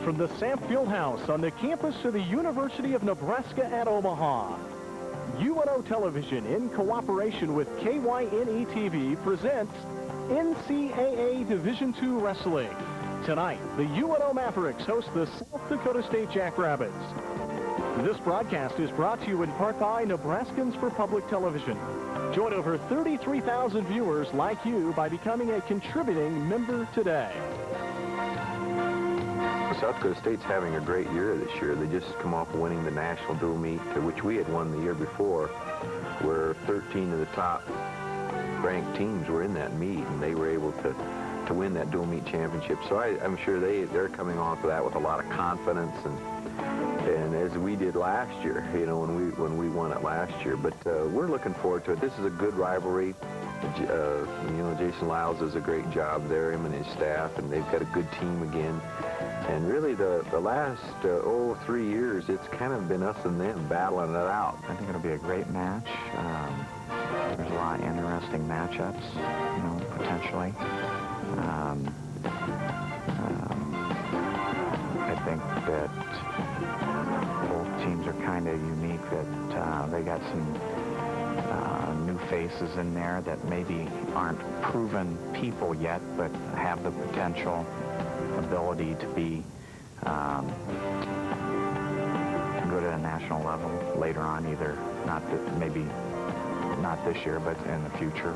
from the Sam Fieldhouse on the campus of the University of Nebraska at Omaha, UNO Television, in cooperation with KYNE-TV, presents NCAA Division II Wrestling. Tonight, the UNO Mavericks host the South Dakota State Jackrabbits. This broadcast is brought to you in part by Nebraskans for Public Television. Join over 33,000 viewers like you by becoming a contributing member today. South Dakota State's having a great year this year. They just come off winning the national dual meet, which we had won the year before, where 13 of the top ranked teams were in that meet, and they were able to win that dual meet championship. So I'm sure they're coming off of that with a lot of confidence, and as we did last year, you know, when we won it last year. But we're looking forward to it. This is a good rivalry. You know, Jason Lyles does a great job there, him and his staff, and they've got a good team again. And really, the last 3 years, it's kind of been us and them battling it out. I think it'll be a great match. There's a lot of interesting matchups, you know, potentially. I think that both teams are kind of unique, that they got some new faces in there that maybe aren't proven people yet, but have the potential ability to be go to a national level later on, either maybe not this year, but in the future.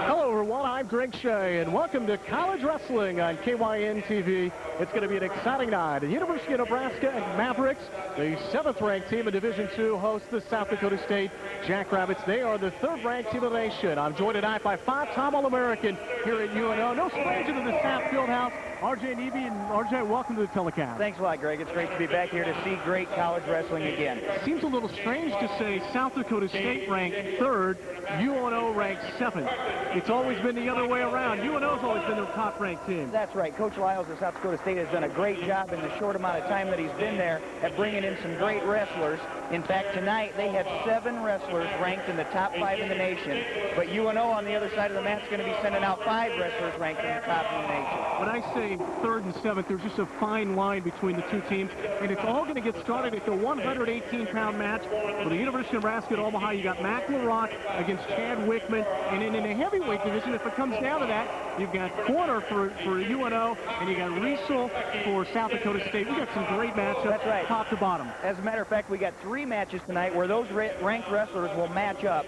Hello, everyone. I'm Greg Shea, and welcome to College Wrestling on KYN-TV. It's going to be an exciting night. The University of Nebraska and Mavericks, the 7th-ranked team in Division II, host the South Dakota State Jackrabbits. They are the 3rd-ranked team of the nation. I'm joined tonight by 5-time All-American here at UNO. No stranger to the Sam Fieldhouse, R.J. Nebe. And R.J., welcome to the telecast. Thanks a lot, Greg. It's great to be back here to see great college wrestling again. Seems a little strange to say South Dakota State ranked 3rd, UNO ranked 7th. It's always been the other way around. UNO's always been the top-ranked team. That's right. Coach Lyles of South Dakota State has done a great job in the short amount of time that he's been there at bringing in some great wrestlers. In fact, tonight they have 7 wrestlers ranked in the top 5 in the nation. But UNO on the other side of the mat is going to be sending out 5 wrestlers ranked in the top in the nation. When I say 3rd and 7th, there's just a fine line between the two teams, and it's all going to get started at the 118-pound match for the University of Nebraska at Omaha. You got Mac LaRock against Chad Wickman, and then in the heavyweight division, if it comes down to that, you've got Corner for UNO, and you got Risdall for South Dakota State. We got some great matchups. That's right. Top to bottom. As a matter of fact, we got 3 matches tonight where those ranked wrestlers will match up.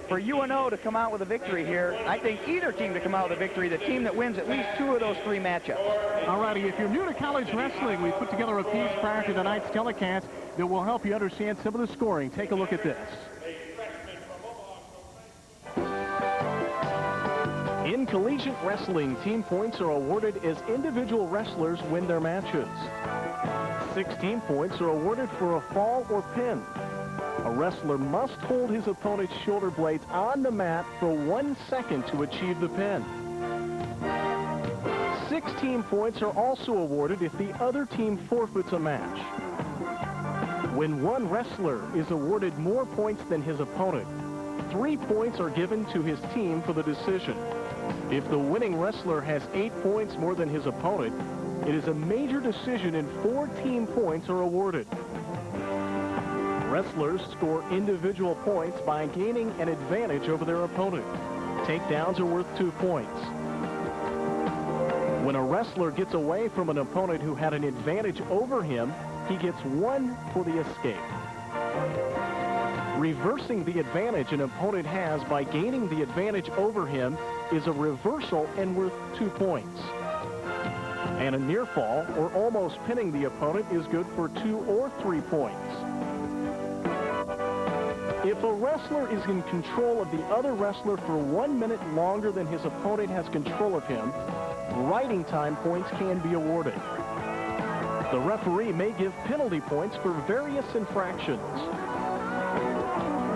For UNO to come out with a victory here, I think either team to come out with a victory, the team that wins at least 2 of those 3 matchups. All righty, if you're new to college wrestling, we put together a piece prior to tonight's telecast that will help you understand some of the scoring. Take a look at this. In collegiate wrestling, team points are awarded as individual wrestlers win their matches. 16 points are awarded for a fall or pin. A wrestler must hold his opponent's shoulder blades on the mat for 1 second to achieve the pin. 16 points are also awarded if the other team forfeits a match. When one wrestler is awarded more points than his opponent, 3 points are given to his team for the decision. If the winning wrestler has 8 points more than his opponent, it is a major decision and 4 team points are awarded. Wrestlers score individual points by gaining an advantage over their opponent. Takedowns are worth 2 points. When a wrestler gets away from an opponent who had an advantage over him, he gets 1 for the escape. Reversing the advantage an opponent has by gaining the advantage over him is a reversal and worth 2 points. And a near fall or almost pinning the opponent is good for 2 or 3 points. If a wrestler is in control of the other wrestler for 1 minute longer than his opponent has control of him, riding time points can be awarded. The referee may give penalty points for various infractions.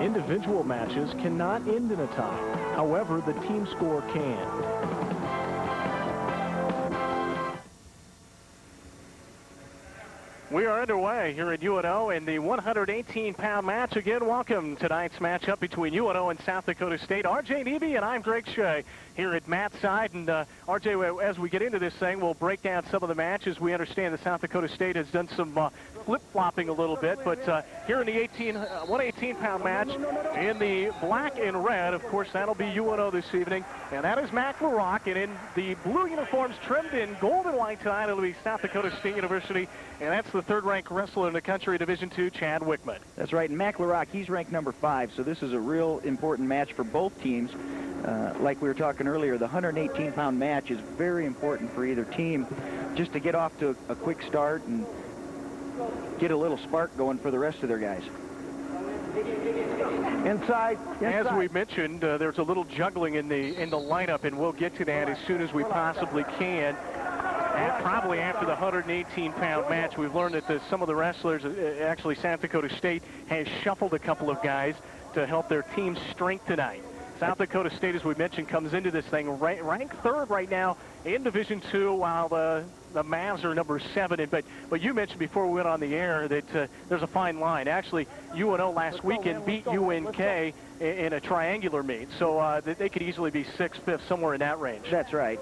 Individual matches cannot end in a tie. However, the team score can. We are underway here at UNO in the 118-pound match. Again, welcome to tonight's matchup between UNO and South Dakota State. R.J. Neby and I'm Greg Shea here at Matt's side. And R.J., as we get into this thing, we'll break down some of the matches. We understand that South Dakota State has done some flip-flopping a little bit. But here in the 118-pound match, in the black and red, of course, that'll be UNO this evening. And that is Mac LaRock. And in the blue uniforms trimmed in gold and white tonight, it'll be South Dakota State University. And that's the third-ranked wrestler in the country, Division II, Chad Wickman. That's right. And Mac LaRock, he's ranked number 5, so this is a real important match for both teams. Like we were talking earlier, the 118-pound match is very important for either team just to get off to a quick start and get a little spark going for the rest of their guys. Inside. As we mentioned, there's a little juggling in the lineup, and we'll get to that as soon as we possibly can. And probably after the 118-pound match, we've learned that some of the wrestlers, actually South Dakota State, has shuffled a couple of guys to help their team's strength tonight. South Dakota State, as we mentioned, comes into this thing ranked third right now in Division II, while the Mavs are number 7. But you mentioned before we went on the air that there's a fine line. Actually, UNO last weekend beat UNK in a triangular meet, so they could easily be 6th, 5th, somewhere in that range. That's right.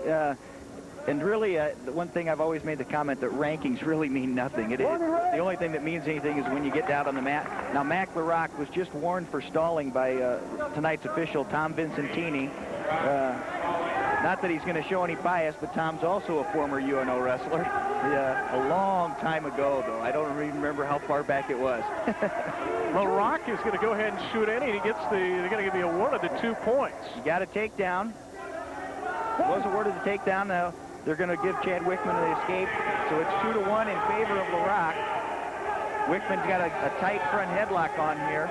And really, the one thing I've always made the comment that rankings really mean nothing. The only thing that means anything is when you get down on the mat. Now, Mac LaRock was just warned for stalling by tonight's official, Tom Vincentini. Not that he's going to show any bias, but Tom's also a former UNO wrestler. A long time ago, though. I don't even remember how far back it was. LaRock is going to go ahead and shoot in, and he gets they're going to give me awarded the 2 points. You got a takedown. Was awarded the takedown. Now they're going to give Chad Wickman the escape. So it's 2-1 in favor of LaRock. Wickman's got a tight front headlock on here.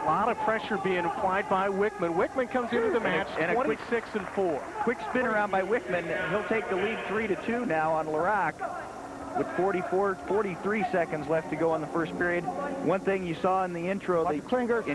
A lot of pressure being applied by Wickman. Wickman comes into the match 26-4. Quick spin around by Wickman. He'll take the lead 3-2 now on LaRock with 43 seconds left to go in the first period. One thing you saw in the intro, in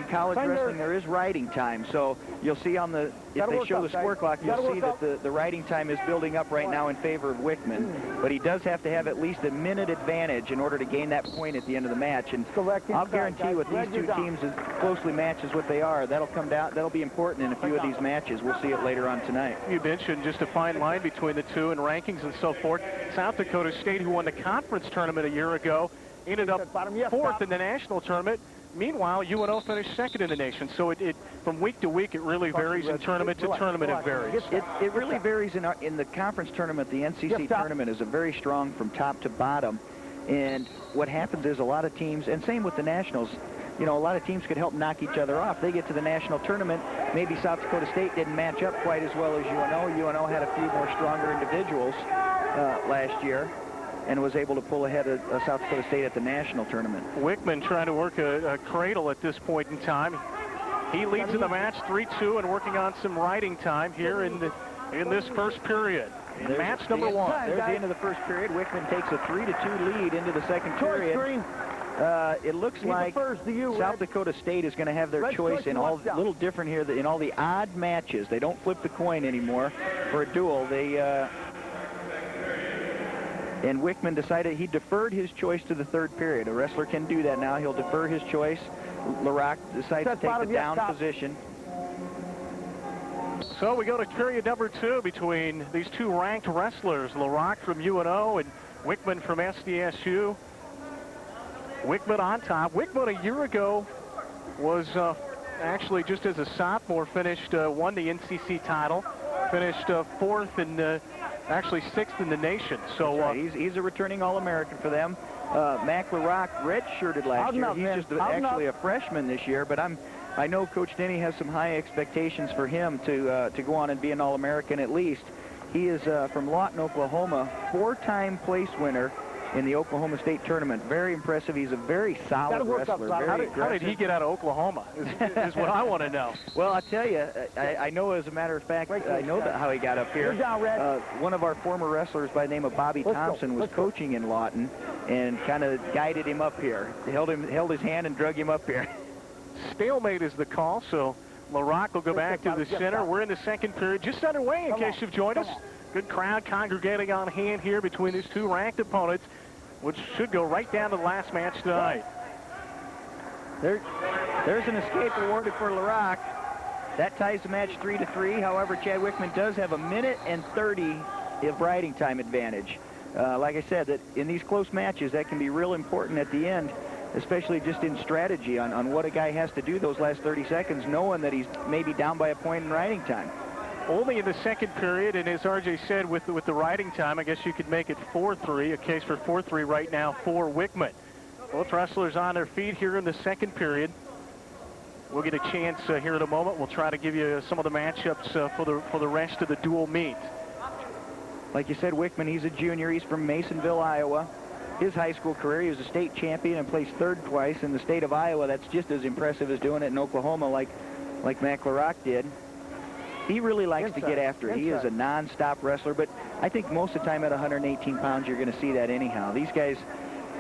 college wrestling, there is riding time. So you'll see on the, if they show the score clock, you'll see that the riding time is building up right now in favor of Wickman. But he does have to have at least a minute advantage in order to gain that point at the end of the match. And I'll guarantee with these two teams as closely matched as what they are, that'll come down, that'll be important in a few of these matches. We'll see it later on tonight. You mentioned just a fine line between the two in rankings and so forth. South Dakota State, who won the conference tournament a year ago, ended up 4th in the national tournament. Meanwhile, UNO finished 2nd in the nation. So it from week to week, it really varies, and tournament to tournament it varies. It really varies in the conference tournament. The NCC tournament is a very strong from top to bottom. And what happens is a lot of teams, and same with the nationals, you know, a lot of teams could help knock each other off. They get to the national tournament. Maybe South Dakota State didn't match up quite as well as UNO. UNO had a few more stronger individuals last year and was able to pull ahead of South Dakota State at the national tournament. Wickman trying to work a cradle at this point in time. He leads in the match 3-2 and working on some riding time here in this first period. Match number 1. There's the end of the first period. Wickman takes a 3-2 lead into the second period. It looks like South Dakota State is going to have their choice in all, a little different here, in all the odd matches. They don't flip the coin anymore for a duel. And Wickman decided he deferred his choice to the third period. A wrestler can do that now. He'll defer his choice. LaRock decides to take the down position. So we go to period number 2 between these two ranked wrestlers, LaRock from UNO and Wickman from SDSU. Wickman on top. Wickman a year ago was actually just as a sophomore won the NCC title, finished 4th and actually 6th in the nation. So right. He's a returning All-American for them. Mac LaRock redshirted last year. He's just actually a freshman this year, but I know Coach Denny has some high expectations for him to go on and be an All-American at least. He is from Lawton, Oklahoma, 4-time place winner in the Oklahoma State tournament. Very impressive. He's a very solid wrestler. How did he get out of Oklahoma is what I want to know. Well, I tell you, I know as a matter of fact, I know how he got up here. One of our former wrestlers by the name of Bobby Thompson was coaching in Lawton and kind of guided him up here. Held his hand and drug him up here. Stalemate is the call, so LaRock will go back to the center. We're in the second period, just underway in case you've joined us. Good crowd congregating on hand here between these two ranked opponents. which should go right down to the last match tonight. There's an escape awarded for LaRock. That ties the match 3-3. However, Chad Wickman does have a minute and 30 of riding time advantage. Like I said, that in these close matches, that can be real important at the end, especially just in strategy on what a guy has to do those last 30 seconds, knowing that he's maybe down by a point in riding time. Only in the second period, and as RJ said, with the riding time, I guess you could make it 4-3, a case for 4-3 right now for Wickman. Both wrestlers on their feet here in the second period. We'll get a chance here in a moment. We'll try to give you some of the matchups for the rest of the dual meet. Like you said, Wickman, he's a junior. He's from Masonville, Iowa. His high school career, he was a state champion and placed third twice in the state of Iowa. That's just as impressive as doing it in Oklahoma like Mac LaRock did. He really likes to get after it. He is a non-stop wrestler, but I think most of the time at 118 pounds, you're going to see that anyhow. These guys,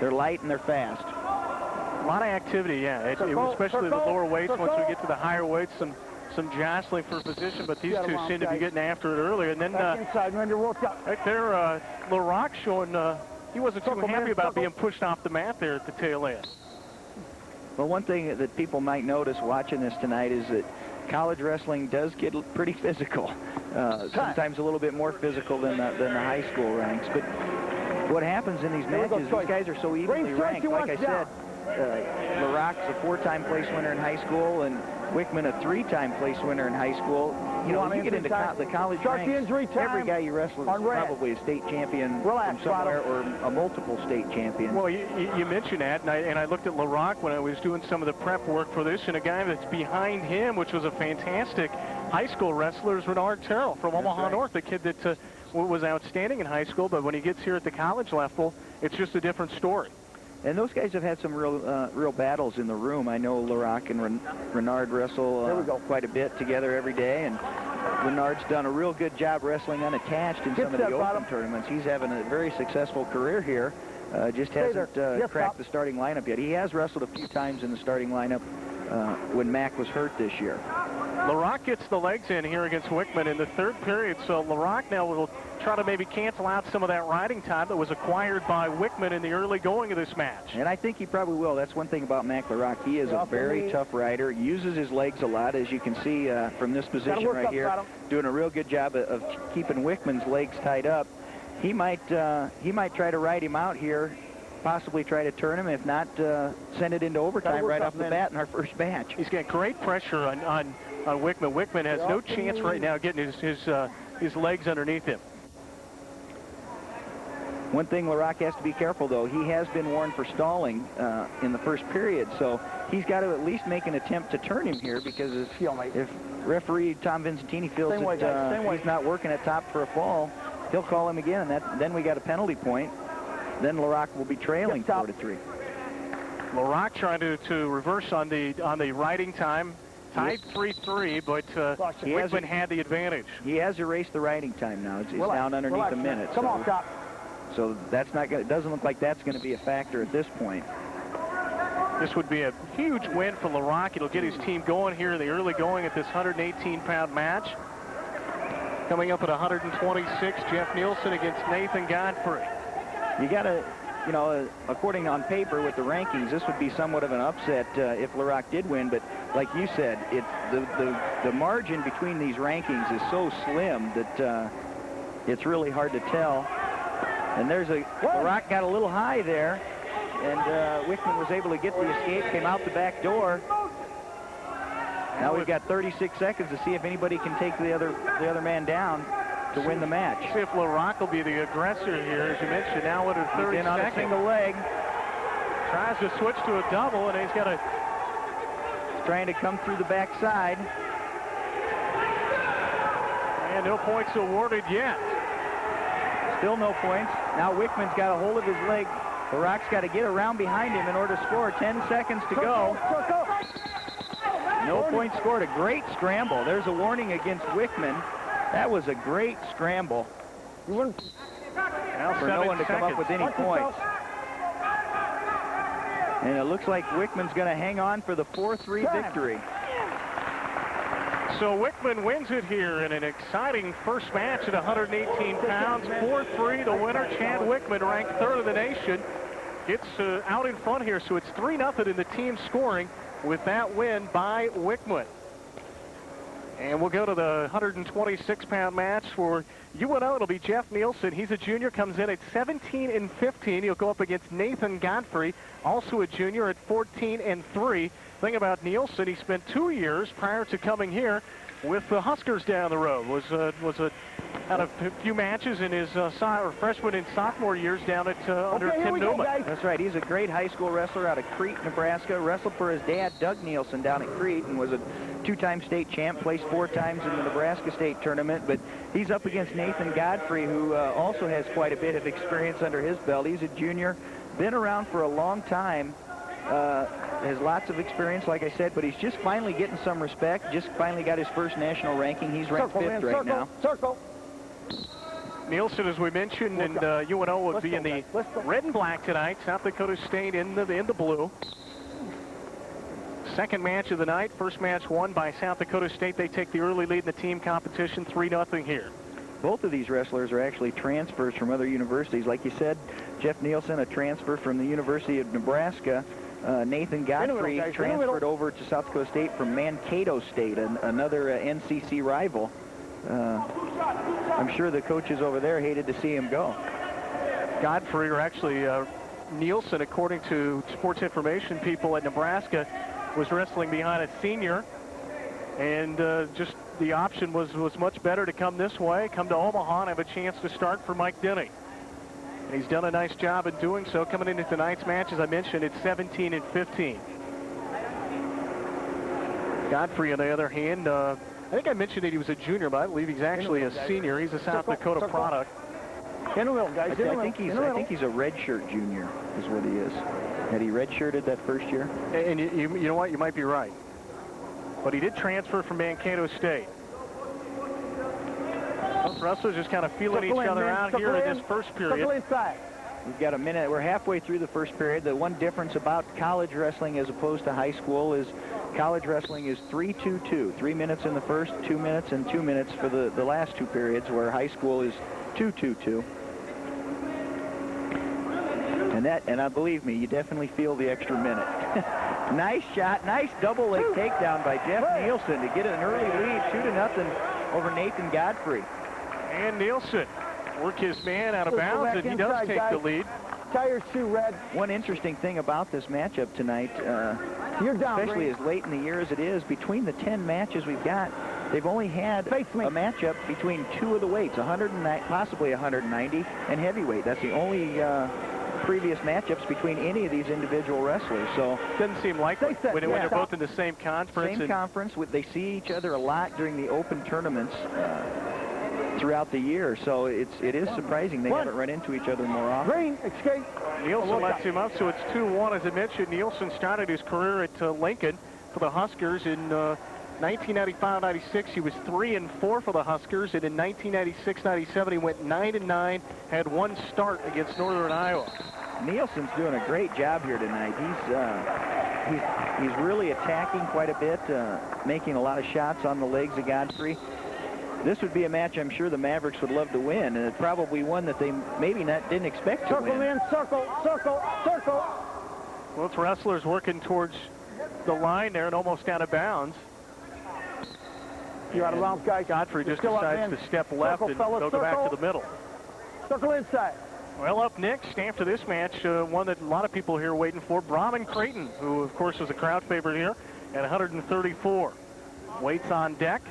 they're light and they're fast. A lot of activity, yeah. Especially the lower weights. Once we get to the higher weights, some jostling for position, but these two seem to be getting after it earlier. And then right there, LaRock showing he wasn't too happy about being pushed off the mat there at the tail end. Well, one thing that people might notice watching this tonight is that college wrestling does get pretty physical, sometimes a little bit more physical than the high school ranks. But what happens in these matches, these guys are so evenly ranked. Like I said, LaRock's a 4-time place winner in high school, and Wickman a 3-time place winner in high school. You know, when you get into the college ranks, every guy you wrestle is probably a state champion from somewhere or a multiple state champion. Well, you mentioned that, and I looked at LaRock when I was doing some of the prep work for this, and a guy that's behind him, which was a fantastic high school wrestler, is Renard Terrell from Omaha North, a kid that was outstanding in high school, but when he gets here at the college level, it's just a different story. And those guys have had some real battles in the room. I know LaRock and Renard wrestle quite a bit together every day, and Renard's done a real good job wrestling unattached in some of the open tournaments. He's having a very successful career here. Just hasn't cracked the starting lineup yet. He has wrestled a few times in the starting lineup when Mac was hurt this year. LaRock gets the legs in here against Wickman in the third period, so LaRock now will try to maybe cancel out some of that riding time that was acquired by Wickman in the early going of this match. And I think he probably will. That's one thing about Mac LaRock. He is a very tough rider, uses his legs a lot, as you can see from this position right here, doing a real good job of keeping Wickman's legs tied up. He might try to ride him out here, possibly try to turn him, if not send it into overtime right off the bat in our first match. He's got great pressure on Wickman. Wickman has no chance right now getting his legs underneath him. One thing LaRock has to be careful, though, he has been warned for stalling in the first period, so he's got to at least make an attempt to turn him here, because if referee Tom Vincentini feels that he's not working at top for a fall, he'll call him again, and then we got a penalty point. Then LaRock will be trailing 4-3. LaRock trying to reverse on the riding time. Tied 3-3, but Wickman had the advantage. He has erased the riding time now. It's down underneath a minute. So that's not going. It doesn't look like that's going to be a factor at this point. This would be a huge win for LaRock. It'll get his team going here in the early going at this 118-pound match. Coming up at 126, Jeff Nielsen against Nathan Godfrey. You got to, you know, according on paper with the rankings, this would be somewhat of an upset if LaRock did win. But like you said, the margin between these rankings is so slim that it's really hard to tell. And there's LaRock got a little high there, and Wickman was able to get the escape, came out the back door. Now we've got 36 seconds to see if anybody can take the other man down to win the match. See if LaRock will be the aggressor here, as you mentioned. Now with a 30 in on second. A single leg. Tries to switch to a double, and he's trying to come through the backside. And no points awarded yet. Still no points. Now Wickman's got a hold of his leg. LaRock's got to get around behind him in order to score. 10 seconds to go. No points scored. A great scramble. There's a warning against Wickman. That was a great scramble. Now for no one to come up with any points. And it looks like Wickman's going to hang on for the 4-3 victory. So Wickman wins it here in an exciting first match at 118 pounds. 4-3, the winner, Chad Wickman, ranked third in the nation. gets out in front here, so it's 3-0 in the team scoring with that win by Wickman. And we'll go to the 126-pound match for UNO. It'll be Jeff Nielsen. He's a junior, comes in at 17-15. He'll go up against Nathan Godfrey, also a junior, at 14-3. Thing about Nielsen, he spent 2 years prior to coming here with the Huskers down the road. Had a few matches in his freshman and sophomore years down at under Tim Newman. That's right. He's a great high school wrestler out of Crete, Nebraska. Wrestled for his dad, Doug Nielsen, down at Crete, and was a 2-time state champ. Placed 4 times in the Nebraska state tournament. But he's up against Nathan Godfrey, who also has quite a bit of experience under his belt. He's a junior, been around for a long time. Has lots of experience, like I said, but he's just finally getting some respect. Just finally got his first national ranking. He's ranked 5th right now. Nielsen, as we mentioned, and UNO will be in the red and black tonight. South Dakota State in the blue. Second match of the night. First match won by South Dakota State. They take the early lead in the team competition, 3-0 here. Both of these wrestlers are actually transfers from other universities. Like you said, Jeff Nielsen, a transfer from the University of Nebraska. Nathan Godfrey transferred over to South Dakota State from Mankato State, another NCC rival. I'm sure the coaches over there hated to see him go. Godfrey, or actually Nielsen, according to sports information people at Nebraska, was wrestling behind a senior, and just the option was much better to come this way, come to Omaha and have a chance to start for Mike Denny. And he's done a nice job in doing so. Coming into tonight's match, as I mentioned, it's 17-15. Godfrey, on the other hand, I think I mentioned that he was a junior, but I believe he's actually a senior. He's a South Dakota product. I think he's a redshirt junior is what he is. Had he redshirted that first year? And you know what? You might be right. But he did transfer from Mankato State. Both wrestlers just kind of feeling each other out here in this first period. We've got a minute. We're halfway through the first period. The one difference about college wrestling as opposed to high school is college wrestling is 3-2-2. 3 minutes in the first, 2 minutes, and 2 minutes for the last 2 periods, where high school is 2-2-2. And believe me, you definitely feel the extra minute. Nice shot, nice double leg takedown by Jeff Nielsen to get an early lead, 2-0 over Nathan Godfrey. And Nielsen work his man out of bounds, and he does take the lead. Tires 2 red. One interesting thing about this matchup tonight, especially as late in the year as it is, between the 10 matches we've got, they've only had a matchup between 2 of the weights, 190, possibly 190, and heavyweight. That's the only previous matchups between any of these individual wrestlers. So doesn't seem likely when they're both in the same conference. Same conference. They see each other a lot during the open tournaments throughout the year. So it is surprising they haven't run into each other more often. Green, escape. Nielsen lets him up, so it's 2-1. As I mentioned, Nielsen started his career at Lincoln for the Huskers in 1995-96. He was 3-4 for the Huskers, and in 1996-97 he went 9-9, had 1 start against Northern Iowa. Nielsen's doing a great job here tonight. He's really attacking quite a bit, making a lot of shots on the legs of Godfrey. This would be a match I'm sure the Mavericks would love to win, and it's probably one that they maybe didn't expect to win. Circle in, circle, circle, circle. Both wrestlers working towards the line there and almost out of bounds. You're out of bounds, guys. Godfrey just decides to step left and go back to the middle. Circle inside. Well, up next, after this match, one that a lot of people here are waiting for, Brahman Creighton, who, of course, is a crowd favorite here at 134. Weights on deck.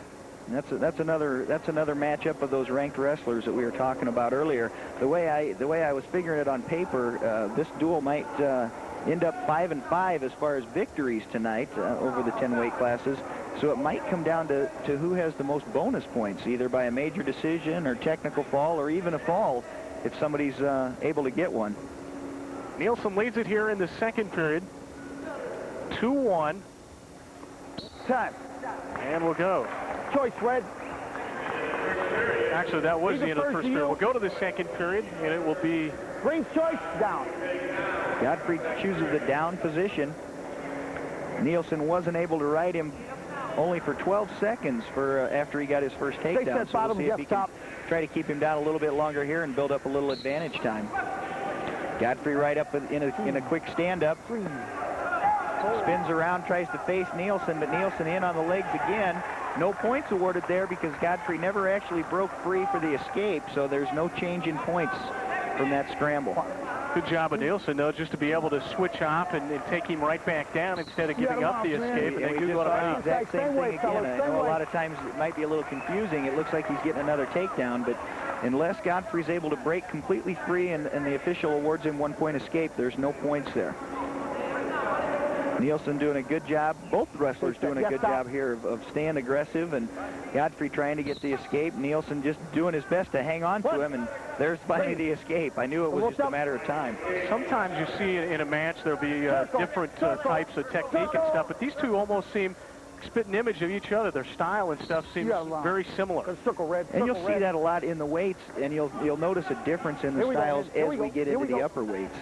That's another matchup of those ranked wrestlers that we were talking about earlier. The way I was figuring it on paper, this duel might end up 5-5 as far as victories tonight over the 10 weight classes. So it might come down to who has the most bonus points, either by a major decision or technical fall or even a fall, if somebody's able to get one. Nielsen leads it here in the second period. 2-1. Time. And we'll go. Choice, red. Actually, that was the end of the first period. We'll go to the second period, and it will be... Green's choice, down. Godfrey chooses the down position. Nielsen wasn't able to ride him only for 12 seconds after he got his first takedown. So we'll see if he can try to keep him down a little bit longer here and build up a little advantage time. Godfrey right up in a quick stand-up. Spins around, tries to face Nielsen, but Nielsen in on the legs again. No points awarded there because Godfrey never actually broke free for the escape, so there's no change in points from that scramble. Good job of Nielsen, though, just to be able to switch off and take him right back down instead of giving up the escape. And we just saw the exact same thing again. I know a lot of times it might be a little confusing. It looks like he's getting another takedown, but unless Godfrey's able to break completely free and the official awards him 1 point escape, there's no points there. Nielsen doing a good job. Both wrestlers doing a good job here of staying aggressive, and Godfrey trying to get the escape. Nielsen just doing his best to hang on to him, and there's finally the escape. I knew it was just a matter of time. Sometimes you see in a match there'll be different types of technique and stuff, but these two almost seem spitting image of each other. Their style and stuff seems very similar. And you'll see that a lot in the weights, and you'll notice a difference in the styles as we get into the upper weights.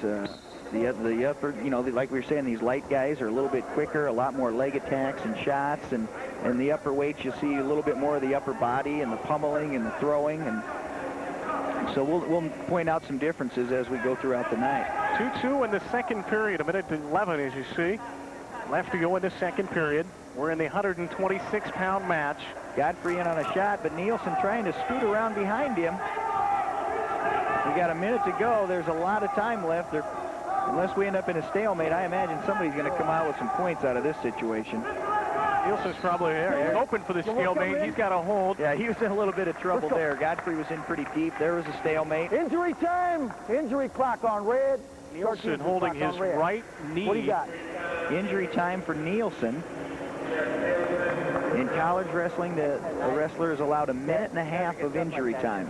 The upper, you know, like we were saying, these light guys are a little bit quicker, a lot more leg attacks and shots, and the upper weights you see a little bit more of the upper body and the pummeling and the throwing, and so we'll point out some differences as we go throughout the night. 2-2 in the second period, a minute to 11 as you see. Left to go in the second period. We're in the 126-pound match. Godfrey in on a shot, but Nielsen trying to scoot around behind him. We got a minute to go. There's a lot of time left. Unless we end up in a stalemate, I imagine somebody's going to come out with some points out of this situation. Nielsen's probably there. He's open for the stalemate. He's got a hold. Yeah, he was in a little bit of trouble there. Godfrey was in pretty deep. There was a stalemate. Injury time. Injury clock on red. Nielsen holding his right knee. What do you got? Injury time for Nielsen. In college wrestling, the wrestler is allowed a minute and a half of injury time.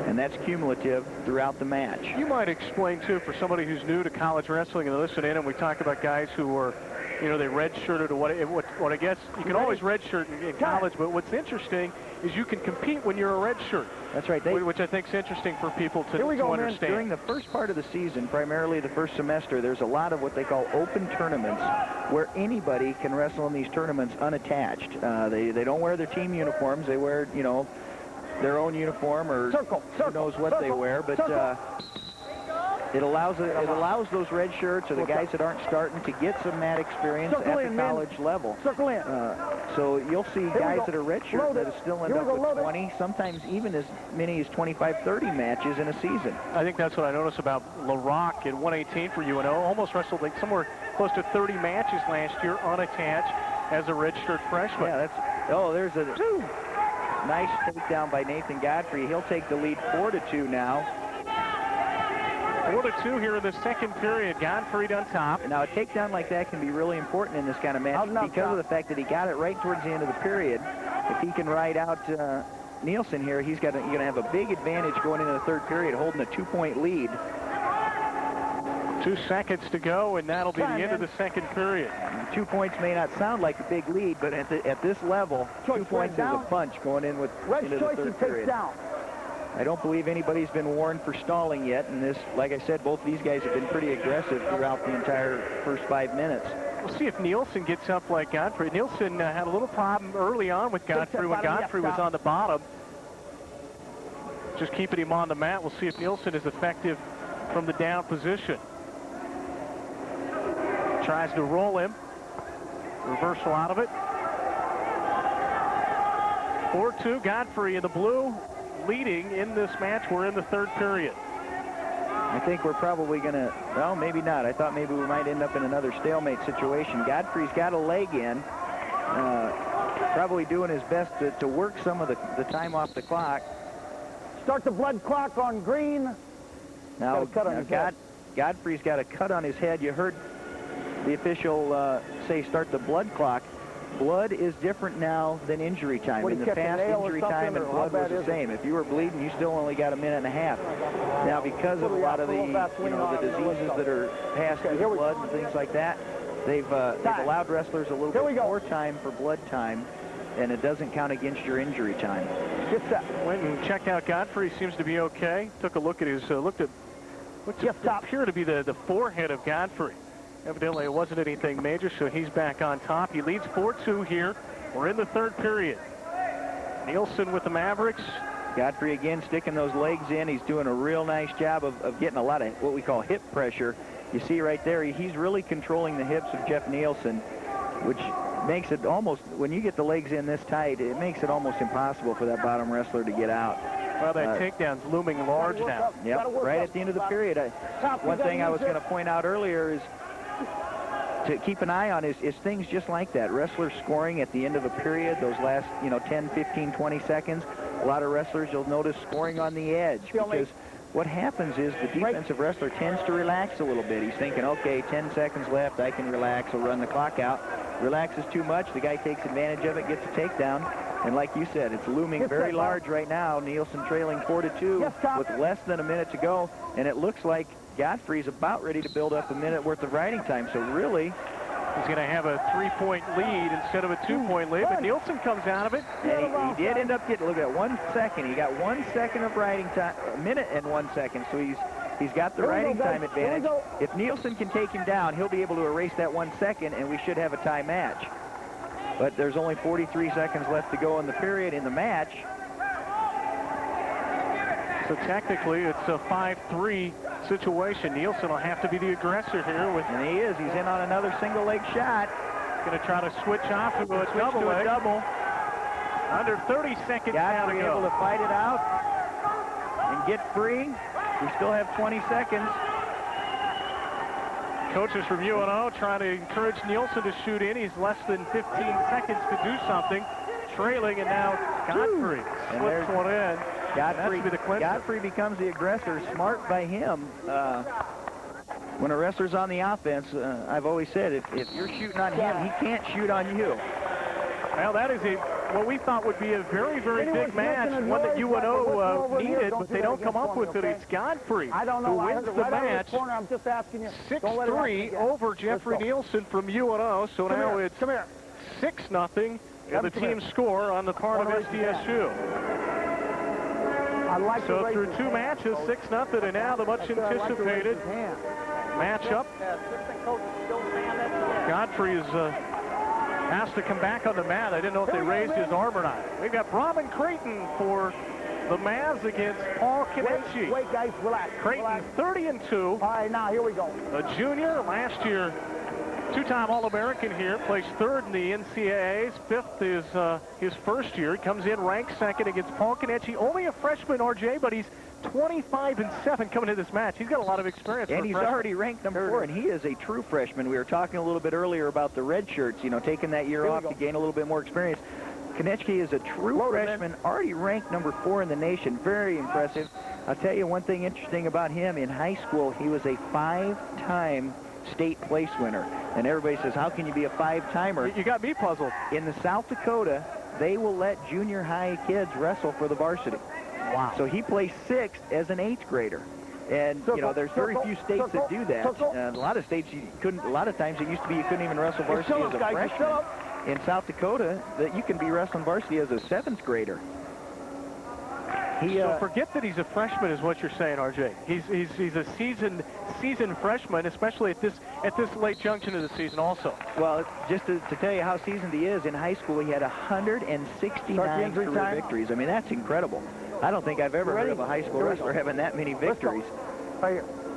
And that's cumulative throughout the match. You might explain, too, for somebody who's new to college wrestling and listen in, and we talk about guys who were, you know, they redshirted or what I guess, you can always redshirt in college, but what's interesting is you can compete when you're a redshirt. That's right. Which I think is interesting for people to understand. During the first part of the season, primarily the first semester, there's a lot of what they call open tournaments where anybody can wrestle in these tournaments unattached. They don't wear their team uniforms. They wear, you know, their own uniform, or who knows what they wear, but it allows those red shirts or the guys that aren't starting to get some mat experience at the college level. So you'll see guys that are red shirts that still end up with 20, sometimes even as many as 25, 30 matches in a season. I think that's what I noticed about LaRock in 118 for UNO. Almost wrestled like somewhere close to 30 matches last year unattached as a redshirt freshman. Yeah, there's a nice takedown by Nathan Godfrey. He'll take the lead 4-2 now. 4-2 here in the second period. Godfrey on top. Now, a takedown like that can be really important in this kind of match because of the fact that he got it right towards the end of the period. If he can ride out Nielsen here, he's going to have a big advantage going into the third period, holding a 2-point lead. 2 seconds to go, and that'll be the end of the second period. 2 points may not sound like a big lead, but at this level, 2 points is a punch going into the third period. I don't believe anybody's been warned for stalling yet, and this, like I said, both these guys have been pretty aggressive throughout the entire first 5 minutes. We'll see if Nielsen gets up like Godfrey. Nielsen had a little problem early on with Godfrey when Godfrey was on the bottom. Just keeping him on the mat. We'll see if Nielsen is effective from the down position. Tries to roll him. Reversal out of it. 4-2, Godfrey in the blue, leading in this match. We're in the third period. I think we're probably going to, well, maybe not. I thought maybe we might end up in another stalemate situation. Godfrey's got a leg in. Probably doing his best to work some of the time off the clock. Start the blood clock on green. Now Godfrey's got a cut on his head. You heard the official say start the blood clock. Blood is different now than injury time. In the past, injury time and blood was the same. If you were bleeding, you still only got a minute and a half. Now, because of a lot of the the diseases that are passed through the blood and things like that, they've allowed wrestlers a little bit more time for blood time, and it doesn't count against your injury time. Went and checked out Godfrey. Seems to be okay. Took a look at his looked at appear to be the forehead of Godfrey. Evidently, it wasn't anything major, so he's back on top. He leads 4-2 here. We're in the third period. Nielsen with the Mavericks. Godfrey again sticking those legs in. He's doing a real nice job of getting a lot of what we call hip pressure. You see right there, he's really controlling the hips of Jeff Nielsen, which makes it almost, when you get the legs in this tight, it makes it almost impossible for that bottom wrestler to get out. Well, that takedown's looming large now. Yep, right at the end of the period. One thing I was going to point out earlier is to keep an eye on is things just like that. Wrestlers scoring at the end of a period, those last, 10, 15, 20 seconds. A lot of wrestlers you'll notice scoring on the edge, because what happens is the defensive wrestler tends to relax a little bit. He's thinking, okay, 10 seconds left, I can relax, I'll run the clock out. Relaxes too much, the guy takes advantage of it, gets a takedown. And like you said, it's looming very large right now. Nielsen trailing 4-2 with less than a minute to go. And it looks like Godfrey's about ready to build up a minute worth of riding time. So really, he's going to have a 3-point lead instead of a 2-point lead. But Nielsen comes out of it. And he did end up getting, look at 1 second. He got 1 second of riding time, a minute and 1 second. So he's got the riding time advantage. If Nielsen can take him down, he'll be able to erase that 1 second, and we should have a tie match. But there's only 43 seconds left to go in the period in the match. So technically, it's a 5-3 situation. Nielsen will have to be the aggressor here. And he is. He's in on another single leg shot. Going to try to switch off to a double. Under 30 seconds now to go. Able to fight it out and get free. We still have 20 seconds. Coaches from UNO trying to encourage Nielsen to shoot in. He's less than 15 seconds to do something. Trailing, and now Godfrey slips one in. Godfrey becomes the aggressor. Smart by him. When a wrestler's on the offense, I've always said, if you're shooting on him, he can't shoot on you. Well, that is what we thought would be a very, very big match, one that UNO needed, but they don't come up with it. It's Godfrey who wins the match 6-3 over Jeffrey Nielsen from UNO. So now it's 6-0, and the team score on the part of SDSU. So through 2 matches, 6-0, and now the much anticipated matchup. Godfrey is asked to come back on the mat. I didn't know if they raised his arm or not. We've got Brahman Creighton for the Mavs against Paul Kenichi. Wait, guys, relax. Creighton 30-2. All right, now here we go. A junior, last year 2-time All-American here, placed 3rd in the NCAAs. 5th is his first year. He comes in ranked 2nd against Paul Kenichi. Only a freshman, RJ, but he's 25-7 coming into this match. He's got a lot of experience. And he's already ranked number 4, and he is a true freshman. We were talking a little bit earlier about the red shirts, taking that year off to gain a little bit more experience. Kenichi is a true freshman, already ranked number 4 in the nation. Very impressive. I'll tell you one thing interesting about him. In high school, he was a 5-time state place winner. And everybody says, how can you be a 5-timer? You got me puzzled. In the South Dakota, they will let junior high kids wrestle for the varsity. Wow. So he placed 6th as an 8th grader. And, there's very few states that do that. A lot of states, you couldn't, a lot of times it used to be you couldn't even wrestle varsity as a freshman. In South Dakota, that you can be wrestling varsity as a 7th grader. So forget that he's a freshman is what you're saying, RJ. He's a seasoned freshman, especially at this late junction of the season also. Well, just to tell you how seasoned he is, in high school he had 169 career victories. I mean, that's incredible. I don't think I've ever heard of a high school wrestler having that many victories.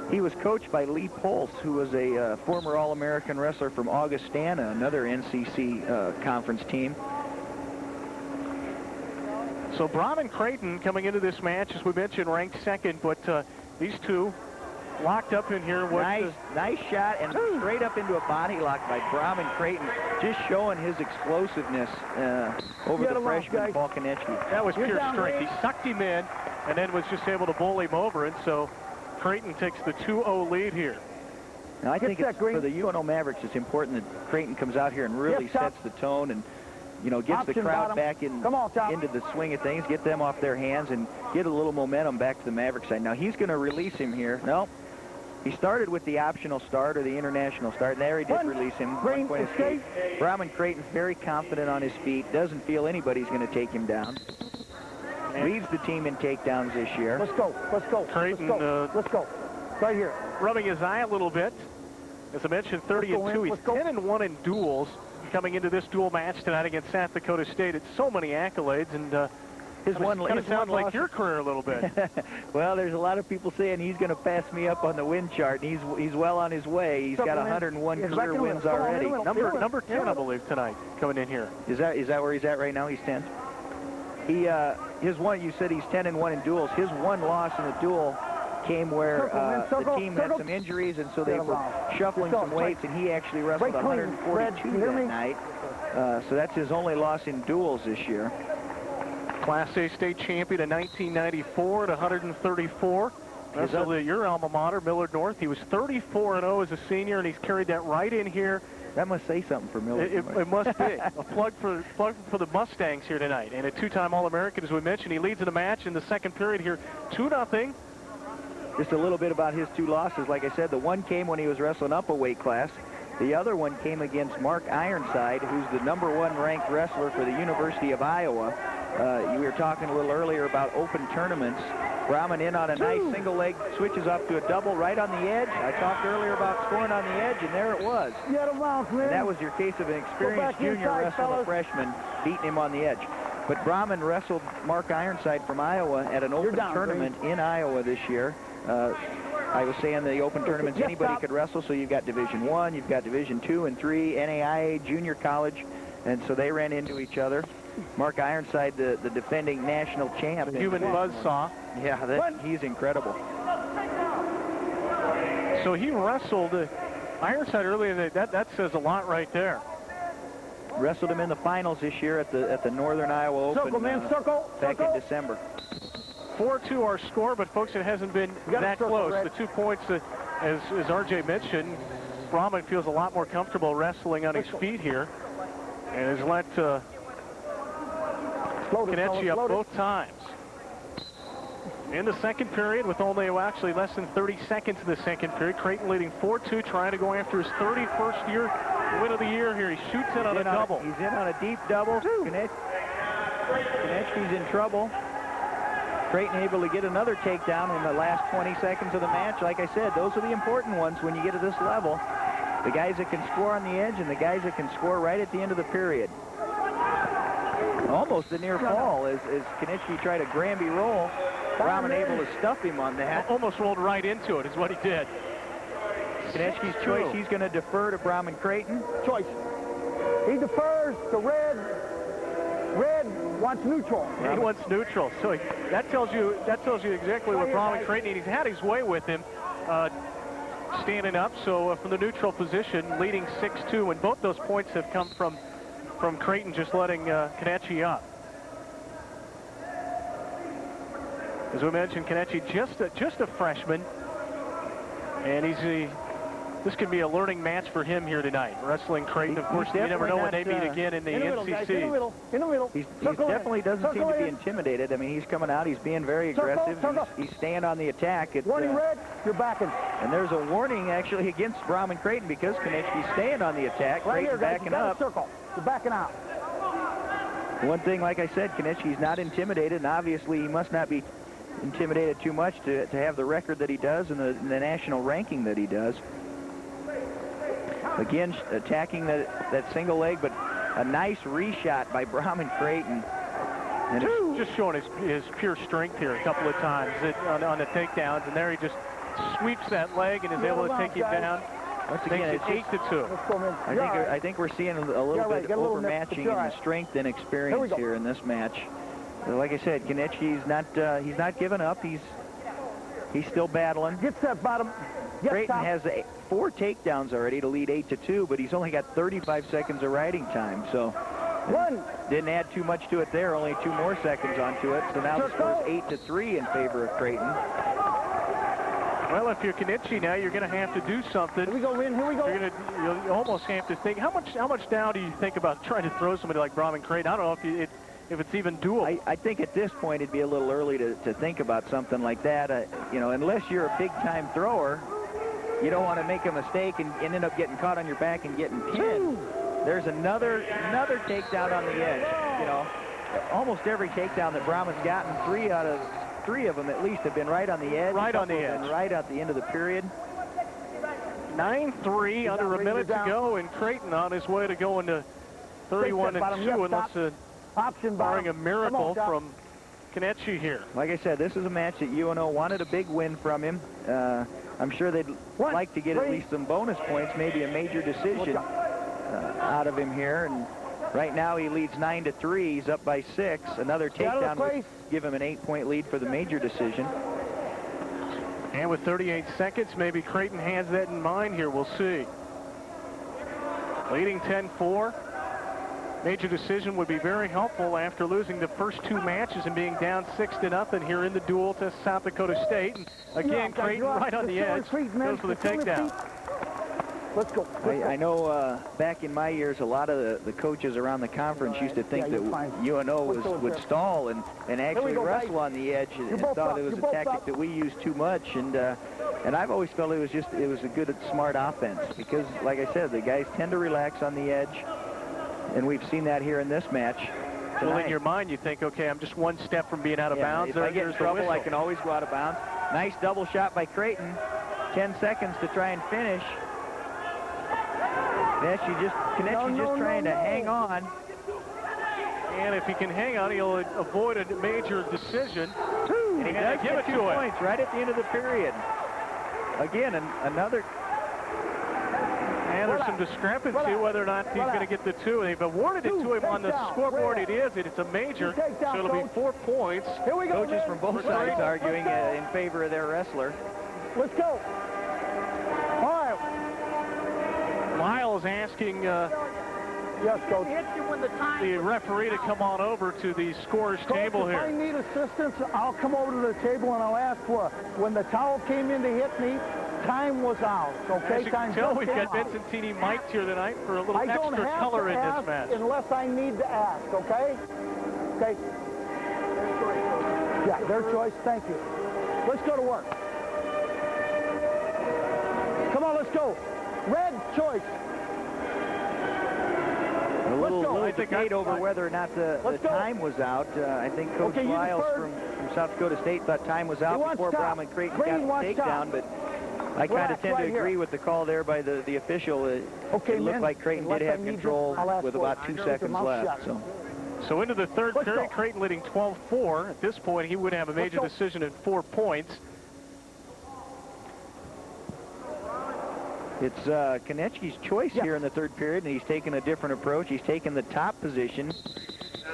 He was coached by Lee Pulse, who was a former All-American wrestler from Augustana, another NCC conference team. So Brahman Creighton coming into this match, as we mentioned, ranked 2nd, but these two locked up in here. Nice shot, and straight up into a body lock by Brahman Creighton, just showing his explosiveness over the freshman, Paul Kenichi. That was pure strength. He sucked him in, and then was just able to bowl him over, and so Creighton takes the 2-0 lead here. Now, I think for the UNO Mavericks, it's important that Creighton comes out here and really sets the tone and gets the crowd back into the swing of things, get them off their hands, and get a little momentum back to the Maverick side. Now, he's going to release him here. No, he started with the optional start or the international start. There he did release him. Brahman Creighton's very confident on his feet, doesn't feel anybody's going to take him down. Leads the team in takedowns this year. Let's go. Creighton, let's go. Right here. Rubbing his eye a little bit. As I mentioned, 30-2. He's 10-1 in duels. Coming into this dual match tonight against South Dakota State. It's so many accolades, and Kind of sounds like your career a little bit. Well, there's a lot of people saying he's going to pass me up on the win chart, and he's well on his way. He's got 101 career wins already. Number 10, I believe, tonight, coming in here. Is that where he's at right now? He's 10. His one, you said he's 10-1 in duels. His one loss in the duel came where the team had some injuries, and so they were shuffling some weights, and he actually wrestled 142 that night. So that's his only loss in duels this year. Class A state champion in 1994 at 134. Wrestled at your alma mater, Millard North. He was 34-0 as a senior, and he's carried that right in here. That must say something for Millard. It must be. A plug for the Mustangs here tonight. And a two-time All-American, as we mentioned. He leads in the match in the second period here, 2-0. Just a little bit about his two losses. Like I said, the one came when he was wrestling up a weight class. The other one came against Mark Ironside, who's the #1 ranked wrestler for the University of Iowa. You were talking a little earlier about open tournaments. Brahman in on a nice single leg, switches up to a double right on the edge. I talked earlier about scoring on the edge, and there it was. And that was your case of an experienced junior wrestling a freshman, beating him on the edge. But Brahman wrestled Mark Ironside from Iowa at an open tournament in Iowa this year. I was saying the open tournaments anybody could wrestle, so you've got Division I, you've got Division II and III, NAIA, junior college, and so they ran into each other. Mark Ironside, the defending national champ. Human buzzsaw. Yeah, he's incredible. So he wrestled Ironside earlier. That says a lot right there. Wrestled him in the finals this year at the Northern Iowa Open back in December. 4-2 our score, but folks, it hasn't been that close. The 2 points, as RJ mentioned, Brahman feels a lot more comfortable wrestling on his feet here, and has let Kenichi up both times. In the second period, with only actually less than 30 seconds in the second period, Creighton leading 4-2, trying to go after his 31st win of the year here. He shoots in on a double. He's in on a deep double. Kenichi's in trouble. Creighton able to get another takedown in the last 20 seconds of the match. Like I said, those are the important ones when you get to this level. The guys that can score on the edge and the guys that can score right at the end of the period. Almost a near fall as Kenichi tried a Granby roll. Brahman able to stuff him on that. Almost rolled right into it is what he did. Kenichi's choice, he's going to defer to Brahman Creighton. Choice. He defers to Red. Red wants neutral. He wants neutral. So that tells you exactly what Brahman Creighton needs. He's had his way with him standing up. So from the neutral position, leading 6-2, and both those points have come from Creighton just letting Kenichi up. As we mentioned, Kenichi just a freshman, and this could be a learning match for him here tonight. Wrestling Creighton, of course, you never know when they meet again in the NCC. In the middle. He definitely doesn't seem to be intimidated. I mean, he's coming out, he's being very aggressive. He's staying on the attack. Warning, Red, you're backing. And there's a warning actually against Brahman Creighton because Kenichi's staying on the attack. Creighton backing up. Circle. You're backing out. One thing, like I said, Kenichi's not intimidated, and obviously he must not be intimidated too much to have the record that he does and the national ranking that he does. Again, attacking that single leg, but a nice reshot by Brahman Creighton. And it's just showing his pure strength here a couple of times on the takedowns, and there he just sweeps that leg and is able to take him down. Once again, it's 8-2. I think we're seeing a little bit of overmatching in the strength and experience here in this match. Like I said, Kenichi, he's not giving up. He's still battling. Gets that bottom. Creighton has 4 takedowns already to lead 8-2, but he's only got 35 seconds of riding time. So didn't add too much to it there. Only 2 more seconds onto it. So now the score's 8-3 in favor of Creighton. Well, if you're Kenichi now, you're going to have to do something. Here we go, Win. Here we go. You almost have to think. How much down do you think about trying to throw somebody like Brahman Creighton? I don't know if it's even doable. I think at this point it'd be a little early to think about something like that. You know, unless you're a big-time thrower, you don't want to make a mistake and end up getting caught on your back and getting pinned. There's another takedown on the edge. You know, almost every takedown that Brahman's gotten, 3 out of 3 of them at least have been right on the edge. Right on the edge. And right at the end of the period. 9-3, under a minute to go, and Creighton on his way to going to 31-2, unless barring a miracle Kenichi here. Like I said, this is a match that UNO wanted a big win from him. I'm sure they'd like to get at least some bonus points, maybe a major decision out of him here. And right now he leads 9-3. He's up by 6. Another takedown would give him an 8-point lead for the major decision. And with 38 seconds, maybe Creighton has that in mind here. We'll see. Leading 10-4. Major decision would be very helpful after losing the first 2 matches and being down 6-0 here in the duel to South Dakota State. And again, Creighton right on the edge goes for the takedown. Let's go. I know back in my years, a lot of the coaches around the conference used to think that UNO would stall and actually wrestle on the edge and thought it was a tactic that we used too much. And I've always felt it was a good, smart offense because, like I said, the guys tend to relax on the edge. And we've seen that here in this match tonight. Well, in your mind, you think, okay, I'm just one step from being out of bounds. If I get in trouble, I can always go out of bounds. Nice double shot by Creighton. 10 seconds to try and finish. Kenichi just trying to hang on. And if he can hang on, he'll avoid a major decision. And he does get 2 points right at the end of the period. Again, another... And there's some discrepancy whether or not he's going to get the 2. They've awarded it to him on the scoreboard. It is. It's a major, so it'll be 4 points. Coaches from both sides arguing in favor of their wrestler. Let's go. Miles asking yes, Coach. the referee to come on over to the scorer's table If here. I need assistance, I'll come over to the table and I'll ask for it. When the towel came in to hit me, time was out. Okay, As you can tell, we've got Vincentini mic'd here tonight for a little extra color in this match. Unless I need to ask, okay? Okay. Yeah, their choice. Thank you. Let's go to work. Come on, let's go. Red choice. A little debate over whether or not the time was out. I think Coach Lyles from South Dakota State thought time was out before Brahman Creighton got the takedown, but I kind of tend to agree with the call there by the official. It looked like Creighton did have control with about 2 seconds left. So into the third period, Creighton leading 12-4. At this point, he would have a major decision at 4 points. It's Kenichi's choice here in the third period, and he's taken a different approach. He's taken the top position.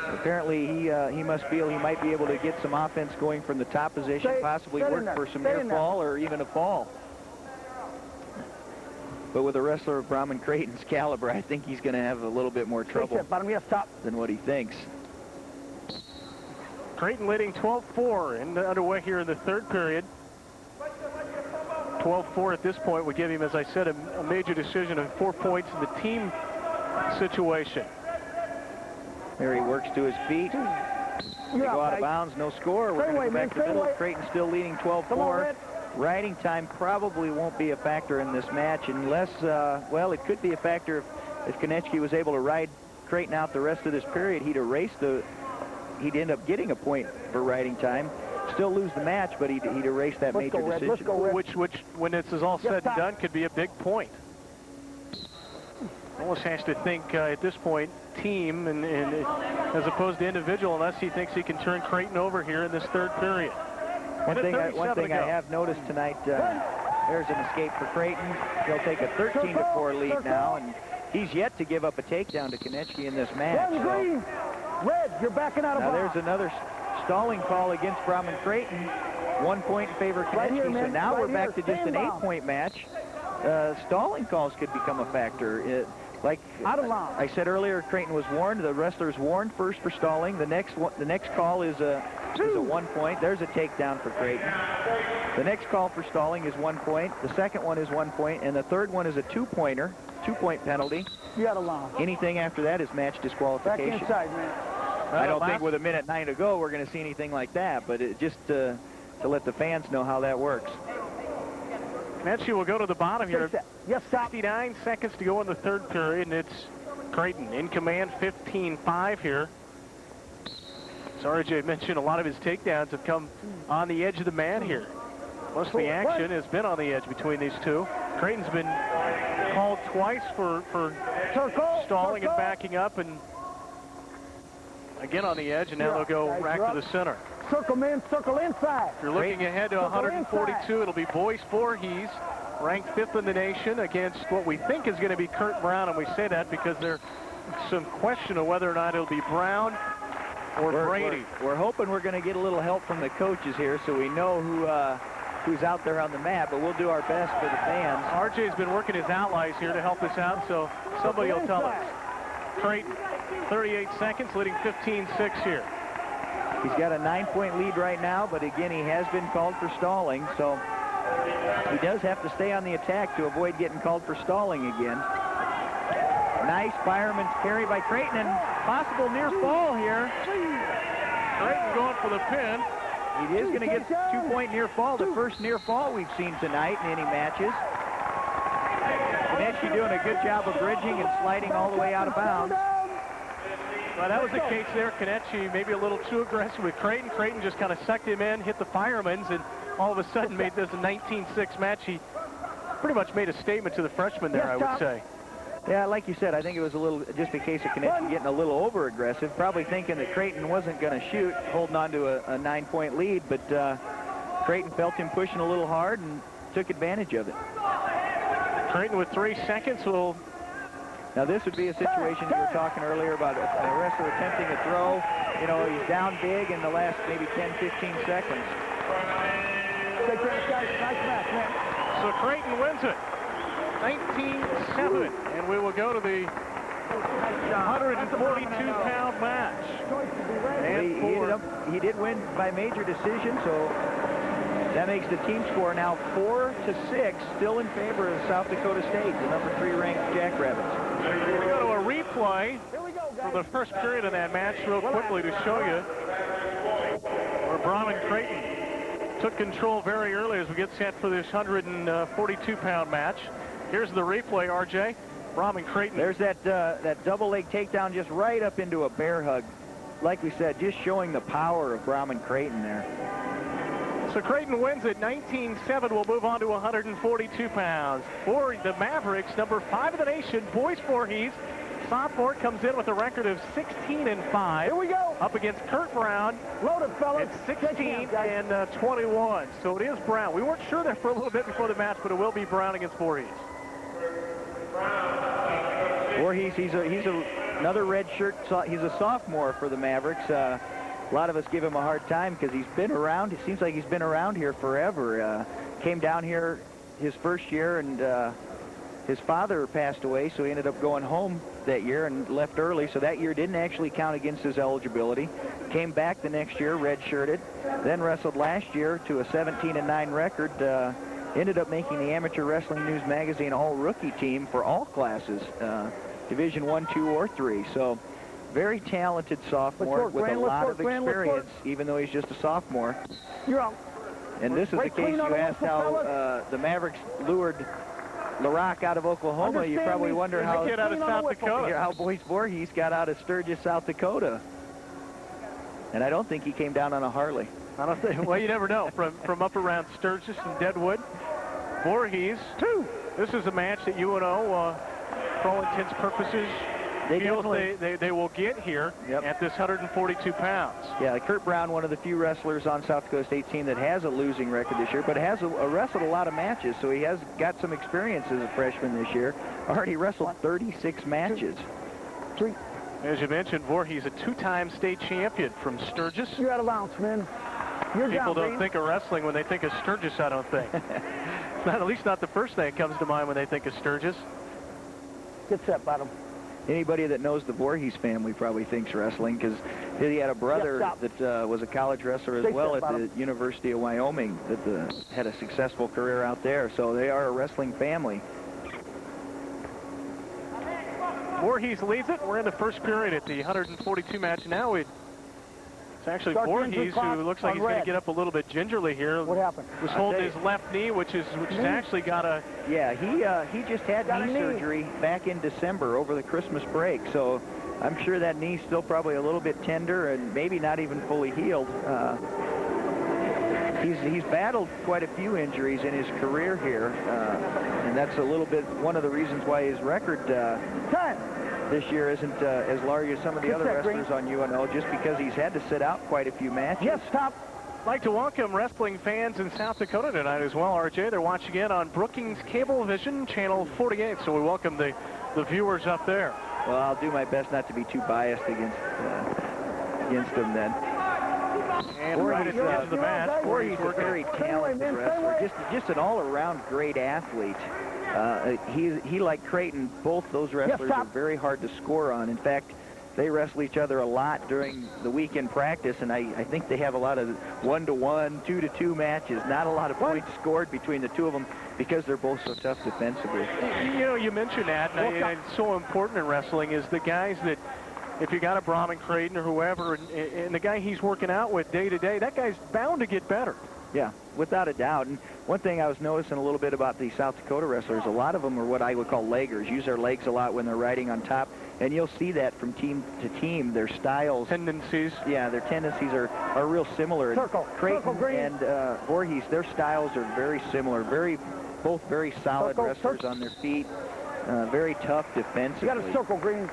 Apparently, he must feel he might be able to get some offense going from the top position, possibly work for some near fall or even a fall. But with a wrestler of Brahman Creighton's caliber, I think he's going to have a little bit more trouble than what he thinks. Creighton leading 12-4 and underway here in the third period. 12-4 at this point would give him, as I said, a major decision of 4 points in the team situation. There he works to his feet. They go out of bounds, no score. We're going to go back to the middle. Creighton still leading 12-4. Riding time probably won't be a factor in this match unless, well, it could be a factor if Kenichi was able to ride Creighton out the rest of this period. He'd he'd end up getting a point for riding time. Still lose the match, but he'd erase that major decision. Which, when this is all said and done, could be a big point. Almost has to think at this point team and as opposed to individual, unless he thinks he can turn Creighton over here in this third period. One thing I have noticed tonight, there's an escape for Creighton. They'll take a 13-4 lead now, and he's yet to give up a takedown to Kenichi in this match. Red, you're backing out of bounds. Now there's another stalling call against Brahman Creighton. 1 point in favor of Kenichi. So now we're back to just an 8-point match. Stalling calls could become a factor. Like I said earlier, Creighton was warned. The wrestler's warned first for stalling. The next call is a 1 point. There's a takedown for Creighton. The next call for stalling is 1 point. The second one is 1 point, and the third one is a 2-pointer, 2-point penalty. Anything after that is match disqualification. Back inside, man. I don't think with 1:09 to go we're going to see anything like that, but just to let the fans know how that works. Kenichi will go to the bottom here. Yes, 69 seconds to go in the third period, and it's Creighton in command, 15-5 here. As RJ mentioned, a lot of his takedowns have come on the edge of the mat here. Most of the action has been on the edge between these two. Creighton's been called twice for stalling and backing up, and again on the edge, and now they'll go back to the center. Circle men, circle inside. If you're looking ahead to 142, it'll be Boyce Voorhees, ranked 5th in the nation, against what we think is going to be Kurt Brown, and we say that because there's some question of whether or not it'll be Brown or Brady. We're hoping we're going to get a little help from the coaches here so we know who's out there on the map, but we'll do our best for the fans. RJ's been working his allies here to help us out, so somebody will tell us. Creighton, 38 seconds, leading 15-6 here. He's got a 9-point lead right now, but again, he has been called for stalling, so he does have to stay on the attack to avoid getting called for stalling again. Nice fireman's carry by Creighton, and possible near fall here. Creighton going for the pin. He is going to get 2-point near fall, the first near fall we've seen tonight in any matches. Knecht doing a good job of bridging and sliding all the way out of bounds. Well, that was the case there. Knecht maybe a little too aggressive with Creighton. Creighton just kind of sucked him in, hit the firemen's, and all of a sudden made this a 19-6 match. He pretty much made a statement to the freshman there, I would say. Yeah, like you said, I think it was a little, just a case of Knecht getting a little over-aggressive, probably thinking that Creighton wasn't going to shoot, holding on to a 9-point lead, but Creighton felt him pushing a little hard and took advantage of it. Creighton with 3 seconds will... Now this would be a situation you were talking earlier about a wrestler attempting a throw. You know, he's down big in the last maybe 10, 15 seconds. So Creighton wins it, 19-7, and we will go to the 142-pound match. He did win by major decision, so that makes the team score now 4-6, still in favor of South Dakota State, the number 3 ranked Jackrabbits. We go to a replay from the first period of that match real quickly to show you where Brown and Creighton took control very early as we get set for this 142-pound match. Here's the replay, RJ. Brown and Creighton. There's that double leg takedown just right up into a bear hug. Like we said, just showing the power of Brown and Creighton there. So Creighton wins at 19-7. We'll move on to 142 pounds. For the Mavericks, number 5 in the nation, Boyce Voorhees. Sophomore comes in with a record of 16-5. Here we go. Up against Kurt Brown. Load it, fellas. At 16-21. So it is Brown. We weren't sure there for a little bit before the match, but it will be Brown against Voorhees. Voorhees, he's another red shirt. He's a sophomore for the Mavericks. A lot of us give him a hard time because he's been around. It seems like he's been around here forever. Came down here his first year, and his father passed away, so he ended up going home that year and left early. So that year didn't actually count against his eligibility. Came back the next year, red-shirted. Then wrestled last year to a 17-9 record. Ended up making the Amateur Wrestling News Magazine all-rookie team for all classes, Division 1, 2, or 3. So very talented sophomore with a lot of experience, even though he's just a sophomore. You're out. And this is the case you asked how the Mavericks lured LaRock out of Oklahoma. You probably wonder how get out of South Dakota. How Boyce Voorhees got out of Sturgis, South Dakota. And I don't think he came down on a Harley. I don't think. Well, you never know. From up around Sturgis and Deadwood, Voorhees. This is a match that UNO, for all intents and purposes, they will get here at this 142 pounds. Yeah, Kurt Brown, one of the few wrestlers on South Dakota State team that has a losing record this year, but has wrestled a lot of matches, so he has got some experience as a freshman this year. Already wrestled 36 matches. 3. As you mentioned, Voorhees, a 2-time state champion from Sturgis. You're out of bounds, man. You're People down, don't think of wrestling when they think of Sturgis, I don't think. At least not the first thing that comes to mind when they think of Sturgis. Get set, bottom. Anybody that knows the Voorhees family probably thinks wrestling, because he had a brother that was a college wrestler as well at the University of Wyoming that had a successful career out there. So they are a wrestling family. Voorhees leads it. We're in the first period at the 142 match now. It's actually Voorhees who looks like he's going to get up a little bit gingerly here. What happened? Was holding his left knee, which has actually got a... Yeah, he just had knee surgery back in December over the Christmas break, so I'm sure that knee's still probably a little bit tender and maybe not even fully healed. He's battled quite a few injuries in his career here, and that's a little bit one of the reasons why his record this year isn't as large as some of the other wrestlers on UNO, just because he's had to sit out quite a few matches. Yes, stop. I'd like to welcome wrestling fans in South Dakota tonight as well, RJ. They're watching in on Brookings Cablevision, channel 48, so we welcome the viewers up there. Well, I'll do my best not to be too biased against them then. And right at the end of the match, Voorhees is a very talented wrestler, just an all-around great athlete. He, like Creighton, both those wrestlers are very hard to score on. In fact, they wrestle each other a lot during the weekend practice, and I think they have a lot of 1-to-1, 2-to-2 matches. Not a lot of points scored between the two of them because they're both so tough defensively. You know, you mentioned that, and it's so important in wrestling is the guys that, if you got a Brahman Creighton or whoever, and the guy he's working out with day to day, that guy's bound to get better. Yeah, without a doubt. And one thing I was noticing a little bit about the South Dakota wrestlers, a lot of them are what I would call leggers, use their legs a lot when they're riding on top. And you'll see that from team to team, their styles. Tendencies. Yeah, their tendencies are real similar. Creighton and Voorhees, their styles are very similar. Both very solid wrestlers on their feet. Very tough defensively. You got a circle, Green.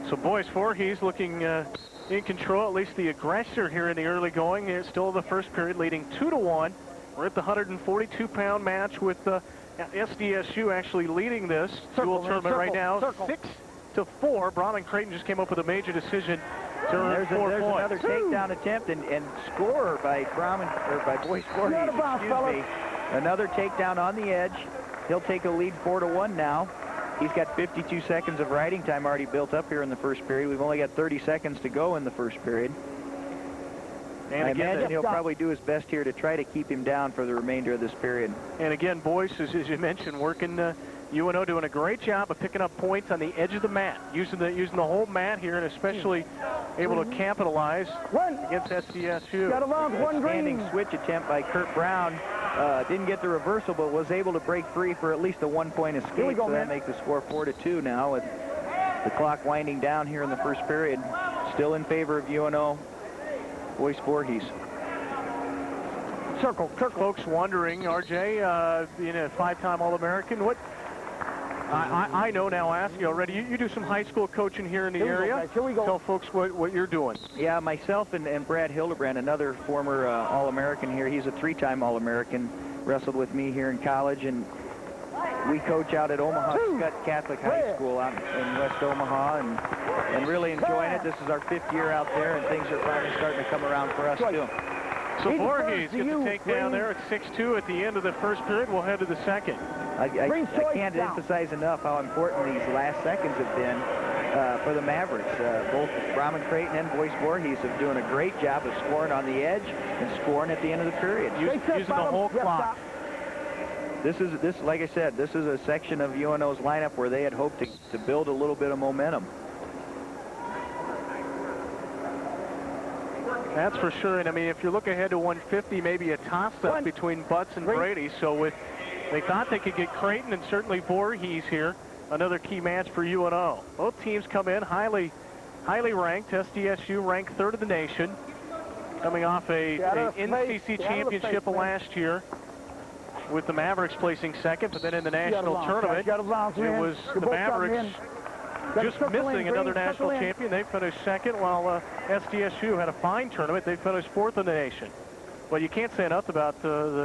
So boys, Voorhees looking in control, at least the aggressor here in the early going. It's still the first period, leading 2-1. We're at the 142-pound match with SDSU actually leading this dual tournament right now, 6-4. Brahman Creighton just came up with a major decision to earn 4 points. Another takedown attempt and score by Boyce Voorhees. Excuse me. Another takedown on the edge. He'll take a lead 4-1 now. He's got 52 seconds of riding time already built up here in the first period. We've only got 30 seconds to go in the first period. And I imagine he'll probably do his best here to try to keep him down for the remainder of this period. And again, Boyce, as you mentioned, working UNO doing a great job of picking up points on the edge of the mat, using the whole mat here, and especially able to capitalize against SDSU. Got one standing switch attempt by Kurt Brown. Didn't get the reversal, but was able to break free for at least a 1-point escape. So that makes the score 4-2 now, with the clock winding down here in the first period. Still in favor of UNO. Boyce Voorhees. Circle. Folks wondering, RJ, being a 5-time All-American, what? I know now, ask you already, you do some high school coaching here in the area. Here we go. Tell folks what you're doing. Yeah, myself and Brad Hildebrand, another former All-American here. He's a 3-time All-American, wrestled with me here in college, and we coach out at Omaha Scott Catholic High School out in West Omaha, and really enjoying it. This is our 5th year out there, and things are finally starting to come around for us too. So Voorhees gets to take down there at 6-2 at the end of the first period. We'll head to the second. I can't emphasize enough how important these last seconds have been for the Mavericks. Both Brahman Creighton and Boyce Voorhees have doing a great job of scoring on the edge and scoring at the end of the period. Using the whole clock. This, like I said, this is a section of UNO's lineup where they had hoped to build a little bit of momentum. That's for sure. And I mean, if you look ahead to 150, maybe a toss-up between Butz and Brady. So they thought they could get Creighton and certainly Voorhees here. Another key match for UNO. Both teams come in highly ranked. SDSU ranked 3rd of the nation, coming off a NCC championship last year, with the Mavericks placing 2nd. But then in the national tournament, it was the Mavericks just missing another national champion. They finished 2nd, while SDSU had a fine tournament. They finished 4th in the nation. Well, you can't say enough about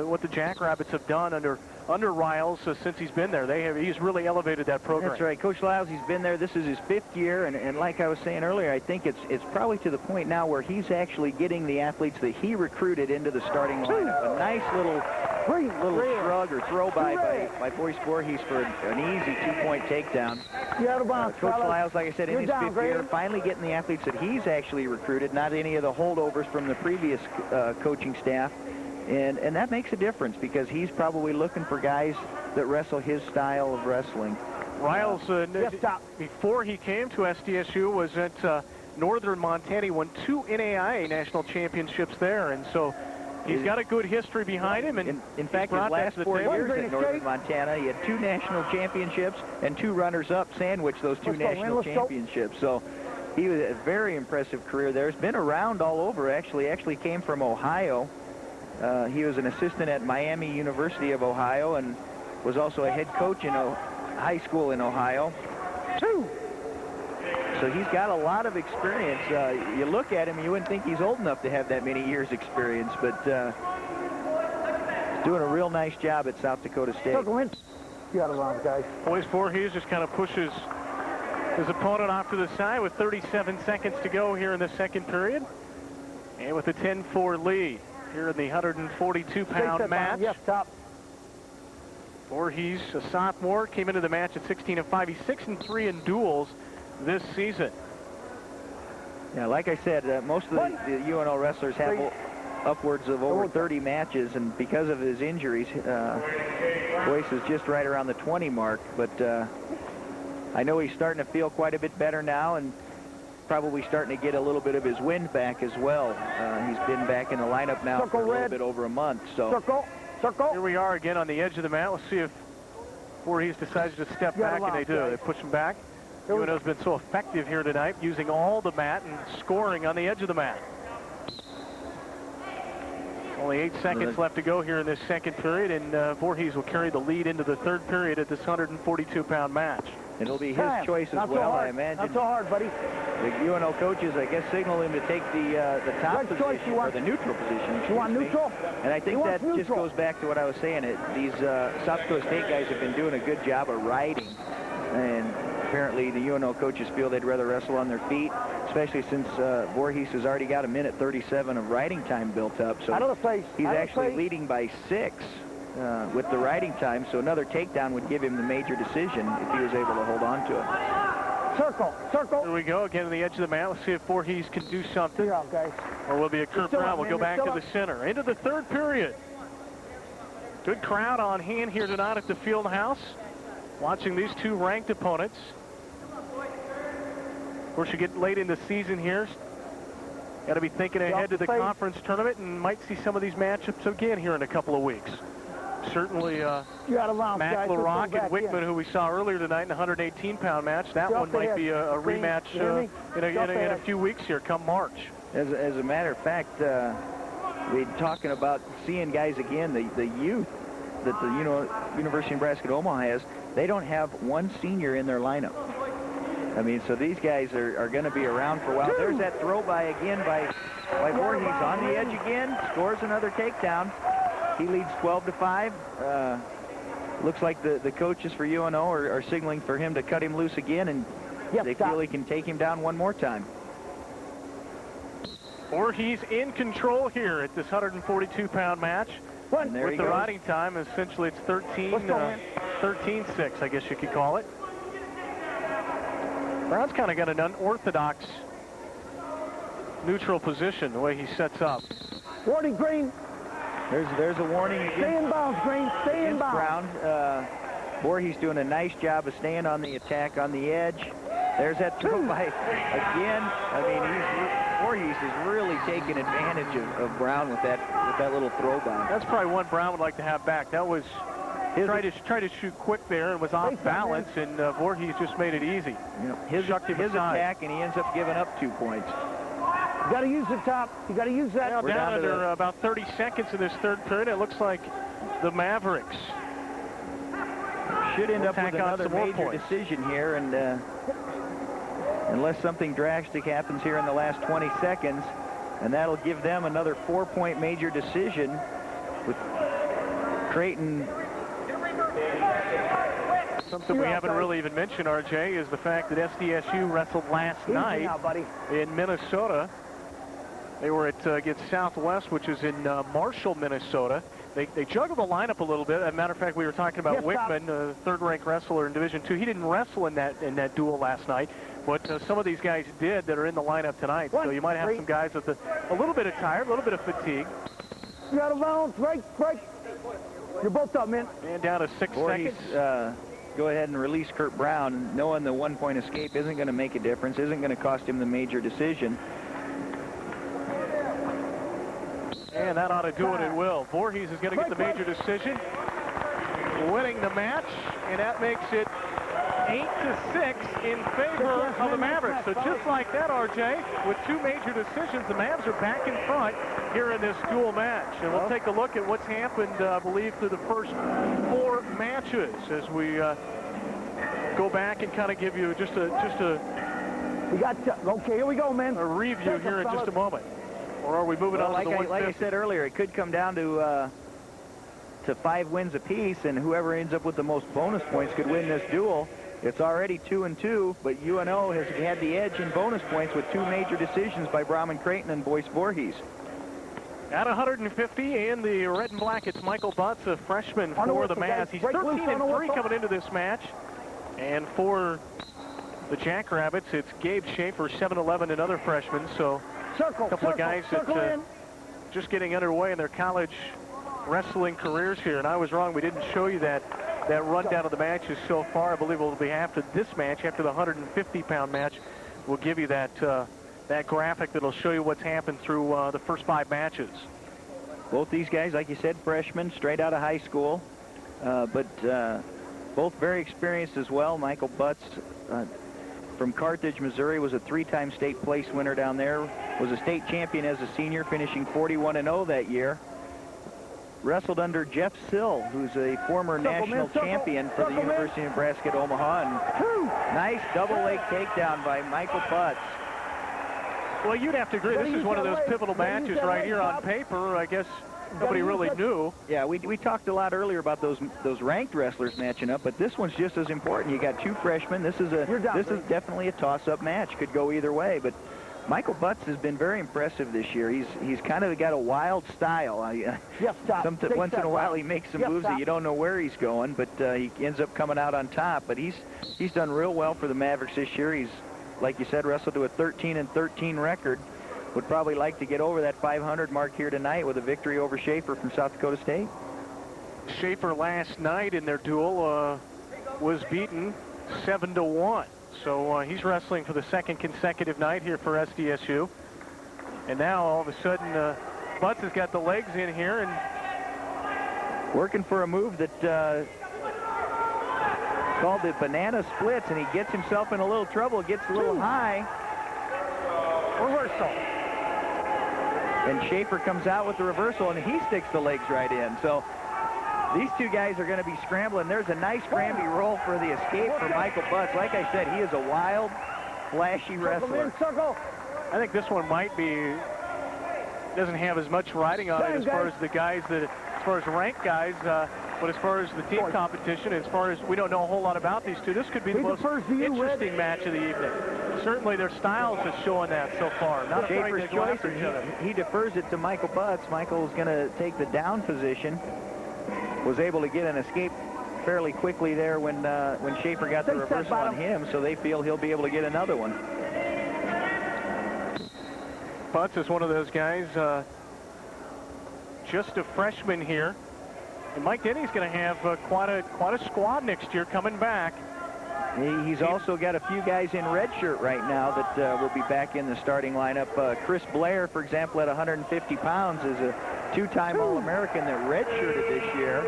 what the Jackrabbits have done under Riles since he's been there. He's really elevated that program. That's right. Coach Lyles, he's been there. This is his 5th year, and like I was saying earlier, I think it's probably to the point now where he's actually getting the athletes that he recruited into the starting lineup. A nice little shrug or throw by Boyce Voorhees for an easy 2-point takedown. Coach Lyles, like I said, in his 5th year, finally getting the athletes that he's actually recruited, not any of the holdovers from the previous coaching staff. And that makes a difference because he's probably looking for guys that wrestle his style of wrestling. Riles, before he came to SDSU, was at Northern Montana. He won 2 NAIA national championships there, and so he's got a good history behind him. And in fact, his last 4 years at Northern Montana, he had 2 national championships and 2 runners-up sandwiched those 2 national championships. So he was a very impressive career there. He's been around all over, actually. Actually came from Ohio. He was an assistant at Miami University of Ohio and was also a head coach in high school in Ohio. So he's got a lot of experience. You look at him, you wouldn't think he's old enough to have that many years experience, but he's doing a real nice job at South Dakota State. You got it wrong, guys. Boys, Voorhees just kind of pushes his opponent off to the side with 37 seconds to go here in the second period. And with a 10-4 lead here in the 142-pound match. Yes, top. Voorhees, a sophomore, came into the match at 16-5. He's 6-3 in duels this season. Yeah, like I said, most of the UNO wrestlers have upwards of over 30 matches, and because of his injuries, Boyce is just right around the 20 mark. But I know he's starting to feel quite a bit better now, and probably starting to get a little bit of his wind back as well. He's been back in the lineup now for a little bit over a month. So here we are again on the edge of the mat. We'll see if Voorhees decides to step back, and they do. They push him back. UNO's been so effective here tonight, using all the mat and scoring on the edge of the mat. Only 8 seconds left to go here in this second period, and Voorhees will carry the lead into the third period at this 142-pound match. It'll be his choice as well, I imagine. Not so hard, buddy. The UNO coaches, I guess, signal him to take the top position, or the neutral position. You want neutral? And I think that just goes back to what I was saying. These South Dakota State guys have been doing a good job of riding, and apparently the UNO coaches feel they'd rather wrestle on their feet, especially since Voorhees has already got a minute 37 of riding time built up. So he's actually leading by 6 with the riding time, so another takedown would give him the major decision if he was able to hold on to it. Circle. Here we go, again on the edge of the mat. Let's see if Voorhees can do something. Guys. Or will be a Kurt Brown. We'll go back to the center. Into the third period. Good crowd on hand here tonight at the field house, watching these two ranked opponents. Of course, you get late in the season here. Got to be thinking ahead to the conference tournament, and might see some of these matchups again here in a couple of weeks. Certainly, Mac LaRock and Wickman, who we saw earlier tonight in the 118-pound match, that one might be a rematch in a few weeks here, come March. As a matter of fact, we're talking about seeing guys again, the youth that the University of Nebraska at Omaha has. They don't have one senior in their lineup. I mean, so these guys are going to be around for a while. There's that throw by again by Voorhees on the edge again, scores another takedown. He leads 12-5. Looks like the coaches for UNO are signaling for him to cut him loose again, and they feel he can take him down one more time. Voorhees in control here at this 142-pound match. With the riding time, essentially it's 13-6, I guess you could call it. Brown's kind of got an unorthodox neutral position, the way he sets up. Warning, Green. There's a warning against, stay in bounds, Green. Stay in bounds. Brown. Voorhees doing a nice job of staying on the attack on the edge. There's that throw by again. I mean, Voorhees is really taking advantage of Brown with that little throw by. That's probably one Brown would like to have back. That was tried to shoot quick there and was off balance, and Voorhees just made it easy. His attack, and he ends up giving up 2 points. You got to use the top. You got to use that. Now down under about 30 seconds in this third period. It looks like the Mavericks should end up with another major decision here, and unless something drastic happens here in the last 20 seconds, and that'll give them another 4-point major decision with Creighton. Something we haven't really even mentioned, RJ, is the fact that SDSU wrestled last night in Minnesota. They were against Southwest, which is in Marshall, Minnesota. They juggled the lineup a little bit. As a matter of fact, we were talking about Wickman, a third-ranked wrestler in Division II. He didn't wrestle in that duel last night, but some of these guys did that are in the lineup tonight. So you might have some guys with a little bit of tired, a little bit of fatigue. You got to bounce, break. You're both up, man. And down to 6 seconds. Go ahead and release Kurt Brown, knowing the 1-point escape isn't going to make a difference, isn't going to cost him the major decision. And that ought to do it. It will. Voorhees is going to get the major decision, winning the match, and that makes it 8-6 in favor of the Mavericks. So just like that, RJ, with 2 major decisions, the Mavs are back in front here in this dual match. And we'll take a look at what's happened, I believe, through the first 4 matches as we go back and kind of give you just a Okay, here we go, man. a review here in just a moment. Or are we moving on to the 150? Like I said earlier, it could come down to 5 wins apiece, and whoever ends up with the most bonus points could win this duel. It's already 2-2, but UNO has had the edge in bonus points with 2 major decisions by Brahman Creighton and Boyce Voorhees. At 150 in the red and black, it's Michael Butz, a freshman for the Mavs. He's 13-3 coming into this match. And for the Jackrabbits, it's Gabe Schaefer, 7'11", another freshman. So a couple of guys that just getting underway in their college wrestling careers here. And I was wrong. We didn't show you that rundown of the matches so far. I believe it will be after this match, after the 150-pound match. We'll give you that graphic that'll show you what's happened through the first 5 matches. Both these guys, like you said, freshmen, straight out of high school, but both very experienced as well. Michael Butz from Carthage, Missouri, was a 3-time state place winner down there, was a state champion as a senior, finishing 41-0 that year. Wrestled under Jeff Sill, who's a former national champion for the University of Nebraska at Omaha. And nice double leg takedown by Michael Butz. Well, you'd have to agree. This is one of those pivotal matches right here on paper. I guess nobody really knew. Yeah, we talked a lot earlier about those ranked wrestlers matching up, but this one's just as important. You got 2 freshmen. This is definitely a toss-up match. Could go either way, but Michael Butz has been very impressive this year. He's kind of got a wild style. Once in a while he makes some moves that you don't know where he's going, but he ends up coming out on top. But he's done real well for the Mavericks this year. He's, like you said, wrestled to a 13-13 record. Would probably like to get over that 500 mark here tonight with a victory over Schaefer from South Dakota State. Schaefer last night in their duel was beaten 7-1. So he's wrestling for the 2nd consecutive night here for SDSU. And now all of a sudden Butz has got the legs in here and working for a move that called the banana splits, and he gets himself in a little trouble, gets a little high. Reversal. And Schaefer comes out with the reversal, and he sticks the legs right in. So these 2 guys are going to be scrambling. There's a nice Granby roll for the escape for Michael Butz. Like I said, he is a wild, flashy wrestler. I think this one might be, doesn't have as much riding on it as far as the guys that, as far as ranked guys, but as far as the team competition, as far as we don't know a whole lot about these 2, this could be the most interesting match of the evening. Certainly their styles is showing that so far. Not afraid to go after each other. He defers it to Michael Butz. Michael's going to take the down position. Was able to get an escape fairly quickly there when Schaefer got the reversal on him, so they feel he'll be able to get another one. Butz is one of those guys, just a freshman here. And Mike Denny's going to have quite a squad next year coming back. He's also got a few guys in red shirt right now that will be back in the starting lineup. Chris Blair, for example, at 150 pounds, is a 2-time All-American that redshirted this year.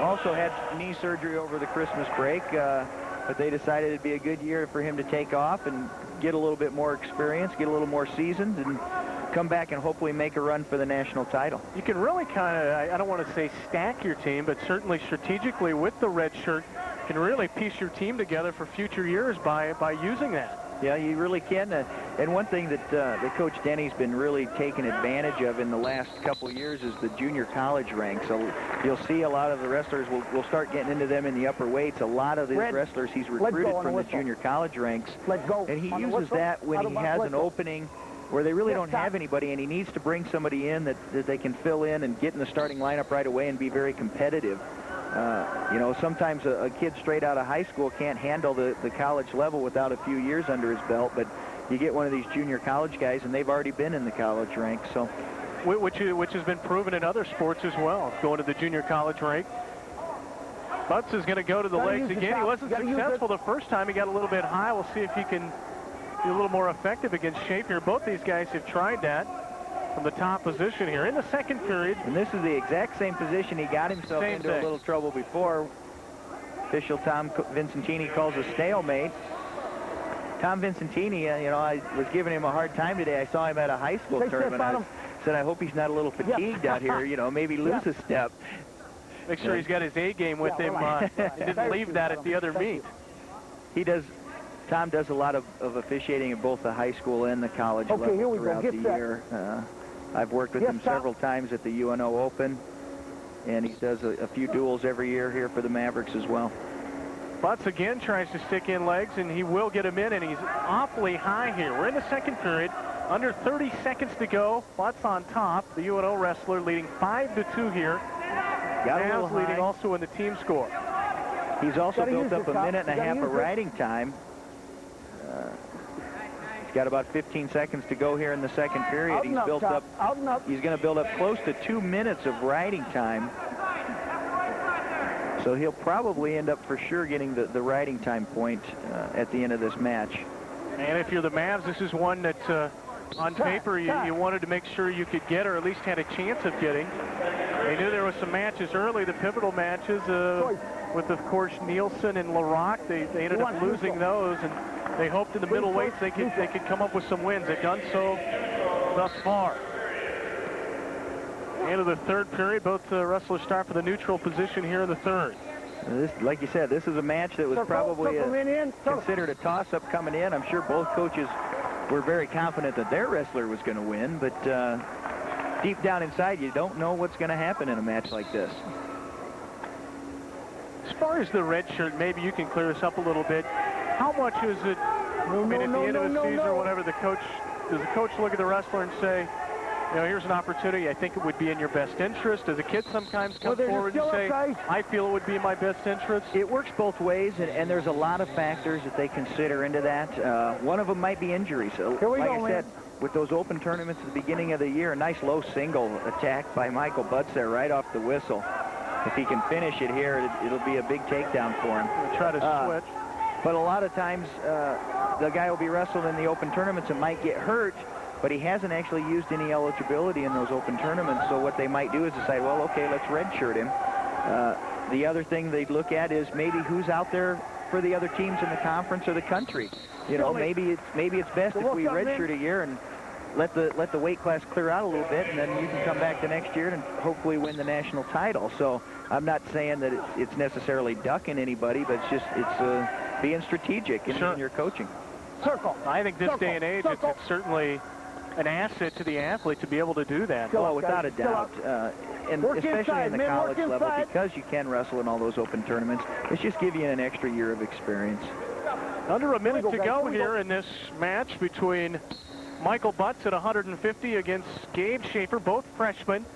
Also had knee surgery over the Christmas break, but they decided it'd be a good year for him to take off and get a little bit more experience, get a little more seasoned, and come back and hopefully make a run for the national title. You can really kind of, I don't want to say stack your team, but certainly strategically with the red shirt, can really piece your team together for future years by using that. Yeah, you really can. And one thing that Coach Denny's been really taking advantage of in the last couple years is the junior college ranks. So you'll see a lot of the wrestlers, we'll start getting into them in the upper weights. A lot of these wrestlers he's recruited from the junior college ranks. And he uses that when he has an opening where they really don't have anybody, and he needs to bring somebody in that they can fill in and get in the starting lineup right away and be very competitive. You know, sometimes a kid straight out of high school can't handle the college level without a few years under his belt, but you get one of these junior college guys, and they've already been in the college ranks. So, which has been proven in other sports as well, going to the junior college rank. Butz is going to go to the legs again. He wasn't successful the first time. He got a little bit high. We'll see if he can be a little more effective against Schaefer. Both these guys have tried that from the top position here in the second period. And this is the exact same position he got himself into a little trouble before. official Tom Vincentini calls a stalemate. Tom Vincentini, you know, I was giving him a hard time today. I saw him at a high school tournament. I said, I hope he's not a little fatigued out here, you know, maybe lose a step. Make sure he's got his A game with him. He didn't leave that at the other meet. He does. Tom does a lot of officiating at both the high school and the college level throughout the year. I've worked with him several times at the UNO Open, and he does a few duels every year here for the Mavericks as well. Butz again tries to stick in legs, and he will get him in, and he's awfully high here. We're in the second period. Under 30 seconds to go. Butz on top. The UNO wrestler leading 5-2 here. Mavs leading also in the team score. He's also built up a minute and a half of riding time. He's got about 15 seconds to go here in the second period. He's built up. He's going to build up close to 2 minutes of riding time. So he'll probably end up for sure getting the riding time point at the end of this match. And if you're the Mavs, this is one that on paper you wanted to make sure you could get, or at least had a chance of getting. They knew there were some matches early, the pivotal matches with, of course, Nielsen and LaRock. They ended up losing those, and they hoped in the middleweights they could come up with some wins. They've done so thus far. End of the third period. Both wrestlers start for the neutral position here in the third. This, like you said, this is a match that was probably considered a toss-up coming in. I'm sure both coaches were very confident that their wrestler was going to win, but deep down inside, you don't know what's going to happen in a match like this. As far as the red shirt, maybe you can clear this up a little bit. How much is it, I mean, at the end of the season or whatever, does the coach look at the wrestler and say, you know, here's an opportunity, I think it would be in your best interest? Does a kid sometimes come forward and say, I feel it would be in my best interest? It works both ways, and there's a lot of factors that they consider into that. One of them might be injuries. Like I said, with those open tournaments at the beginning of the year, a nice low single attack by Michael Butz there right off the whistle. If he can finish it here, it'll be a big takedown for him. We'll try to switch. But a lot of times, the guy will be wrestled in the open tournaments and might get hurt, but he hasn't actually used any eligibility in those open tournaments. So what they might do is decide, well, okay, let's redshirt him. The other thing they'd look at is maybe who's out there for the other teams in the conference or the country. You know, maybe it's best if we redshirt a year and let the weight class clear out a little bit, and then you can come back the next year and hopefully win the national title. So I'm not saying that it's necessarily ducking anybody, but it's being strategic in your coaching. I think this day and age, it's certainly an asset to the athlete to be able to do that. Oh, without a doubt. And especially in the college level, because you can wrestle in all those open tournaments, it's just give you an extra year of experience. Under a minute to go here in this match between Michael Butz at 150 against Gabe Schaefer, both freshmen.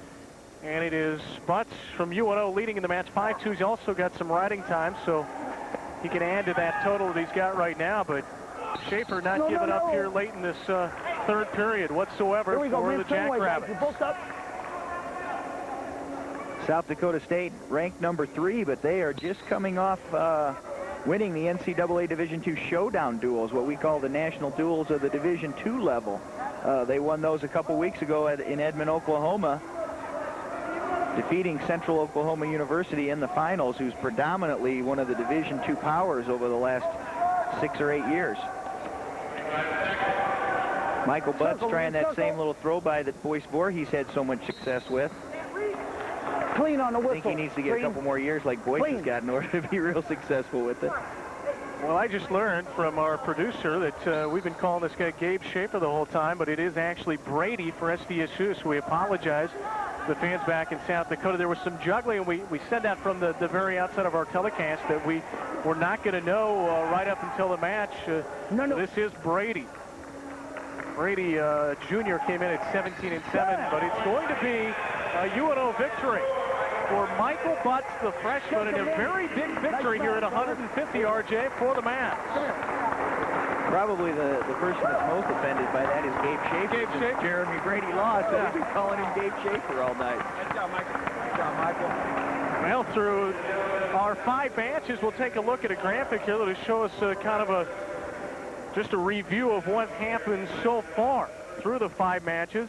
And it is Butz from UNO leading in the match 5-2. He's also got some riding time, so he can add to that total that he's got right now. But Schaefer not giving up here late in this third period whatsoever for the Jackrabbits. South Dakota State ranked number 3, but they are just coming off winning the NCAA Division II Showdown duels, what we call the national duels of the Division II level. They won those a couple weeks ago in Edmond, Oklahoma, defeating Central Oklahoma University in the finals, who's predominantly one of the Division II powers over the last 6 or 8 years. Michael Butz trying that same little throw-by that Boyce Voorhees had so much success with. Clean on the whistle. I think he needs to get a couple more years like Boyce has got in order to be real successful with it. Well, I just learned from our producer that we've been calling this guy Gabe Schaefer the whole time, but it is actually Brady for SDSU, so we apologize to the fans back in South Dakota. There was some juggling, and we said that from the very outset of our telecast that we were not going to know right up until the match. This is Brady. Brady Jr. came in at 17-7, but it's going to be a UNO victory for Michael Butz, the freshman, and a very big victory here at 150, RJ, for the Mavs. Probably the person that's most offended by that is Gabe Schaefer. Jeremy Brady lost, so we've been calling him Gabe Schaefer all night. Good job, Michael. Good job, Michael. Well, through our 5 matches, we'll take a look at a graphic here that will show us kind of just a review of what happened so far through the 5 matches.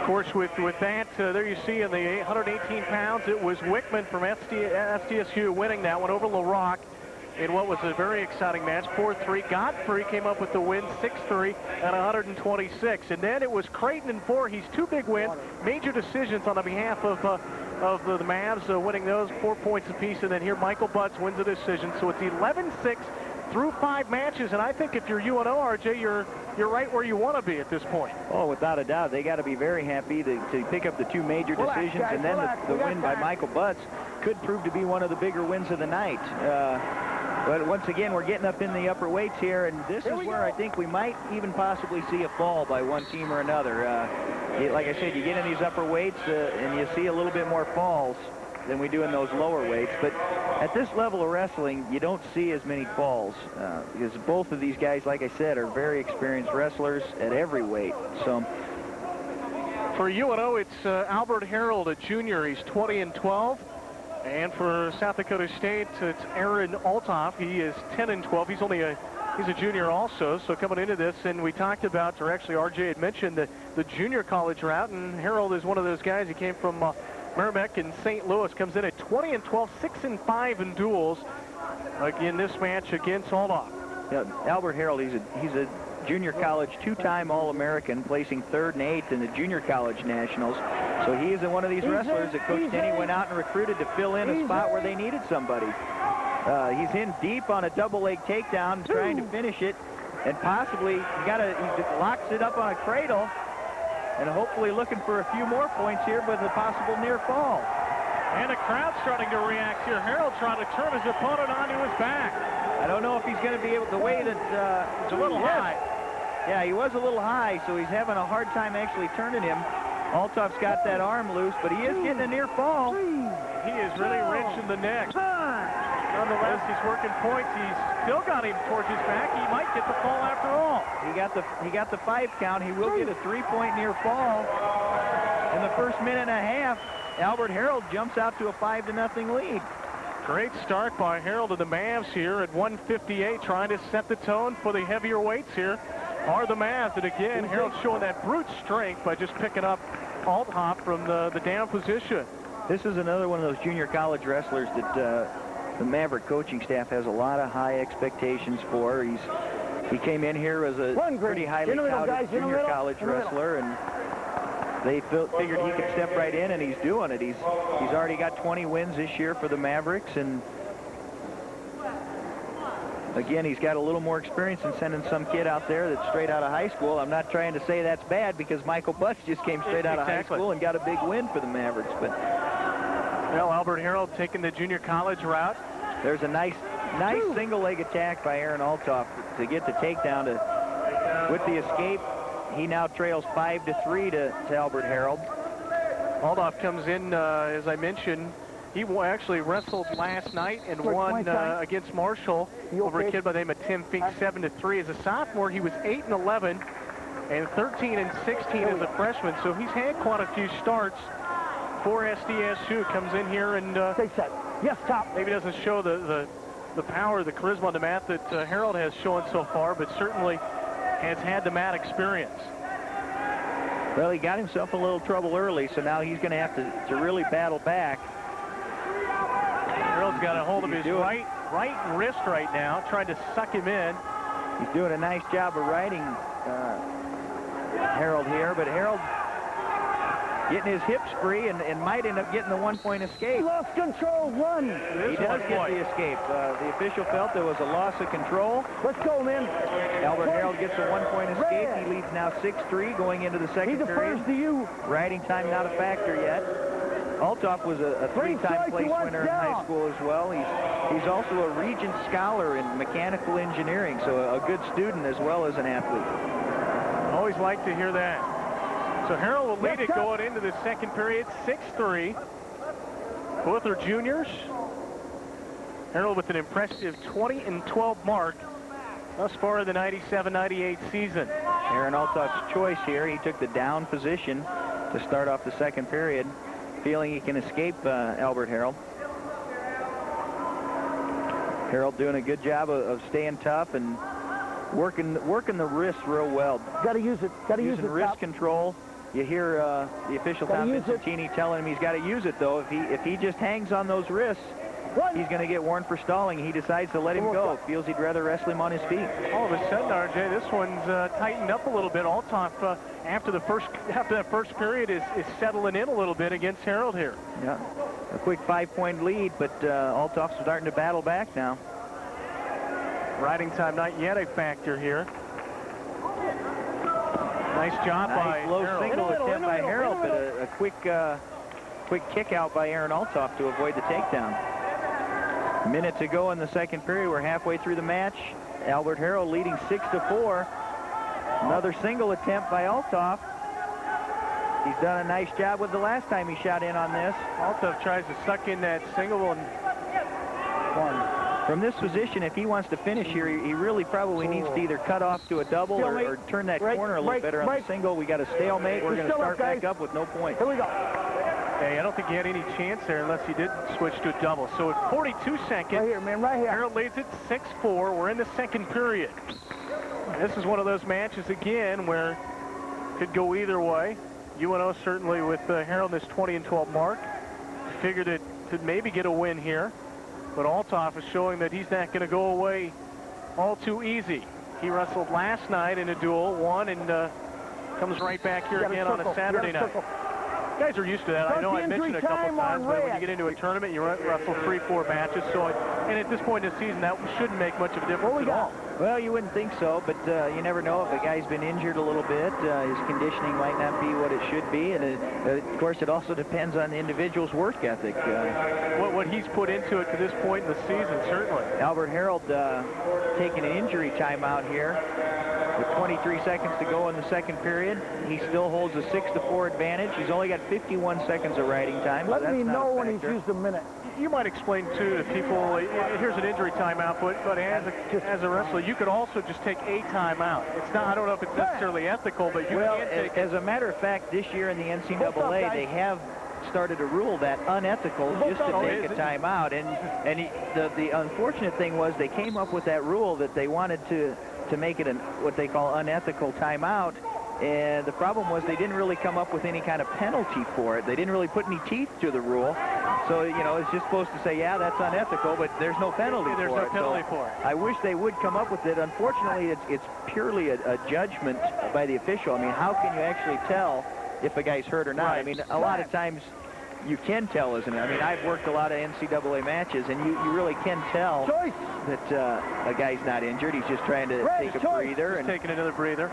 Of course, with that, there you see in the 118 pounds, it was Wickman from SDSU winning that one over LaRock in what was a very exciting match, 4-3. Godfrey came up with the win, 6-3 at 126. And then it was Creighton and Voorhees, 2 big wins, major decisions on the behalf of the Mavs, winning those 4 points apiece. And then here Michael Butz wins a decision. So it's 11-6 through 5 matches. And I think if you're UNO, RJ, you're right where you want to be at this point. Oh, without a doubt. They got to be very happy to pick up the 2 major decisions. And then the win by Michael Butz could prove to be one of the bigger wins of the night. But once again, we're getting up in the upper weights here, and this is where I think we might even possibly see a fall by one team or another. Like I said, you get in these upper weights, and you see a little bit more falls than we do in those lower weights. But at this level of wrestling, you don't see as many falls because both of these guys, like I said, are very experienced wrestlers at every weight. So for UNO, it's Albert Harold, a junior. He's 20-12. And for South Dakota State, it's Aaron Altoff. He is 10-12. He's a junior also. So coming into this, and we talked about, or actually RJ had mentioned the junior college route, and Harold is one of those guys. He came from Merrimack in St. Louis, comes in at 20-12, 6-5 in duels. Again, this match against Altoff. Yeah, Albert Harold, he's a junior college 2-time All-American, placing 3rd and 8th in the junior college nationals. So he is one of these wrestlers that Coach Denny went out and recruited to fill in a spot where they needed somebody. He's in deep on a double leg takedown, trying to finish it, and possibly he locks it up on a cradle, and hopefully looking for a few more points here with a possible near fall. And the crowd starting to react here. Harold trying to turn his opponent onto his back. I don't know if he's going to be able to weigh that. It's a little high. Yeah, he was a little high, so he's having a hard time actually turning him. Altoff's got that arm loose, but he is getting a near fall. He is really rich in the neck. Nonetheless, he's working points. He's still got him towards his back. He might get the fall after all. He got the 5 count. He will get a 3-point near fall. In the first minute and a half, Albert Harold jumps out to a 5-0 lead. Great start by Harold and the Mavs here at 158, trying to set the tone for the heavier weights here are the Mavs. And again, Harold showing that brute strength by just picking up Altoff from the down position. This is another one of those junior college wrestlers that the Maverick coaching staff has a lot of high expectations for. He came in here as a pretty highly touted junior college wrestler, and they figured he could step right in, and he's doing it. He's already got 20 wins this year for the Mavericks, and again, he's got a little more experience in sending some kid out there that's straight out of high school. I'm not trying to say that's bad because Michael Butz just came straight out of high school and got a big win for the Mavericks. But well, Albert Harold taking the junior college route. There's a nice single leg attack by Aaron Altoff to get the takedown. With the escape, he now trails 5-3 to Albert Harold. Altoff comes in, as I mentioned, he actually wrestled last night and won against Marshall over a kid by the name of Tim Fink, 7-3. As a sophomore, he was 8-11 and 13-16 as a freshman. So he's had quite a few starts for SDSU. Comes in here and yes, top. Maybe doesn't show the power, the charisma on the mat that Harold has shown so far, but certainly has had the mat experience. Well, he got himself a little trouble early, so now he's going to have to really battle back. Harold's got a hold of his right wrist right now, trying to suck him in. He's doing a nice job of riding Harold here, but Harold getting his hips free and might end up getting the 1-point escape. Lost control, run. He does get the escape. The official felt there was a loss of control. Let's go, man. Albert Harold gets a 1-point escape. He leads now 6-3 going into the second period. He's to you. Riding time not a factor yet. Altoff was a 3-time place winner in high school as well. He's also a Regent Scholar in mechanical engineering, so a good student as well as an athlete. Always like to hear that. So Harold will lead it going into the second period, 6-3. Both are juniors. Harold with an impressive 20-12 mark thus far in the 97-98 season. Aaron Altoff's choice here. He took the down position to start off the second period, feeling he can escape Albert Harold. Harold doing a good job of staying tough and working the wrist real well. Got to use it. Got to use it. Wrist control. You hear the official Tom Vincentini telling him he's got to use it, though. If he just hangs on those wrists, he's going to get warned for stalling. He decides to let him go. Feels he'd rather wrestle him on his feet. All of a sudden, RJ, this one's tightened up a little bit. Althoff, after that first period, is settling in a little bit against Harold here. Yeah, a quick 5-point lead, but Althoff's starting to battle back now. Riding time not yet a factor here. Nice job by low Harold. single attempt by Harold, but a quick kick out by Aaron Althoff to avoid the takedown. Minute to go in the second period. We're halfway through the match. Albert Harold leading 6-4. Another single attempt by Althoff. He's done a nice job with the last time he shot in on this. Althoff tries to suck in that single and one. From this position, if he wants to finish here, he really probably needs to either cut off to a double or turn that corner a little better on the single. We got a stalemate. We're going to start back up with no points. Here we go. Hey, I don't think he had any chance there unless he did switch to a double. So at 42 seconds, right here, man, right here. Harold leads it 6-4. We're in the second period. This is one of those matches, again, where it could go either way. UNO certainly with Harold in this 20-12 mark. Figured it to maybe get a win here. But Althoff is showing that he's not going to go away all too easy. He wrestled last night in a duel, won, and comes right back here again on a Saturday night. Guys are used to that. I know I mentioned it a couple times, but when you get into a tournament, you wrestle 3-4 matches. So, and at this point in the season, that shouldn't make much of a difference at all. Well, you wouldn't think so, but you never know. If a guy's been injured a little bit, his conditioning might not be what it should be. And, of course, it also depends on the individual's work ethic. What he's put into it to this point in the season, certainly. Albert Harold taking an injury timeout here. With 23 seconds to go in the second period, he still holds a 6-4 advantage. He's only got 51 seconds of riding time. Let me know when he's used a minute. You might explain, too, to people, here's an injury timeout, but as a wrestler, you could also just take a timeout. It's not, I don't know if it's necessarily ethical, but you can take it. As a matter of fact, this year in the NCAA, they have started a rule that unethical just to take a timeout. And the unfortunate thing was they came up with that rule that they wanted to make it what they call unethical timeout. And the problem was they didn't really come up with any kind of penalty for it. They didn't really put any teeth to the rule. So, you know, it's just supposed to say, yeah, that's unethical, but there's no penalty for it. There's no penalty for it. I wish they would come up with it. Unfortunately, it's purely a judgment by the official. I mean, how can you actually tell if a guy's hurt or not? Right. I mean, a lot of times you can tell, isn't it? I mean, I've worked a lot of NCAA matches, and you really can tell that a guy's not injured. He's just trying to take a breather. And taking another breather.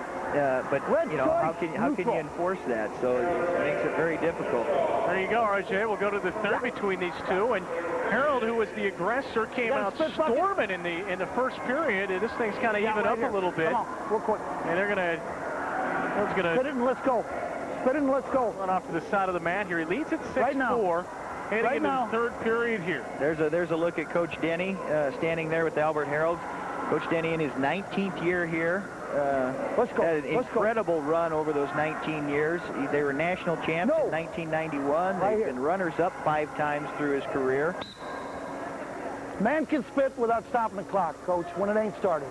But, you know, how can you enforce that? So it makes it very difficult. There you go, RJ. We'll go to the third between these two. And Harold, who was the aggressor, came out storming in the first period. And this thing's kind of even up a little bit. Come on, real quick. And they're going to... Spit it and let's go. Spit it and let's go. Run off to the side of the mat here. He leads at 6-4. Heading into the third period here. There's a look at Coach Denny standing there with Albert Harold. Coach Denny in his 19th year here. Let's go. Had an incredible run over those 19 years. They were national champs in 1991. They've been runners-up 5 times through his career. Man can spit without stopping the clock, Coach, when it ain't started.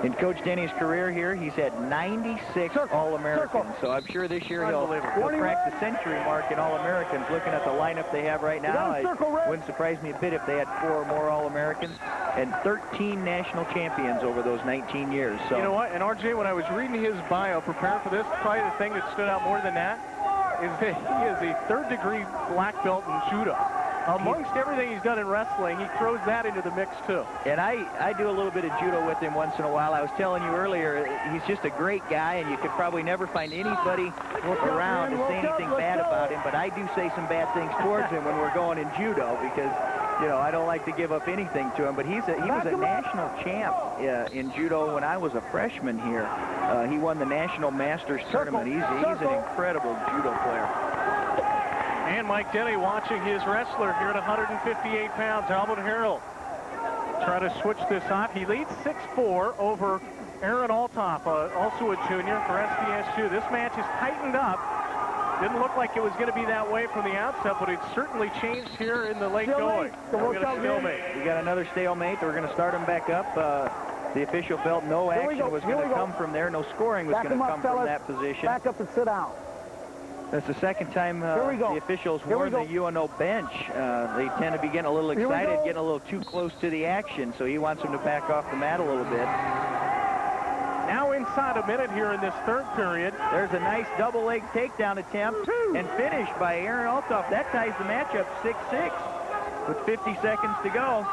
In Coach Denny's career here, he's had 96 All-Americans. So I'm sure this year he'll crack the century mark in All-Americans. Looking at the lineup they have right now, it wouldn't surprise me a bit if they had 4 or more All-Americans and 13 national champions over those 19 years. So you know what? And RJ, when I was reading his bio, preparing for this, probably the thing that stood out more than that is that he is a 3rd-degree black belt in judo. Amongst everything he's done in wrestling, he throws that into the mix, too. And I do a little bit of judo with him once in a while. I was telling you earlier, he's just a great guy, and you could probably never find anybody around to say anything bad about him. But I do say some bad things towards him when we're going in judo because, you know, I don't like to give up anything to him. But he was a national champ in judo when I was a freshman here. He won the National Masters Tournament. He's an incredible judo player. And Mike Denny watching his wrestler here at 158 pounds, Albert Harold. Try to switch this off. He leads 6-4 over Aaron Althoff, also a junior for SDSU. This match is tightened up. Didn't look like it was going to be that way from the outset, but it certainly changed here in the late going. We got another stalemate. We're going to start them back up. The official felt no action was going to come from there. No scoring was going to come from that position. Back up and sit down. That's the second time the officials warned the UNO bench. They tend to be getting a little excited, getting a little too close to the action, so he wants them to back off the mat a little bit. Now inside a minute here in this third period. There's a nice double leg takedown attempt and finish by Aaron Althoff. That ties the match up 6-6 with 50 seconds to go.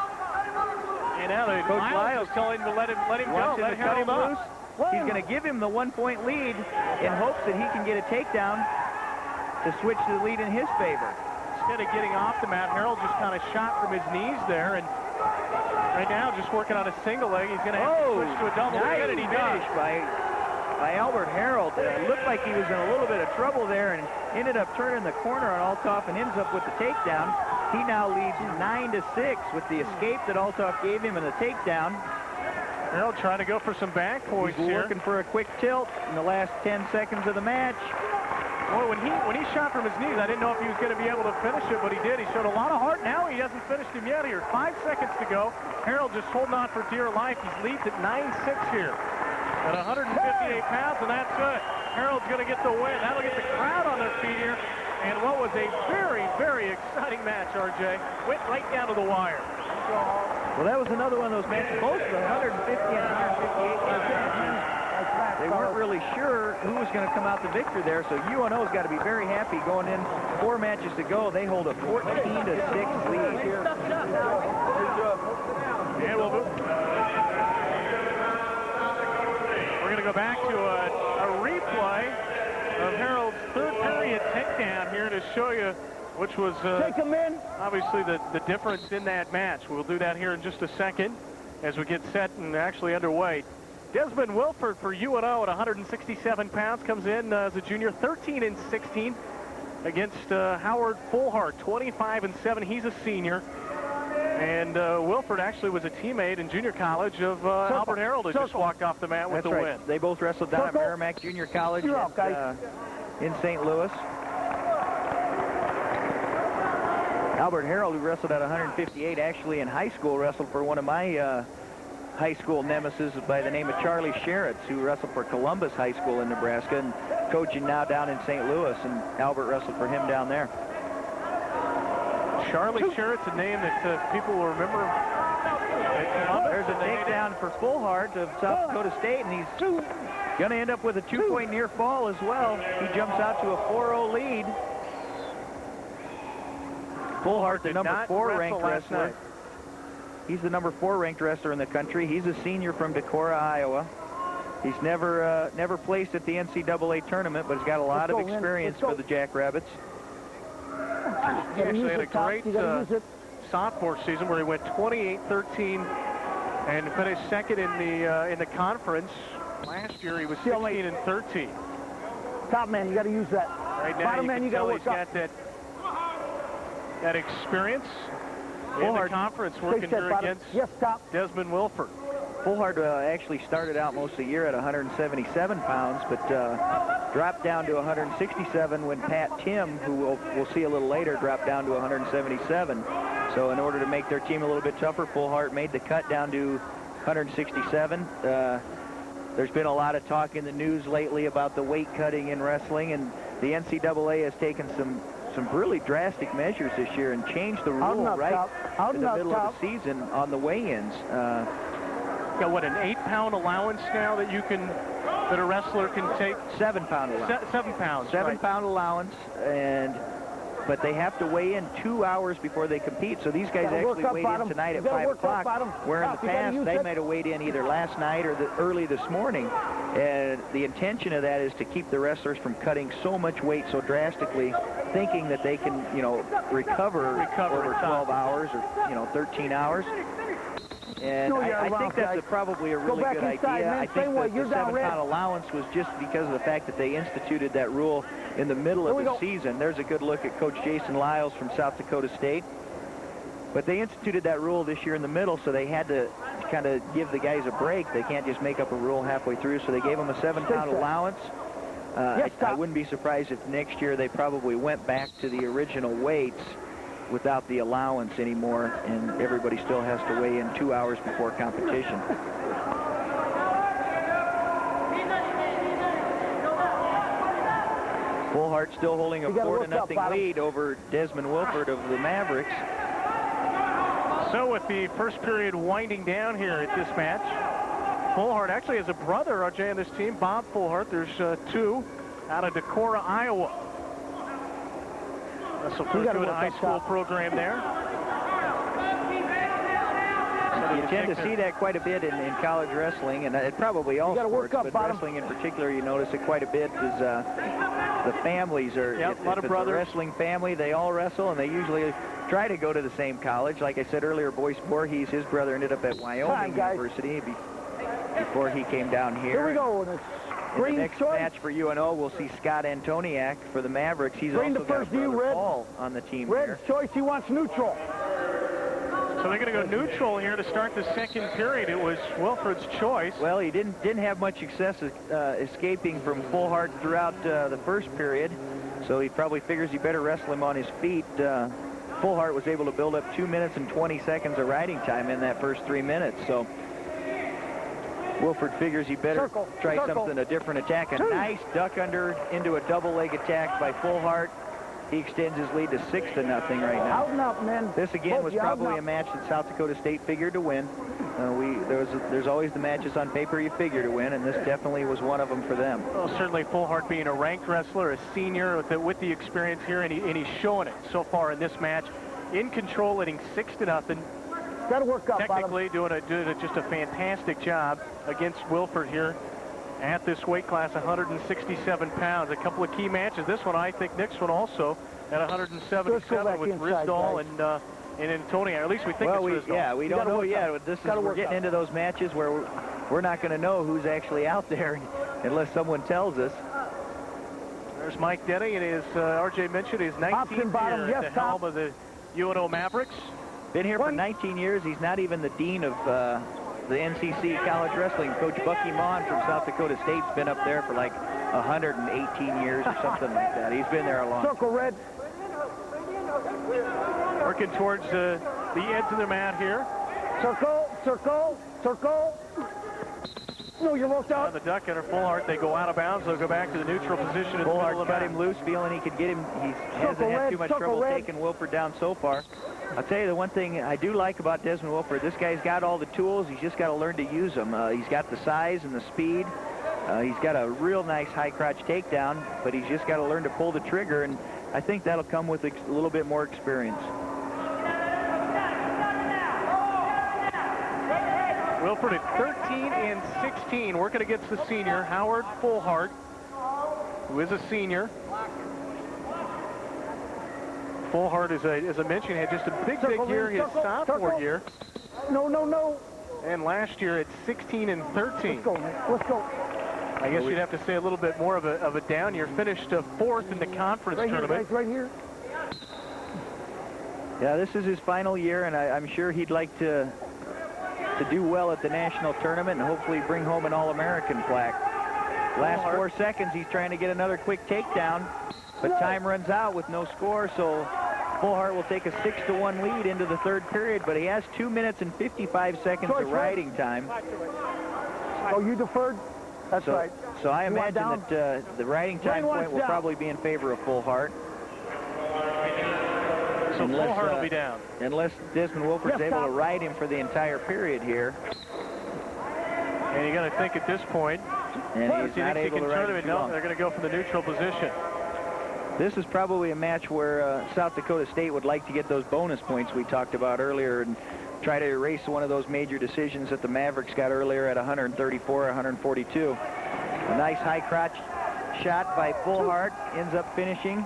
And now Coach Lyles is telling him to let him go, let Harold loose. He's going to give him the 1-point lead in hopes that he can get a takedown to switch the lead in his favor. Instead of getting off the mat, Harold just kind of shot from his knees there, and right now just working on a single leg. He's going to have to switch to a double leg, and he does. By Albert Harold. It looked like he was in a little bit of trouble there and ended up turning the corner on Althoff and ends up with the takedown. He now leads 9-6 with the escape that Althoff gave him and the takedown. Harold trying to go for some back points here. He's looking for a quick tilt in the last 10 seconds of the match. Boy, when he shot from his knees, I didn't know if he was going to be able to finish it, but he did. He showed a lot of heart. Now he hasn't finished him yet here. 5 seconds to go. Harold just holding on for dear life. He leads at 9-6 here at 158 pounds, and that's good. Harold's going to get the win. That'll get the crowd on their feet here. And what was a very, very exciting match, RJ. Went right down to the wire. Well, that was another one of those matches. Both the 150 and 158 matches. They weren't really sure who was going to come out the victor there, so UNO's got to be very happy going in 4 matches to go. They hold a 14-6 lead here. And we're going to go back to a replay of Harold's third period takedown here to show you which was obviously the difference in that match. We'll do that here in just a second as we get set and actually underway. Desmond Wilford for UNO at 167 pounds comes in as a junior, 13-16 against Howard Fullhart, 25-7. He's a senior. And Wilford actually was a teammate in junior college of Albert Harold, who just walked off the mat with the win. They both wrestled down at Merrimack Junior College in St. Louis. Albert Harold, who wrestled at 158, actually in high school wrestled for one of my high school nemesis by the name of Charlie Sheritz, who wrestled for Columbus High School in Nebraska and coaching now down in St. Louis, and Albert wrestled for him down there. Charlie Sheritz, a name that people will remember. There's a takedown for Fullhart of South Dakota State, and he's going to end up with a 2-point near fall as well. He jumps out to a 4-0 lead. Fullhart, the number 4 ranked wrestler. He's the number 4 ranked wrestler in the country. He's a senior from Dakota, Iowa. He's never placed at the NCAA tournament, but he's got a lot of experience for the Jackrabbits. He actually had a great sophomore season where he went 28-13 and finished second in the conference. Last year he was 16-13. Top man, you got to use that. Right now you can tell he's got that experience in the conference working here against Desmond Wilford. Fullhart actually started out most of the year at 177 pounds, but dropped down to 167 when Pat Tim, who we'll see a little later, dropped down to 177. So in order to make their team a little bit tougher, Fullhart made the cut down to 167. There's been a lot of talk in the news lately about the weight cutting in wrestling, and the NCAA has taken some really drastic measures this year and changed the rule right in the middle of the season on the weigh-ins. Got what, an 8-pound allowance now that a wrestler can take? 7-pound allowance. 7 pounds. 7-pound allowance, but they have to weigh in 2 hours before they compete. So these guys actually weighed in tonight at 5 o'clock, where in the past they might have weighed in either last night or early this morning. And the intention of that is to keep the wrestlers from cutting so much weight so drastically, thinking that they can, recover over 12 hours or, 13 hours. And I think that's probably a really good idea. I think that the 7-pound allowance was just because of the fact that they instituted that rule in the middle of the season. There's a good look at Coach Jason Lyles from South Dakota State. But they instituted that rule this year in the middle, so they had to kind of give the guys a break. They can't just make up a rule halfway through, so they gave them a 7-pound allowance. I wouldn't be surprised if next year they probably went back to the original weights without the allowance anymore, and everybody still has to weigh in 2 hours before competition. Fullhart still holding a 4-0 lead over Desmond Wilford of the Mavericks. So with the first period winding down here at this match, Fullhart actually has a brother, RJ, on this team, Bob Fullhart. There's two out of Dakota, Iowa. Wrestled for a good high school program there. You tend to see that quite a bit in college wrestling, and probably all sports, but wrestling in particular, you notice it quite a bit, is the families are, yep, a lot of brothers. A wrestling family, they all wrestle, and they usually try to go to the same college. Like I said earlier, Boyce Voorhees, his brother ended up at Wyoming University before he came down here. Here we go. In the next match for UNO, we'll see Scott Antoniak for the Mavericks. He's also got a brother Paul on the team here. Red's choice, he wants neutral. So they're going to go neutral here to start the second period. It was Wilford's choice. Well, he didn't have much success escaping from Fullhart throughout the first period, so he probably figures he better wrestle him on his feet. Fullhart was able to build up 2 minutes and 20 seconds of riding time in that first 3 minutes, so Wilford figures he better try something, a different attack. A nice duck under into a double leg attack by Fullhart. He extends his lead to 6-0 right now. Out and up, men. This again was probably a match that South Dakota State figured to win. There's always the matches on paper you figure to win, and this definitely was one of them for them. Well, certainly Fullhart being a ranked wrestler, a senior with the experience here, and he's showing it so far in this match. In control, leading 6-0. Got to work up. Technically doing just a fantastic job against Wilford here at this weight class, 167 pounds. A couple of key matches. This one, I think, next one also at 177 with Risdall and Antonio. At least we think it's Risdall. Yeah, we don't know yet. We're getting into those matches where we're not going to know who's actually out there unless someone tells us. There's Mike Denny, and his RJ mentioned his 19th year at the helm of the UNO Mavericks. Been here for 19 years. He's not even the dean of the NCC College Wrestling. Coach Bucky Mon from South Dakota State's been up there for like 118 years or something like that. He's been there a long time. Circle, Red. Working towards the edge of the mat here. Circle, circle, circle. No, you're locked out. On the duck under Fullhart, they go out of bounds. They'll go back to the neutral position. Fullhart cut him loose, feeling he could get him. He hasn't had too much trouble taking Wilford down so far. I'll tell you the one thing I do like about Desmond Wilford, this guy's got all the tools. He's just got to learn to use them. He's got the size and the speed. He's got a real nice high crotch takedown, but he's just got to learn to pull the trigger, and I think that'll come with a little bit more experience. Wilford at 13 and 16, working against the senior, Howard Fullhart, who is a senior. Fullhart, as I mentioned, had just a big year his sophomore year. No. And last year at 16 and 13. Let's go, man. Let's go. I guess you'd have to say a little bit more of a down year. Finished fourth in the conference tournament. Right here. Yeah, this is his final year, and I'm sure he'd like to do well at the national tournament and hopefully bring home an All-American plaque. Last 4 seconds, he's trying to get another quick takedown, but time runs out with no score, so Fullhart will take a 6-1 lead into the third period, but he has 2 minutes and 55 seconds of riding time. Oh, you deferred? That's right. So I imagine that the riding time point will probably be in favor of Fullhart. So Fullhart will be down. Unless Desmond Wilford's able to ride him for the entire period here. And you got to think at this point, and he's not able to ride him. No, they're going to go for the neutral position. This is probably a match where South Dakota State would like to get those bonus points we talked about earlier and try to erase one of those major decisions that the Mavericks got earlier at 134, 142. A nice high crotch shot by Fullhart, ends up finishing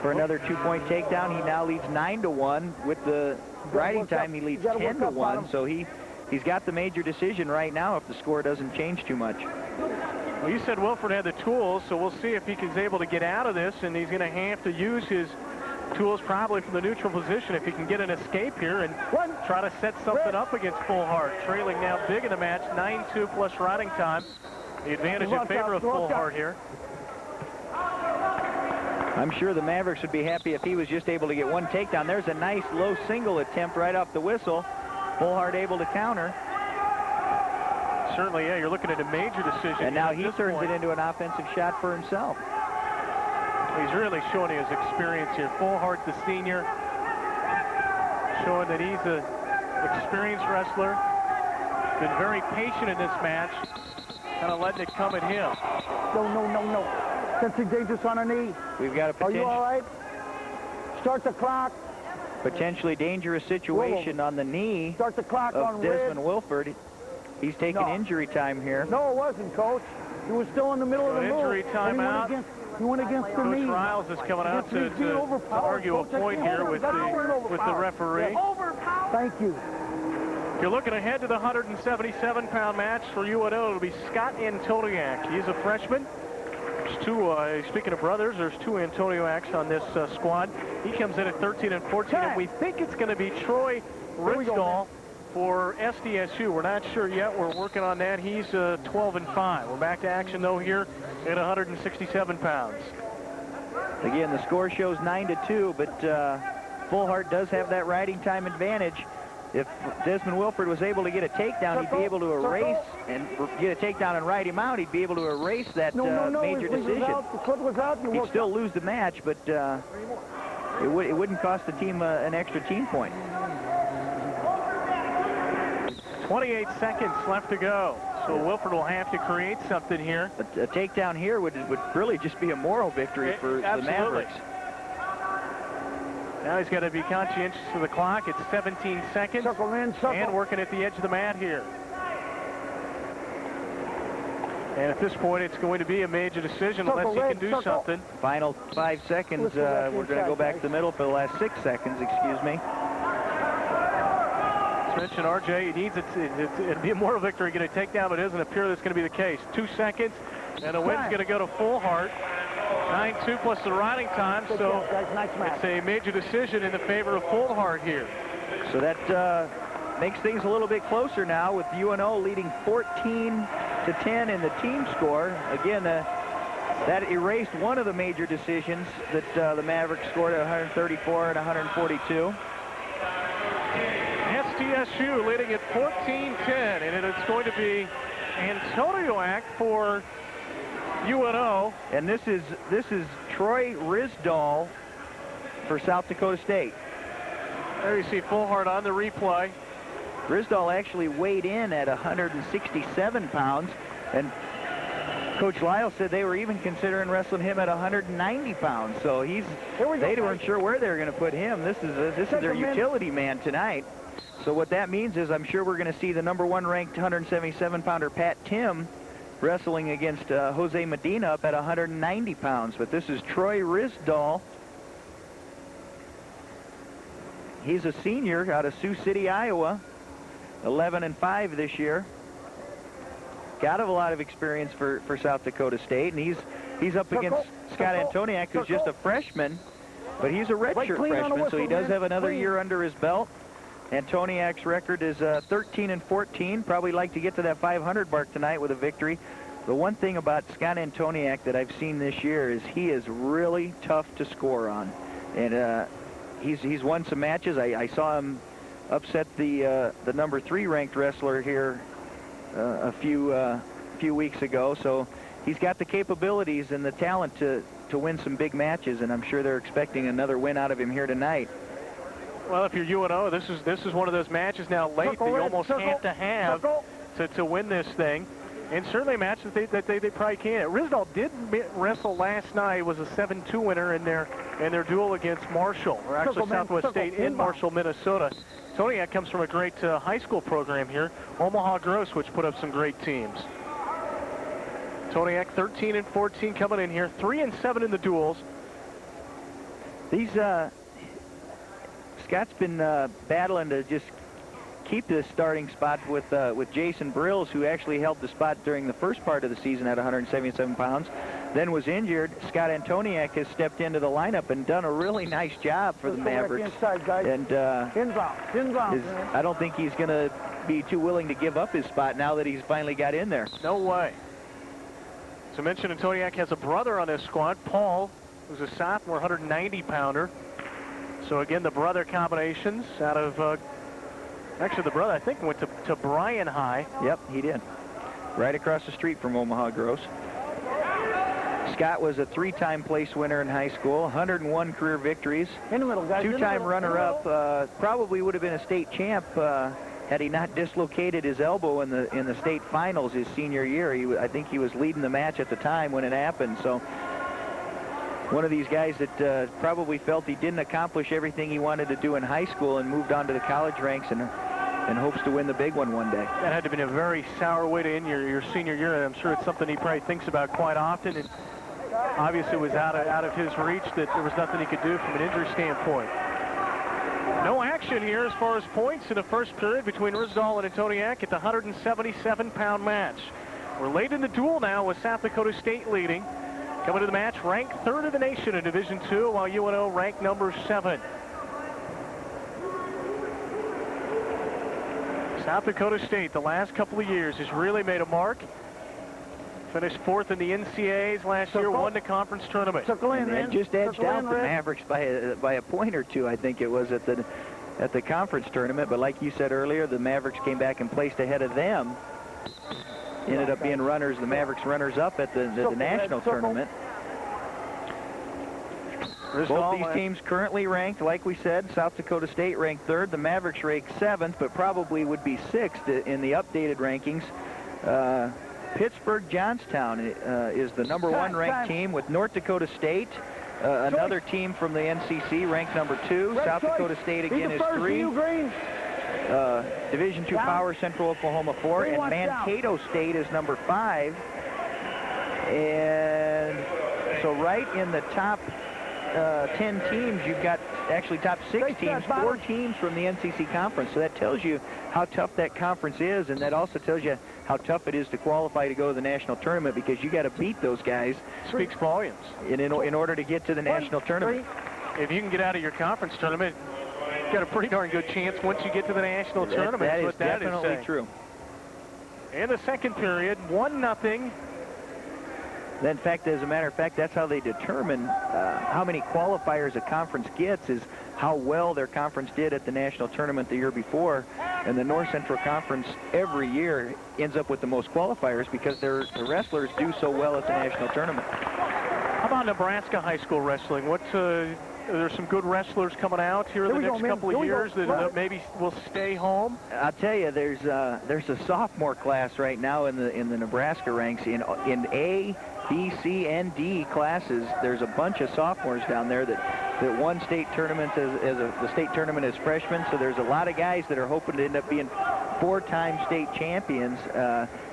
for another 2-point takedown. He now leads 9-1. With the riding time, he leads 10-1. So he's got the major decision right now if the score doesn't change too much. Well, you said Wilford had the tools, so we'll see if he is able to get out of this, and he's going to have to use his tools probably from the neutral position if he can get an escape here and try to set something up against Fullhart. Trailing now big in the match, 9-2 plus riding time. The advantage in favor of Fullhart here. I'm sure the Mavericks would be happy if he was just able to get one takedown. There's a nice low single attempt right off the whistle. Fullhart able to counter. Certainly, yeah, you're looking at a major decision. And now he turns it into an offensive shot for himself. He's really showing his experience here. Fullhart, the senior, showing that he's an experienced wrestler. Been very patient in this match, kind of letting it come at him. No. Sensing dangerous on her knee. We've got a Are you all right? Start the clock. potentially dangerous situation on the knee Start the clock of on Desmond Wilford. He's taking injury time here. No, it wasn't, Coach. He was still in the middle of the move. Injury timeout. He went against the knee. Coach Riles is coming out to argue a point here with the referee. Thank you. If you're looking ahead to the 177-pound match for UNO, it'll be Scott Antoniak. He's a freshman. There's two, speaking of brothers, there's two Antoniaks on this squad. He comes in at 13 and 14, and we think it's going to be Troy Risdall for SDSU. We're not sure yet. We're working on that. He's 12 and 5. We're back to action, though, here at 167 pounds. Again, the score shows 9-2, but Fullhart does have that riding time advantage. If Desmond Wilford was able to get a takedown, he'd be able to erase and get a takedown and ride him out. He'd be able to erase that major decision. He'd still lose the match, but it wouldn't cost the team an extra team point. 28 seconds left to go. So Wilford will have to create something here. A takedown here would really just be a moral victory for the Mavericks. Now he's got to be conscientious of the clock. It's 17 seconds. And working at the edge of the mat here. And at this point, it's going to be a major decision unless he can do something. Final 5 seconds. We're going to go back to the middle for the last 6 seconds, excuse me. As mentioned, RJ, he needs it'd be a moral victory to get a takedown, but it doesn't appear that's going to be the case. 2 seconds, and the win's going to go to Fullhart. 9-2 plus the riding time, so it's a major decision in the favor of Fullhart here. So that makes things a little bit closer now, with UNO leading 14-10 in the team score. Again, that erased one of the major decisions that the Mavericks scored at 134 and 142. SDSU leading at 14-10, and it's going to be Antoniak for UNO. And this is Troy Risdall for South Dakota State. There you see Fullhart on the replay. Risdall actually weighed in at 167 pounds, and Coach Lyle said they were even considering wrestling him at 190 pounds. So they weren't sure where they were going to put him. This is their utility man tonight. So what that means is I'm sure we're going to see the #1 ranked 177-pounder Pat Tim wrestling against Jose Medina up at 190 pounds. But this is Troy Risdall. He's a senior out of Sioux City, Iowa. 11 and 5 this year. Got a lot of experience for South Dakota State, and he's up against Scott Antoniak, who's just a freshman, but he's a redshirt freshman, so he does have another year under his belt. Antoniak's record is 13 and 14. Probably like to get to that 500 mark tonight with a victory. The one thing about Scott Antoniak that I've seen this year is he is really tough to score on, and he's won some matches. I saw him upset the #3 ranked wrestler here a few weeks ago. So he's got the capabilities and the talent to win some big matches, and I'm sure they're expecting another win out of him here tonight. Well, if you're UNO, this is one of those matches now late that you almost have to have to win this thing. And certainly a match that they probably can't. Risdall did wrestle last night, was a 7-2 winner in their duel against Marshall, or actually Southwest State in Marshall, Minnesota. Antoniak comes from a great high school program here, Omaha Gross, which put up some great teams. Antoniak 13 and 14 coming in here, 3 and 7 in the duels. These Scott's been battling to just keep this starting spot with Jason Brills, who actually held the spot during the first part of the season at 177 pounds, then was injured. Scott Antoniak has stepped into the lineup and done a really nice job for the Mavericks. And I don't think he's going to be too willing to give up his spot now that he's finally got in there. No way. So mentioned Antoniak has a brother on this squad, Paul, who's a sophomore, 190-pounder. So again, the brother combinations out of actually, the brother, I think, went to Bryan High. Yep, he did. Right across the street from Omaha Gross. Scott was a 3-time place winner in high school, 101 career victories, In the middle, guys. 2-time runner-up, probably would have been a state champ had he not dislocated his elbow in the state finals his senior year. I think he was leading the match at the time when it happened. So one of these guys that probably felt he didn't accomplish everything he wanted to do in high school and moved on to the college ranks and hopes to win the big one day. That had to have been a very sour way to end your senior year, and I'm sure it's something he probably thinks about quite often. And obviously it was out of his reach, that there was nothing he could do from an injury standpoint. No action here as far as points in the first period between Risdall and Antoniak at the 177-pound match. We're late in the duel now with South Dakota State leading. Coming to the match, ranked 3rd in the nation in Division II, while UNO ranked number 7. South Dakota State, the last couple of years, has really made a mark. Finished 4th in the NCAAs last year, won the conference tournament. And just edged out the Mavericks by a point or two, I think it was, at the conference tournament. But like you said earlier, the Mavericks came back and placed ahead of them. Ended up being the Mavericks runners-up at the national tournament. Both these teams currently ranked, like we said, South Dakota State ranked 3rd. The Mavericks ranked 7th, but probably would be 6th in the updated rankings. Pittsburgh-Johnstown is the number 1 ranked team, with North Dakota State, another team from the NCC, ranked number 2. South Dakota State again is 3. Division II Power, Central Oklahoma 4, and Mankato State is number 5. And so right in the top 10 teams, you've got actually top 6 teams, 4 teams from the NCC conference. So that tells you how tough that conference is, and that also tells you how tough it is to qualify to go to the national tournament, because you got to beat those guys. Speaks volumes. In order to get to the national tournament. If you can get out of your conference tournament, you've got a pretty darn good chance once you get to the national tournament. That is definitely true. In the second period, 1-0. In fact, as a matter of fact, that's how they determine how many qualifiers a conference gets, is how well their conference did at the national tournament the year before. And the North Central Conference every year ends up with the most qualifiers because the wrestlers do so well at the national tournament. How about Nebraska high school wrestling? There's some good wrestlers coming out here in the next couple of years that maybe will stay home. I'll tell you, there's a sophomore class right now in the Nebraska ranks in A, B, C, and D classes. There's a bunch of sophomores down there that won state tournaments the state tournament as freshmen. So there's a lot of guys that are hoping to end up being 4-time state champions,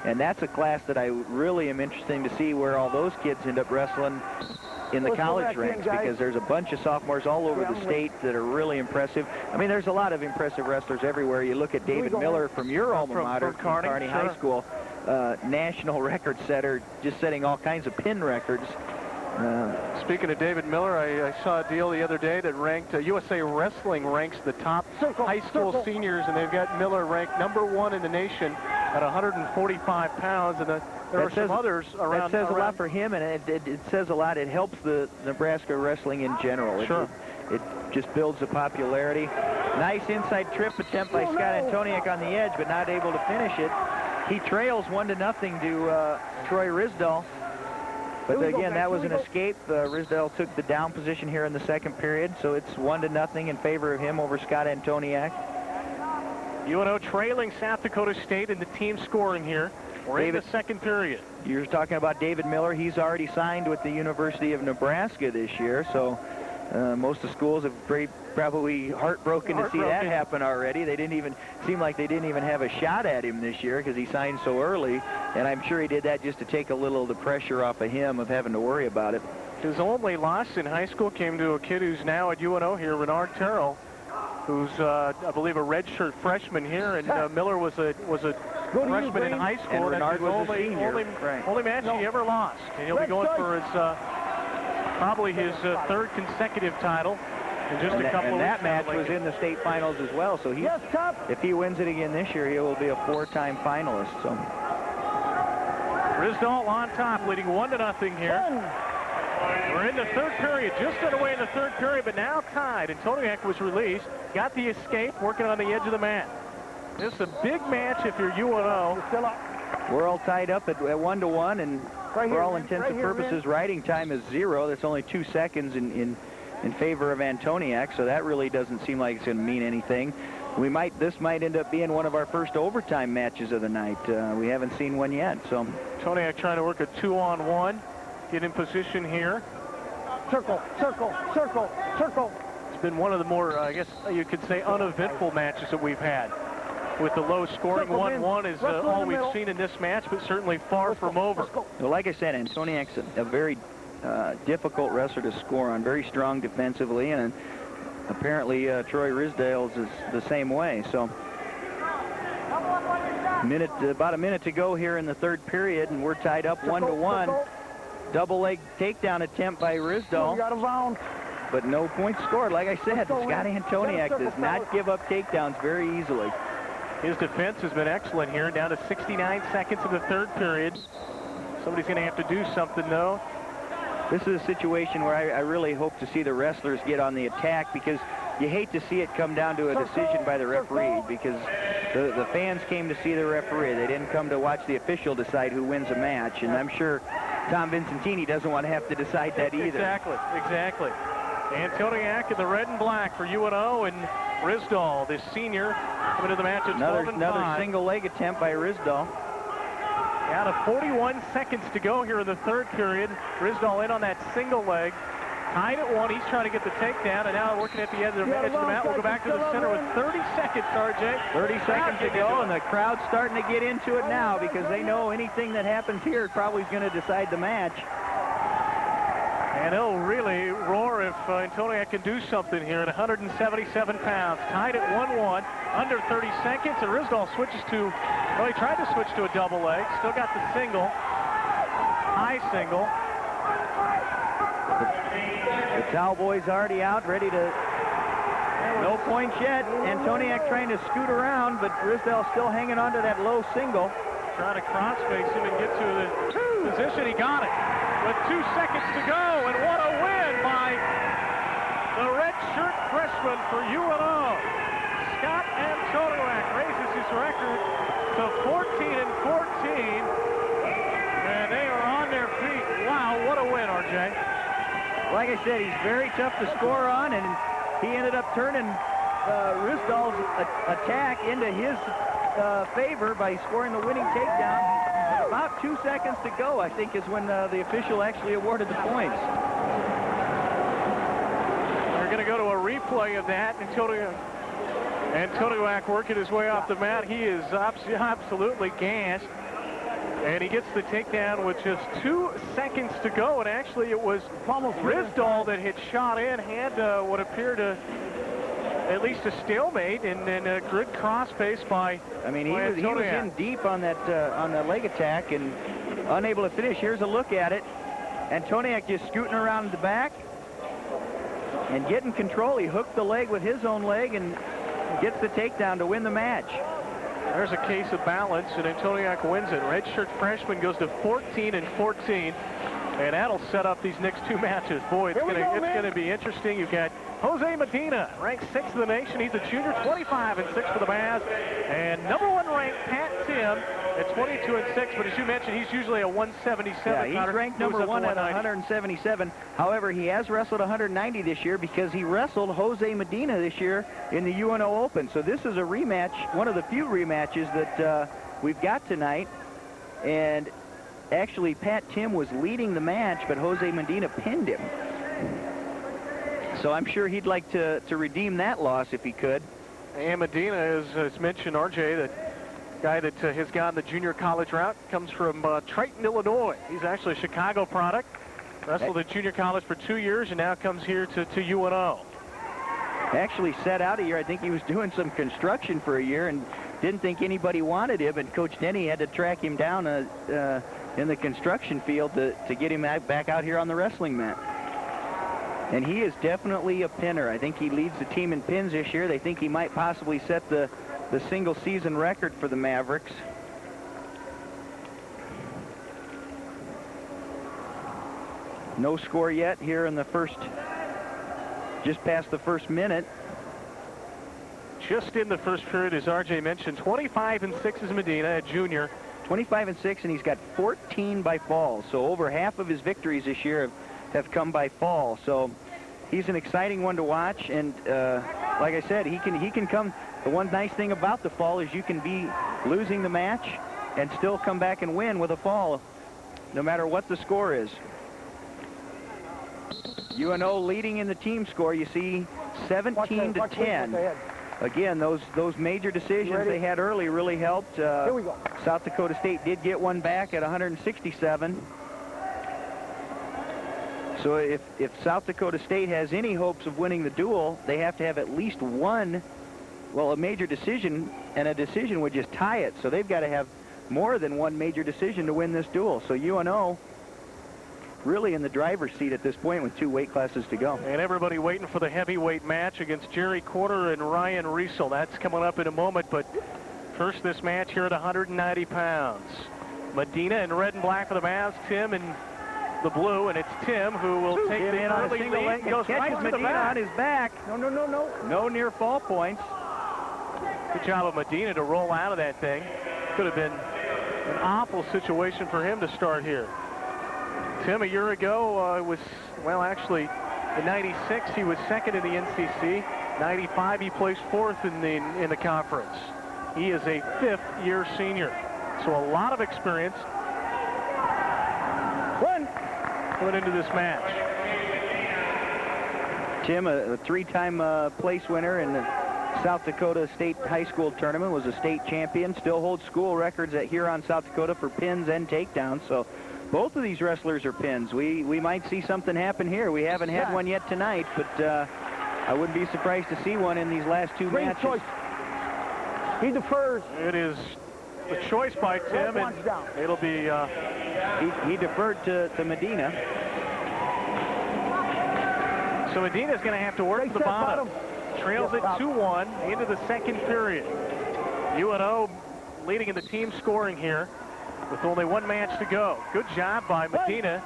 and that's a class that I really am interested to see where all those kids end up wrestling in the college ranks, because there's a bunch of sophomores all over the state that are really impressive. I mean, there's a lot of impressive wrestlers everywhere. You look at David Miller from your alma mater, from Kearney High School, national record setter, just setting all kinds of pin records. Speaking of David Miller, I saw a deal the other day that ranked USA Wrestling ranks the top high school seniors, and they've got Miller ranked number 1 in the nation at 145 pounds, and there are some others around. That says a lot for him, and it says a lot. It helps the Nebraska wrestling in general. Sure. It just builds the popularity. Nice inside trip attempt by Scott Antoniak on the edge, but not able to finish it. He trails 1-0 to Troy Risdall. But again, that was an escape. Risdall took the down position here in the second period, so it's 1-0 in favor of him over Scott Antoniak. UNO trailing South Dakota State in the team scoring here. We're in the second period. You're talking about David Miller. He's already signed with the University of Nebraska this year, so most of the schools have probably heartbroken to see that happen already. They didn't even seem like they didn't even have a shot at him this year because he signed so early, and I'm sure he did that just to take a little of the pressure off of him of having to worry about it. His only loss in high school came to a kid who's now at UNO here, Renard Terrell, who's I believe a redshirt freshman here, and Miller was a freshman in high school. And Renard was a senior. Only match he ever lost, and he'll be going for his probably his 3rd consecutive title in just a couple of weeks. And that match was in the state finals as well, so if he wins it again this year, he will be a 4-time finalist. So Risdall on top, leading 1-0 here. We're in the third period, just underway in the third period, but now tied. Antoniak was released, got the escape, working on the edge of the mat. This is a big match if you're UNO. We're all tied up at 1-1, and For all intents and purposes, riding time is 0. That's only 2 seconds in favor of Antoniak, so that really doesn't seem like it's going to mean anything. This might end up being one of our first overtime matches of the night. We haven't seen one yet. So Antoniak trying to work a 2-on-1, get in position here. Circle, circle, circle, circle. It's been one of the more, I guess you could say, uneventful matches that we've had. With the low scoring, 1-1 is all we've seen in this match, but certainly far from over. Well, like I said, Antoniak's a very difficult wrestler to score on, very strong defensively, and apparently Troy Risdale's is the same way. So about a minute to go here in the third period, and we're tied up 1-1. Double leg takedown attempt by Risdall, but no points scored. Like I said, Scott Antoniak does not give up takedowns very easily. His defense has been excellent here, down to 69 seconds in the third period. Somebody's going to have to do something, though. This is a situation where I really hope to see the wrestlers get on the attack, because you hate to see it come down to a decision by the referee, because the fans came to see the referee. They didn't come to watch the official decide who wins a match, and I'm sure Tom Vincentini doesn't want to have to decide that either. Exactly. Antoniak in the red and black for UNO, and Risdall, this senior, coming to the match at 12-5. Another single leg attempt by Risdall. Out of 41 seconds to go here in the third period. Risdall in on that single leg. Tied at 1. He's trying to get the takedown, and now working at the edge of the mat. We'll go back to the center with 30 seconds, RJ. 30 seconds to go, and the crowd's starting to get into it now, because they know anything that happens here probably is going to decide the match. And they'll really roar if Antoniak can do something here at 177 pounds. Tied at 1-1, under 30 seconds, and Risdall switches to, well, he tried to switch to a double leg. Still got the single, high single. The Cowboys already out, ready to, no points yet. Antoniak trying to scoot around, but Risdall still hanging on to that low single. Trying to cross-face him and get to the position. He got it with 2 seconds to go, and what a win by the redshirt freshman for UNO. Scott Antoniak raises his record to 14-14, and they are on their feet. Wow, what a win, RJ. Like I said, he's very tough to score on, and he ended up turning Risdall's attack into his favor by scoring the winning takedown. About 2 seconds to go, I think, is when the official actually awarded the points. We're going to go to a replay of that. Antoniak working his way off the mat. He is absolutely gassed. And he gets the takedown with just 2 seconds to go. And actually, it was Risdall that had shot in, had what appeared to at least a stalemate, and a good cross pace by. I mean, he was in deep on that on the leg attack and unable to finish. Here's a look at it. Antoniak just scooting around the back and getting control. He hooked the leg with his own leg and gets the takedown to win the match. There's a case of balance, and Antoniak wins it. Redshirt freshman goes to 14-14, and that'll set up these next 2 matches. Boy, it's going to be interesting. You've got Jose Medina, ranked 6th in the nation. He's a junior, 25-6 for the Mavs. And number 1 ranked Pat Tim at 22-6. But as you mentioned, he's usually a 177. Yeah, he's ranked number 1 at 177. However, he has wrestled 190 this year because he wrestled Jose Medina this year in the UNO Open. So this is a rematch, one of the few rematches that we've got tonight. And actually, Pat Tim was leading the match, but Jose Medina pinned him. So I'm sure he'd like to redeem that loss if he could. And Medina, as mentioned, RJ, the guy that has gone the junior college route, comes from Triton, Illinois. He's actually a Chicago product. Wrestled at junior college for 2 years and now comes here to UNO. Actually sat out a year. I think he was doing some construction for a year and didn't think anybody wanted him, and Coach Denny had to track him down in the construction field to get him back out here on the wrestling mat. And he is definitely a pinner. I think he leads the team in pins this year. They think he might possibly set the single season record for the Mavericks. No score yet here in the first, just past the first minute. Just in the first period, as RJ mentioned, 25-6 is Medina, a junior. 25-6, and he's got 14 by fall. So over half of his victories this year have come by fall. So he's an exciting one to watch. And like I said, he can come. The one nice thing about the fall is you can be losing the match and still come back and win with a fall, no matter what the score is. UNO leading in the team score. You see 17-10. Again, those major decisions they had early really helped. Here we go. South Dakota State did get one back at 167. So if South Dakota State has any hopes of winning the duel, they have to have at least one, well, a major decision, and a decision would just tie it. So they've got to have more than one major decision to win this duel. So UNO really in the driver's seat at this point with 2 weight classes to go. And everybody waiting for the heavyweight match against Jerry Corder and Ryan Risdall. That's coming up in a moment, but first this match here at 190 pounds. Medina in red and black for the Mavs, Tim in the blue, and it's Tim who will take the early lead. Goes right to the back. On his back. No. No near fall points. Good job of Medina to roll out of that thing. Could have been an awful situation for him to start here. Tim, a year ago, was, well, actually, in 96, he was second in the NCC. 95, he placed 4th in the conference. He is a 5th-year senior, so a lot of experience put into this match. Tim, a 3-time place winner in the South Dakota State High School Tournament, was a state champion, still holds school records at Huron, South Dakota for pins and takedowns. So both of these wrestlers are pins. We might see something happen here. We haven't had one yet tonight, but I wouldn't be surprised to see one in these last 2 matches. Choice. He defers. It is the choice by Tim, and it'll be... He deferred to Medina. So Medina's going to have to work to the bottom. Trails at 2-1 into the second period. UNO leading in the team scoring here with only 1 match to go. Good job by Medina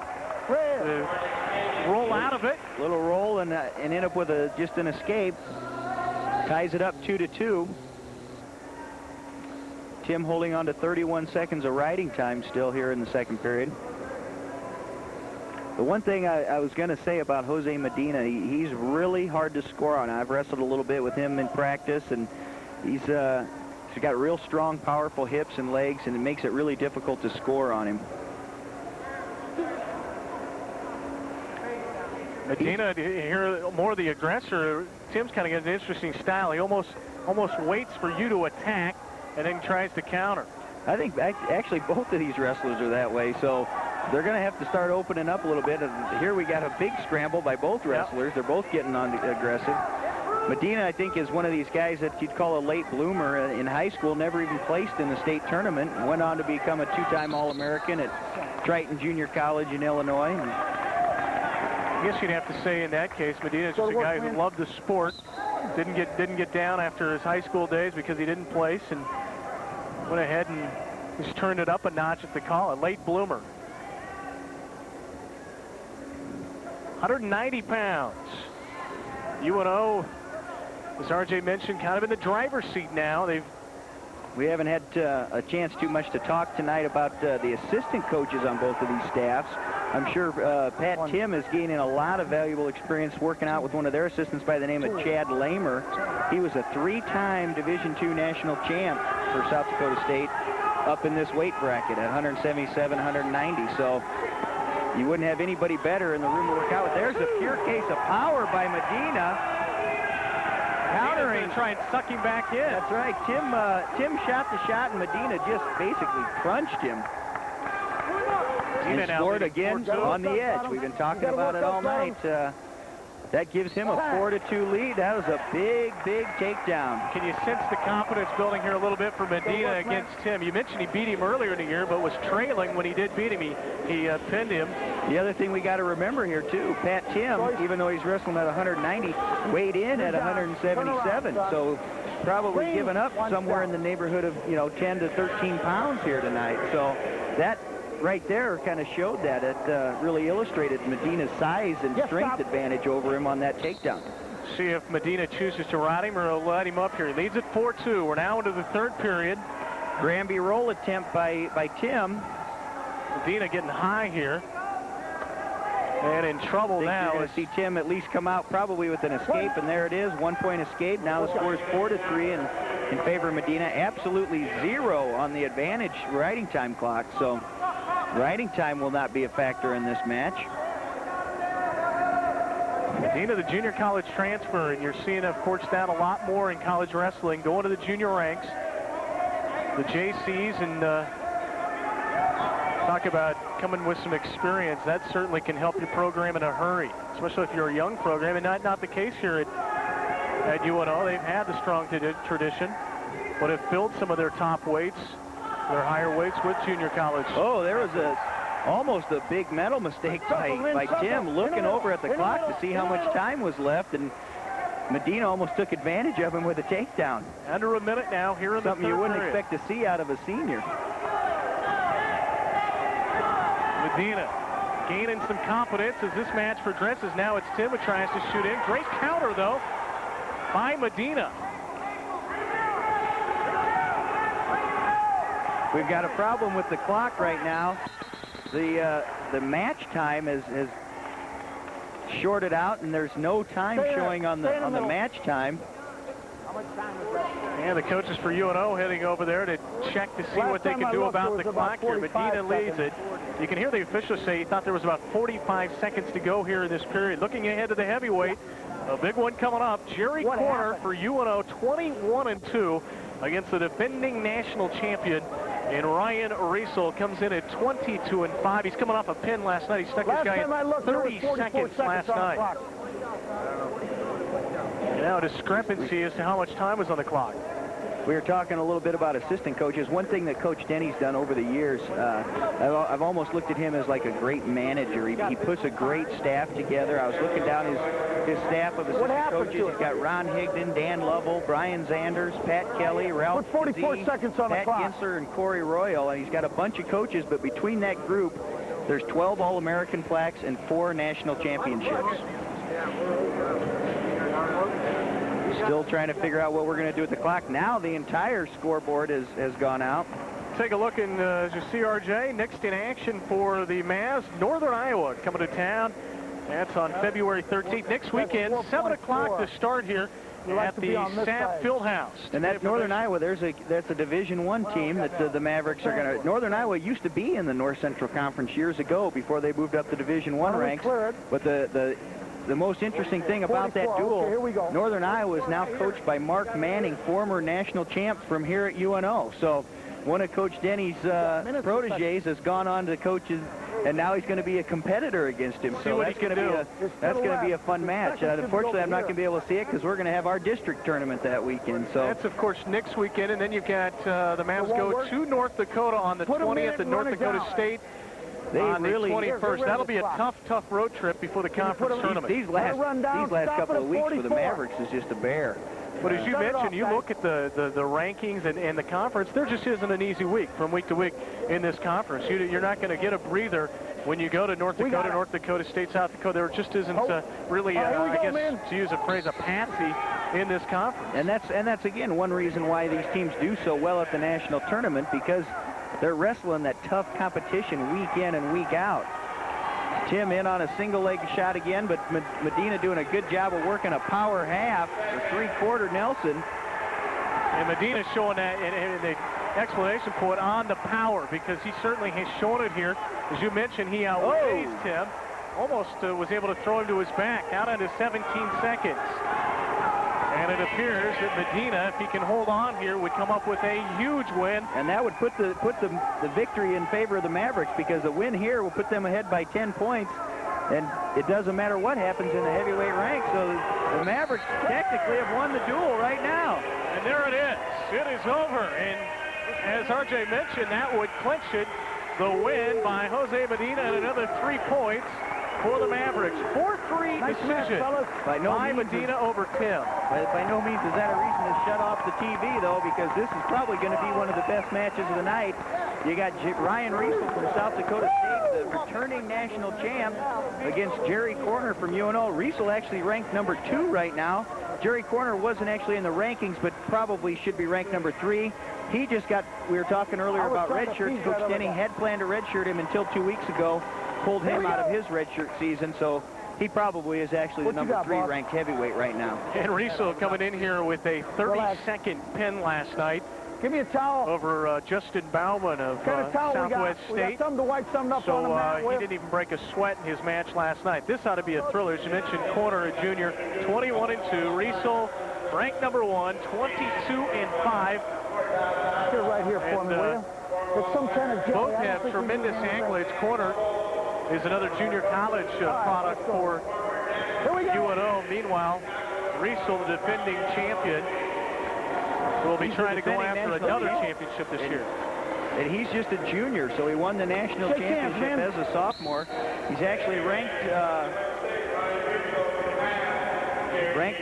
to roll out of it. Little roll and end up with just an escape. Ties it up 2-2. Tim holding on to 31 seconds of riding time still here in the second period. The one thing I was going to say about Jose Medina, he's really hard to score on. I've wrestled a little bit with him in practice, and he's got real strong, powerful hips and legs, and it makes it really difficult to score on him. Medina here, more the aggressor. Tim's kind of got an interesting style. He almost waits for you to attack and then tries to counter. I think actually both of these wrestlers are that way, so they're going to have to start opening up a little bit. And here we got a big scramble by both wrestlers. Yep. They're both getting on the aggressive. Medina, I think, is one of these guys that you'd call a late bloomer in high school, never even placed in the state tournament, went on to become a 2-time All-American at Triton Junior College in Illinois. And I guess you'd have to say in that case, Medina's just a guy who loved the sport. Didn't get down after his high school days because he didn't place, and went ahead and just turned it up a notch at the call. A late bloomer. 190 pounds. UNO, as RJ mentioned, kind of in the driver's seat now. We haven't had a chance too much to talk tonight about the assistant coaches on both of these staffs. I'm sure Pat Tim is gaining a lot of valuable experience working out with one of their assistants by the name of Chad Lamer. He was a 3-time Division II national champ for South Dakota State up in this weight bracket at 177, 190. So you wouldn't have anybody better in the room to work out with. There's a pure case of power by Medina. Countering, try and suck him back in. That's right. Tim shot the shot, and Medina just basically crunched him. And scored again on the edge. We've been talking about it all night. That gives him a 4-2 lead. That was a big, big takedown. Can you sense the confidence building here a little bit for Medina against Tim? You mentioned he beat him earlier in the year, but was trailing when he did beat him. He pinned him. The other thing we got to remember here, too, Pat Tim, even though he's wrestling at 190, weighed in at 177. So probably given up somewhere in the neighborhood of, 10 to 13 pounds here tonight. So that right there kind of showed that. It really illustrated Medina's size and strength advantage over him on that takedown. See if Medina chooses to ride him or let him up here. He leads at 4-2. We're now into the third period. Granby roll attempt by Tim. Medina getting high here. And in trouble now. You're going to see Tim at least come out probably with an escape, and there it is, 1-point escape. Now the score is 4-3 in favor of Medina. Absolutely 0 on the advantage riding time clock, so riding time will not be a factor in this match. Medina, the junior college transfer, and you're seeing, of course, that a lot more in college wrestling, going to the junior ranks, the JCs, and talk about coming with some experience. That certainly can help your program in a hurry, especially if you're a young program, and not the case here at UNO. They've had the strong tradition, but have filled some of their top weights, their higher weights, with junior college. Oh, there was almost a big mental mistake by Tim, looking over at the clock to see how much time was left, and Medina almost took advantage of him with a takedown. Under a minute now here in the Something you wouldn't expect to see out of a senior. Medina gaining some confidence as this match progresses. Now it's Tim who tries to shoot in. Great counter, though, by Medina. We've got a problem with the clock right now. The match time has shorted out, and there's no time showing on the match time. And the coaches for UNO heading over there to check to see what they can do about the clock here. Medina leads it. You can hear the officials say he thought there was about 45 seconds to go here in this period. Looking ahead to the heavyweight, a big one coming up. Jerry Corner for UNO, 21-2 against the defending national champion. And Ryan Risdall comes in at 22-5. He's coming off a pin last night. He stuck his guy in 30 seconds last night. And now a discrepancy as to how much time was on the clock. We were talking a little bit about assistant coaches. One thing that Coach Denny's done over the years, I've almost looked at him as like a great manager. He puts a great staff together. I was looking down his staff of assistant coaches. He's got Ron Higdon, Dan Lovell, Brian Zanders, Pat Kelly, Ralph Kazee, Pat Ginsler, and Corey Royal. And he's got a bunch of coaches, but between that group, there's 12 All-American plaques and 4 national championships. Still trying to figure out what we're going to do with the clock. Now the entire scoreboard has gone out. Take a look, and as you see, RJ, next in action for the Mavs, Northern Iowa coming to town. That's on February 13th. Next weekend, 7 o'clock to start here at the Sapp Fieldhouse. And that's Northern Iowa. That's a Division I team that the Mavericks are going to. Northern Iowa used to be in the North Central Conference years ago before they moved up to Division I ranks. But the most interesting thing about that duel, Northern Iowa is now coached by Mark Manning, former national champ from here at UNO. So one of Coach Denny's proteges has gone on to coaches, and now he's going to be a competitor against him. So that's going to be a fun match. Unfortunately, I'm not going to be able to see it because we're going to have our district tournament that weekend. So that's, of course, next weekend, and then you've got the Mavs go to North Dakota on the 20th at North Dakota State. On the 21st. That'll be a tough road trip before the conference tournament. These last couple of weeks for the Mavericks is just a bear. But as you mentioned, you look at the rankings and the conference, there just isn't an easy week from week to week in this conference. You're not going to get a breather when you go to North Dakota, North Dakota State, South Dakota. There just isn't really, I guess, to use a phrase, a patsy in this conference. And that's again one reason why these teams do so well at the national tournament, because they're wrestling that tough competition week in and week out. Tim in on a single leg shot again, but Medina doing a good job of working a power half or three-quarter Nelson. And Medina showing that in the explanation point on the power, because he certainly has shown it here. As you mentioned, he outweighs Tim. Almost was able to throw him to his back, out into 17 seconds. And it appears that Medina, if he can hold on here, would come up with a huge win. And that would put the victory in favor of the Mavericks, because a win here will put them ahead by 10 points. And it doesn't matter what happens in the heavyweight rank. So the Mavericks technically have won the duel right now. And there it is. It is over. And as RJ mentioned, that would clinch it. The win by Jose Medina and another 3 points for the Mavericks. 4-3 decision by Medina over Tim. By no means is that a reason to shut off the TV, though, because this is probably going to be one of the best matches of the night. You got Ryan Risdall from South Dakota State, the returning national champ, against Jerry Corner from UNO. Risdall actually ranked number 2 right now. Jerry Corner wasn't actually in the rankings, but probably should be ranked number 3. He just got, we were talking earlier about redshirts. Coach Denning had planned to redshirt him until 2 weeks ago, pulled him out of his redshirt season, so he probably is actually the number 3 ranked heavyweight right now. And Risdall coming in here with a 30-second pin last night. Give me a towel. Over Justin Bauman of Southwest State. We got something to wipe something up on the mat he didn't even break a sweat in his match last night. This ought to be a thriller. As you mentioned, corner, a junior, 21-2. Risdall, ranked number 1, 22-5. Here, right here for me, will you? It's some kind of jelly. Both have tremendous accolades. Corner is another junior college product for UNO. Meanwhile, Risdall, the defending champion, will be trying to go after another championship this year. And he's just a junior, so he won the national championship as a sophomore. He's actually ranked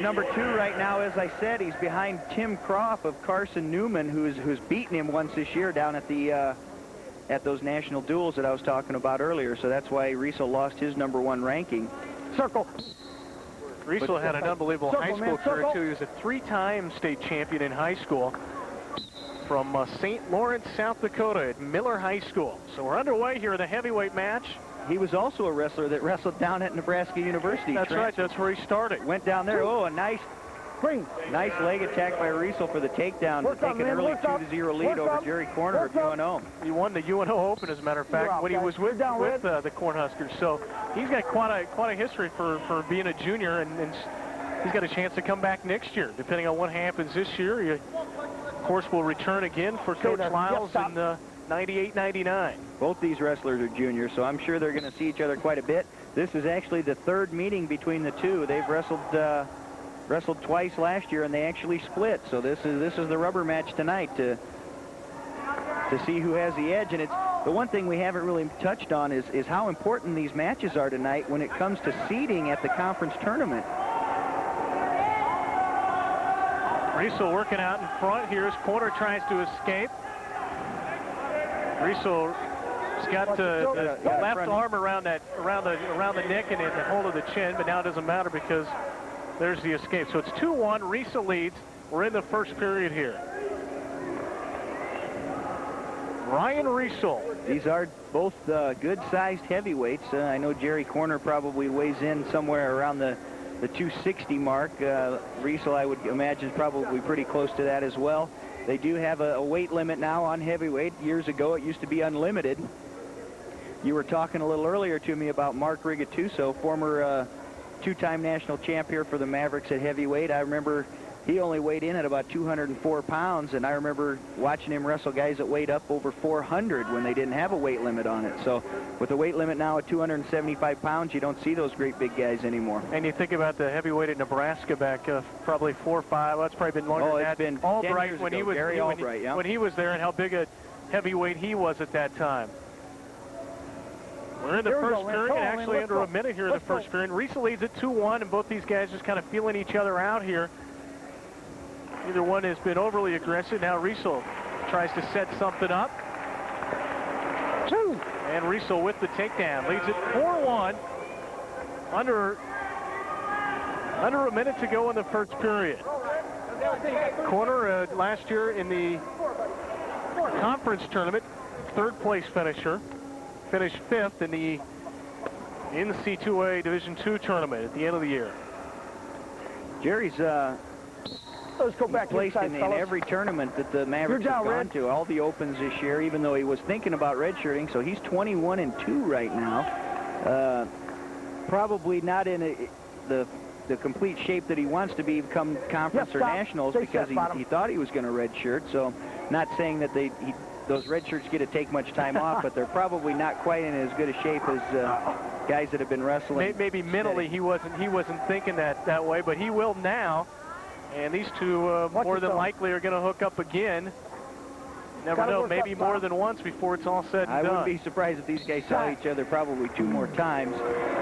number 2 right now. As I said, he's behind Tim Croft of Carson Newman, who's beaten him once this year down at the at those national duels that I was talking about earlier. So that's why Risdall lost his number 1 ranking. Circle. Risdall had an unbelievable high school career, too. He was a 3-time state champion in high school from St. Lawrence, South Dakota at Miller High School. So we're underway here in the heavyweight match. He was also a wrestler that wrestled down at Nebraska University. That's right. That's where he started. Went down there. Oh, a nice leg attack by Risdall for the takedown to take an early 2-0 lead over Jerry Corner of UNO. He won the UNO Open, as a matter of fact, when he was with the Cornhuskers. So he's got quite a history for being a junior, and he's got a chance to come back next year, depending on what happens this year. He, of course, will return again for Coach Lyles in 98-99. Both these wrestlers are juniors, so I'm sure they're going to see each other quite a bit. This is actually the 3rd meeting between the two. They've wrestled twice last year, and they actually split. So this is the rubber match tonight to see who has the edge. And it's the one thing we haven't really touched on is how important these matches are tonight when it comes to seeding at the conference tournament. Risdall working out in front here as Corner tries to escape. Risdall's got the left arm around the neck and the hold of the chin, but now it doesn't matter because there's the escape. So it's 2-1. Risdall leads. We're in the first period here. Ryan Risdall. These are both good-sized heavyweights. I know Jerry Corner probably weighs in somewhere around the 260 mark. Risdall, I would imagine, is probably pretty close to that as well. They do have a weight limit now on heavyweight. Years ago, it used to be unlimited. You were talking a little earlier to me about Mark Rigatuso, former 2-time national champ here for the Mavericks at heavyweight. I remember he only weighed in at about 204 pounds, and I remember watching him wrestle guys that weighed up over 400 when they didn't have a weight limit on it. So with the weight limit now at 275 pounds, you don't see those great big guys anymore. And you think about the heavyweight at Nebraska back probably 4 or 5. Well, it's probably been longer than that. It's been Albright 10 years when ago. he was Gary Albright, yeah. When he was there, and how big a heavyweight he was at that time. We're in the first period, actually under a minute here in the first period. Risdall leads at 2-1, and both these guys just kind of feeling each other out here. Neither one has been overly aggressive. Now Risdall tries to set something up. And Risdall with the takedown. Leads it 4-1. Under a minute to go in the first period. Corner last year in the conference tournament, 3rd place finisher. Finished 5th in the NCAA Division II tournament at the end of the year. Jerry's let's go back placed in every tournament that the Mavericks have gone to, all the opens this year, even though he was thinking about redshirting. So he's 21-2 right now. Probably not in the complete shape that he wants to be come conference or nationals, because he thought he was going to redshirt. So not saying that those red shirts get to take much time off, but they're probably not quite in as good a shape as guys that have been wrestling. Maybe mentally he wasn't thinking that way, but he will now. And these two more than likely are going to hook up again. Never know, maybe more than once before it's all said and done. I wouldn't be surprised if these guys saw each other probably 2 more times.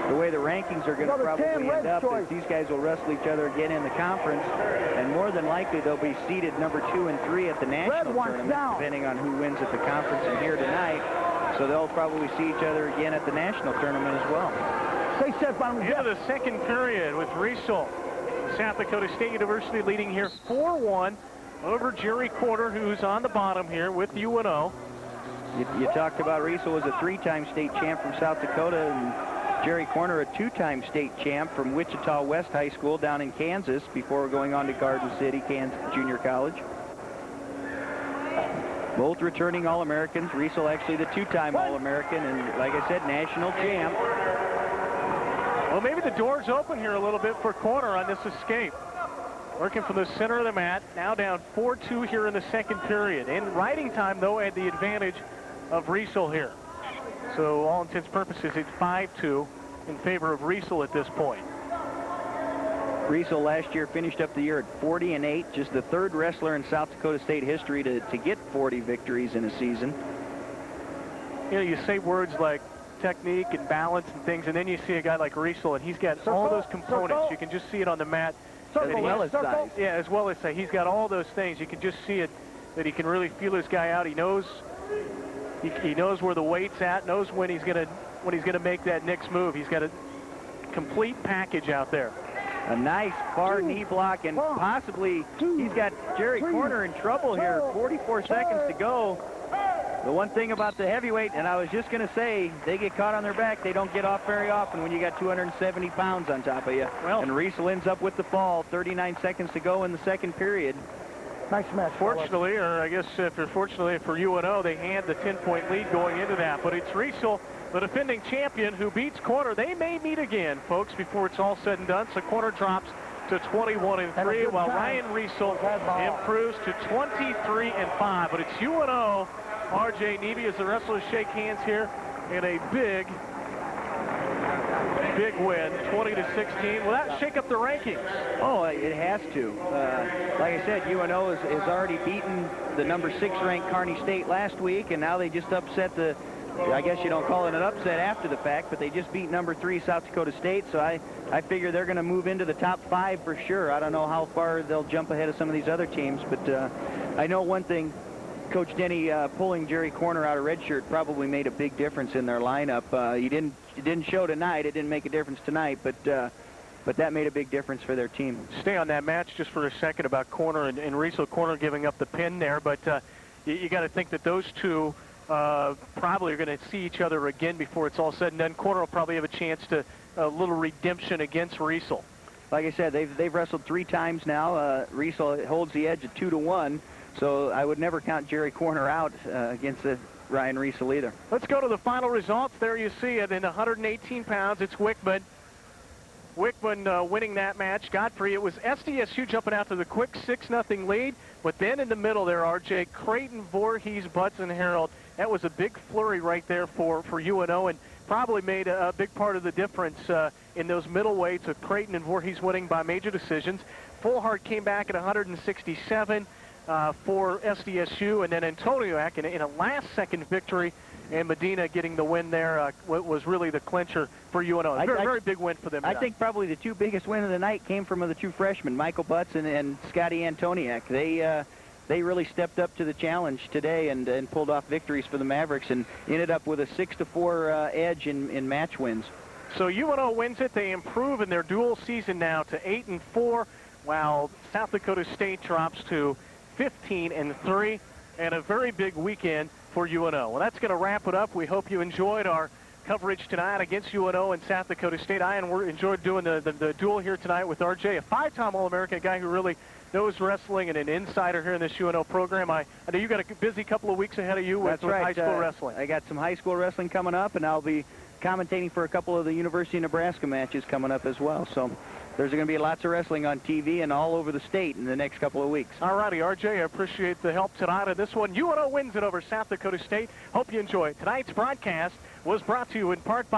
The way the rankings are going to probably end up is these guys will wrestle each other again in the conference, and more than likely they'll be seeded number 2 and 3 at the national tournament, depending on who wins at the conference and here tonight. So they'll probably see each other again at the national tournament as well. Into the second period with Risdall. South Dakota State University leading here 4-1. over Jerry Corder, who's on the bottom here with UNO. You talked about Risdall was a 3-time state champ from South Dakota, and Jerry Corner a 2-time state champ from Wichita West High School down in Kansas before going on to Garden City, Kansas Junior College. Both returning All-Americans. Risdall actually the 2-time All-American, and like I said, national champ. Well, maybe the door's open here a little bit for Corner on this escape. Working from the center of the mat, now down 4-2 here in the second period. In riding time, though, had the advantage of Risdall here. So all intents and purposes, it's 5-2 in favor of Risdall at this point. Risdall last year finished up the year at 40-8, just the 3rd wrestler in South Dakota State history to get 40 victories in a season. You know, you say words like technique and balance and things, and then you see a guy like Risdall, and he's got all those components. You can just see it on the mat. As well as size. Yeah, as well as size. He's got all those things. You can just see it, that he can really feel this guy out. He knows where the weight's at, knows when he's gonna make that next move. He's got a complete package out there. A nice far knee block, and possibly he's got Jerry Corner in trouble here. 44 seconds to go. The one thing about the heavyweight, and I was just going to say, they get caught on their back. They don't get off very often when you got 270 pounds on top of you. Well, and Risdall ends up with the fall. 39 seconds to go in the second period. Nice match. Fortunately, or I guess fortunately for UNO, they had the 10-point lead going into that. But it's Risdall, the defending champion, who beats Corner. They may meet again, folks, before it's all said and done. So Corner drops to 21-3, while Ryan Risdall improves to 23-5. But it's UNO. R.J. Neby, as the wrestlers shake hands here in a big win, 20-16. Will that shake up the rankings? Oh, it has to. Like I said, UNO has already beaten the number 6 ranked Kearney State last week, and now they just upset the, I guess you don't call it an upset after the fact, but they just beat number 3 South Dakota State, so I figure they're going to move into the top 5 for sure. I don't know how far they'll jump ahead of some of these other teams, but I know one thing. Coach Denny pulling Jerry Corner out of redshirt probably made a big difference in their lineup. It didn't show tonight. It didn't make a difference tonight, but that made a big difference for their team. Stay on that match just for a second about Corner and Risdall. Corner giving up the pin there, but you got to think that those two probably are going to see each other again before it's all said and done. Corner will probably have a chance to a little redemption against Risdall. Like I said, they've wrestled 3 times now. Risdall holds the edge at 2-1. So I would never count Jerry Corner out against Ryan Risdall either. Let's go to the final results. There you see it in 118 pounds. It's Wickman. Wickman winning that match. Godfrey, it was SDSU jumping out to the quick 6-0 lead. But then in the middle there, RJ, Creighton, Voorhees, Butz, and Harold. That was a big flurry right there for UNO, and probably made a big part of the difference in those middleweights with Creighton and Voorhees winning by major decisions. Fullhart came back at 167. For SDSU, and then Antoniak in a last-second victory, and Medina getting the win there was really the clincher for UNO. Very big win for them tonight. I think probably the 2 biggest wins of the night came from the 2 freshmen, Michael Butz and Scotty Antoniak. They really stepped up to the challenge today and pulled off victories for the Mavericks and ended up with a 6-4 edge in match wins. So UNO wins it. They improve in their dual season now to 8-4, while South Dakota State drops to 15-3, and a very big weekend for UNO. Well, that's going to wrap it up. We hope you enjoyed our coverage tonight against UNO and South Dakota State. I enjoyed doing the duel here tonight with RJ, a 5-time All-American, a guy who really knows wrestling and an insider here in this UNO program. I know you got a busy couple of weeks ahead of you with high school wrestling. I got some high school wrestling coming up, and I'll be commentating for a couple of the University of Nebraska matches coming up as well. So there's going to be lots of wrestling on TV and all over the state in the next couple of weeks. All righty, RJ, I appreciate the help tonight on this one. UNO wins it over South Dakota State. Hope you enjoy it. Tonight's broadcast was brought to you in part by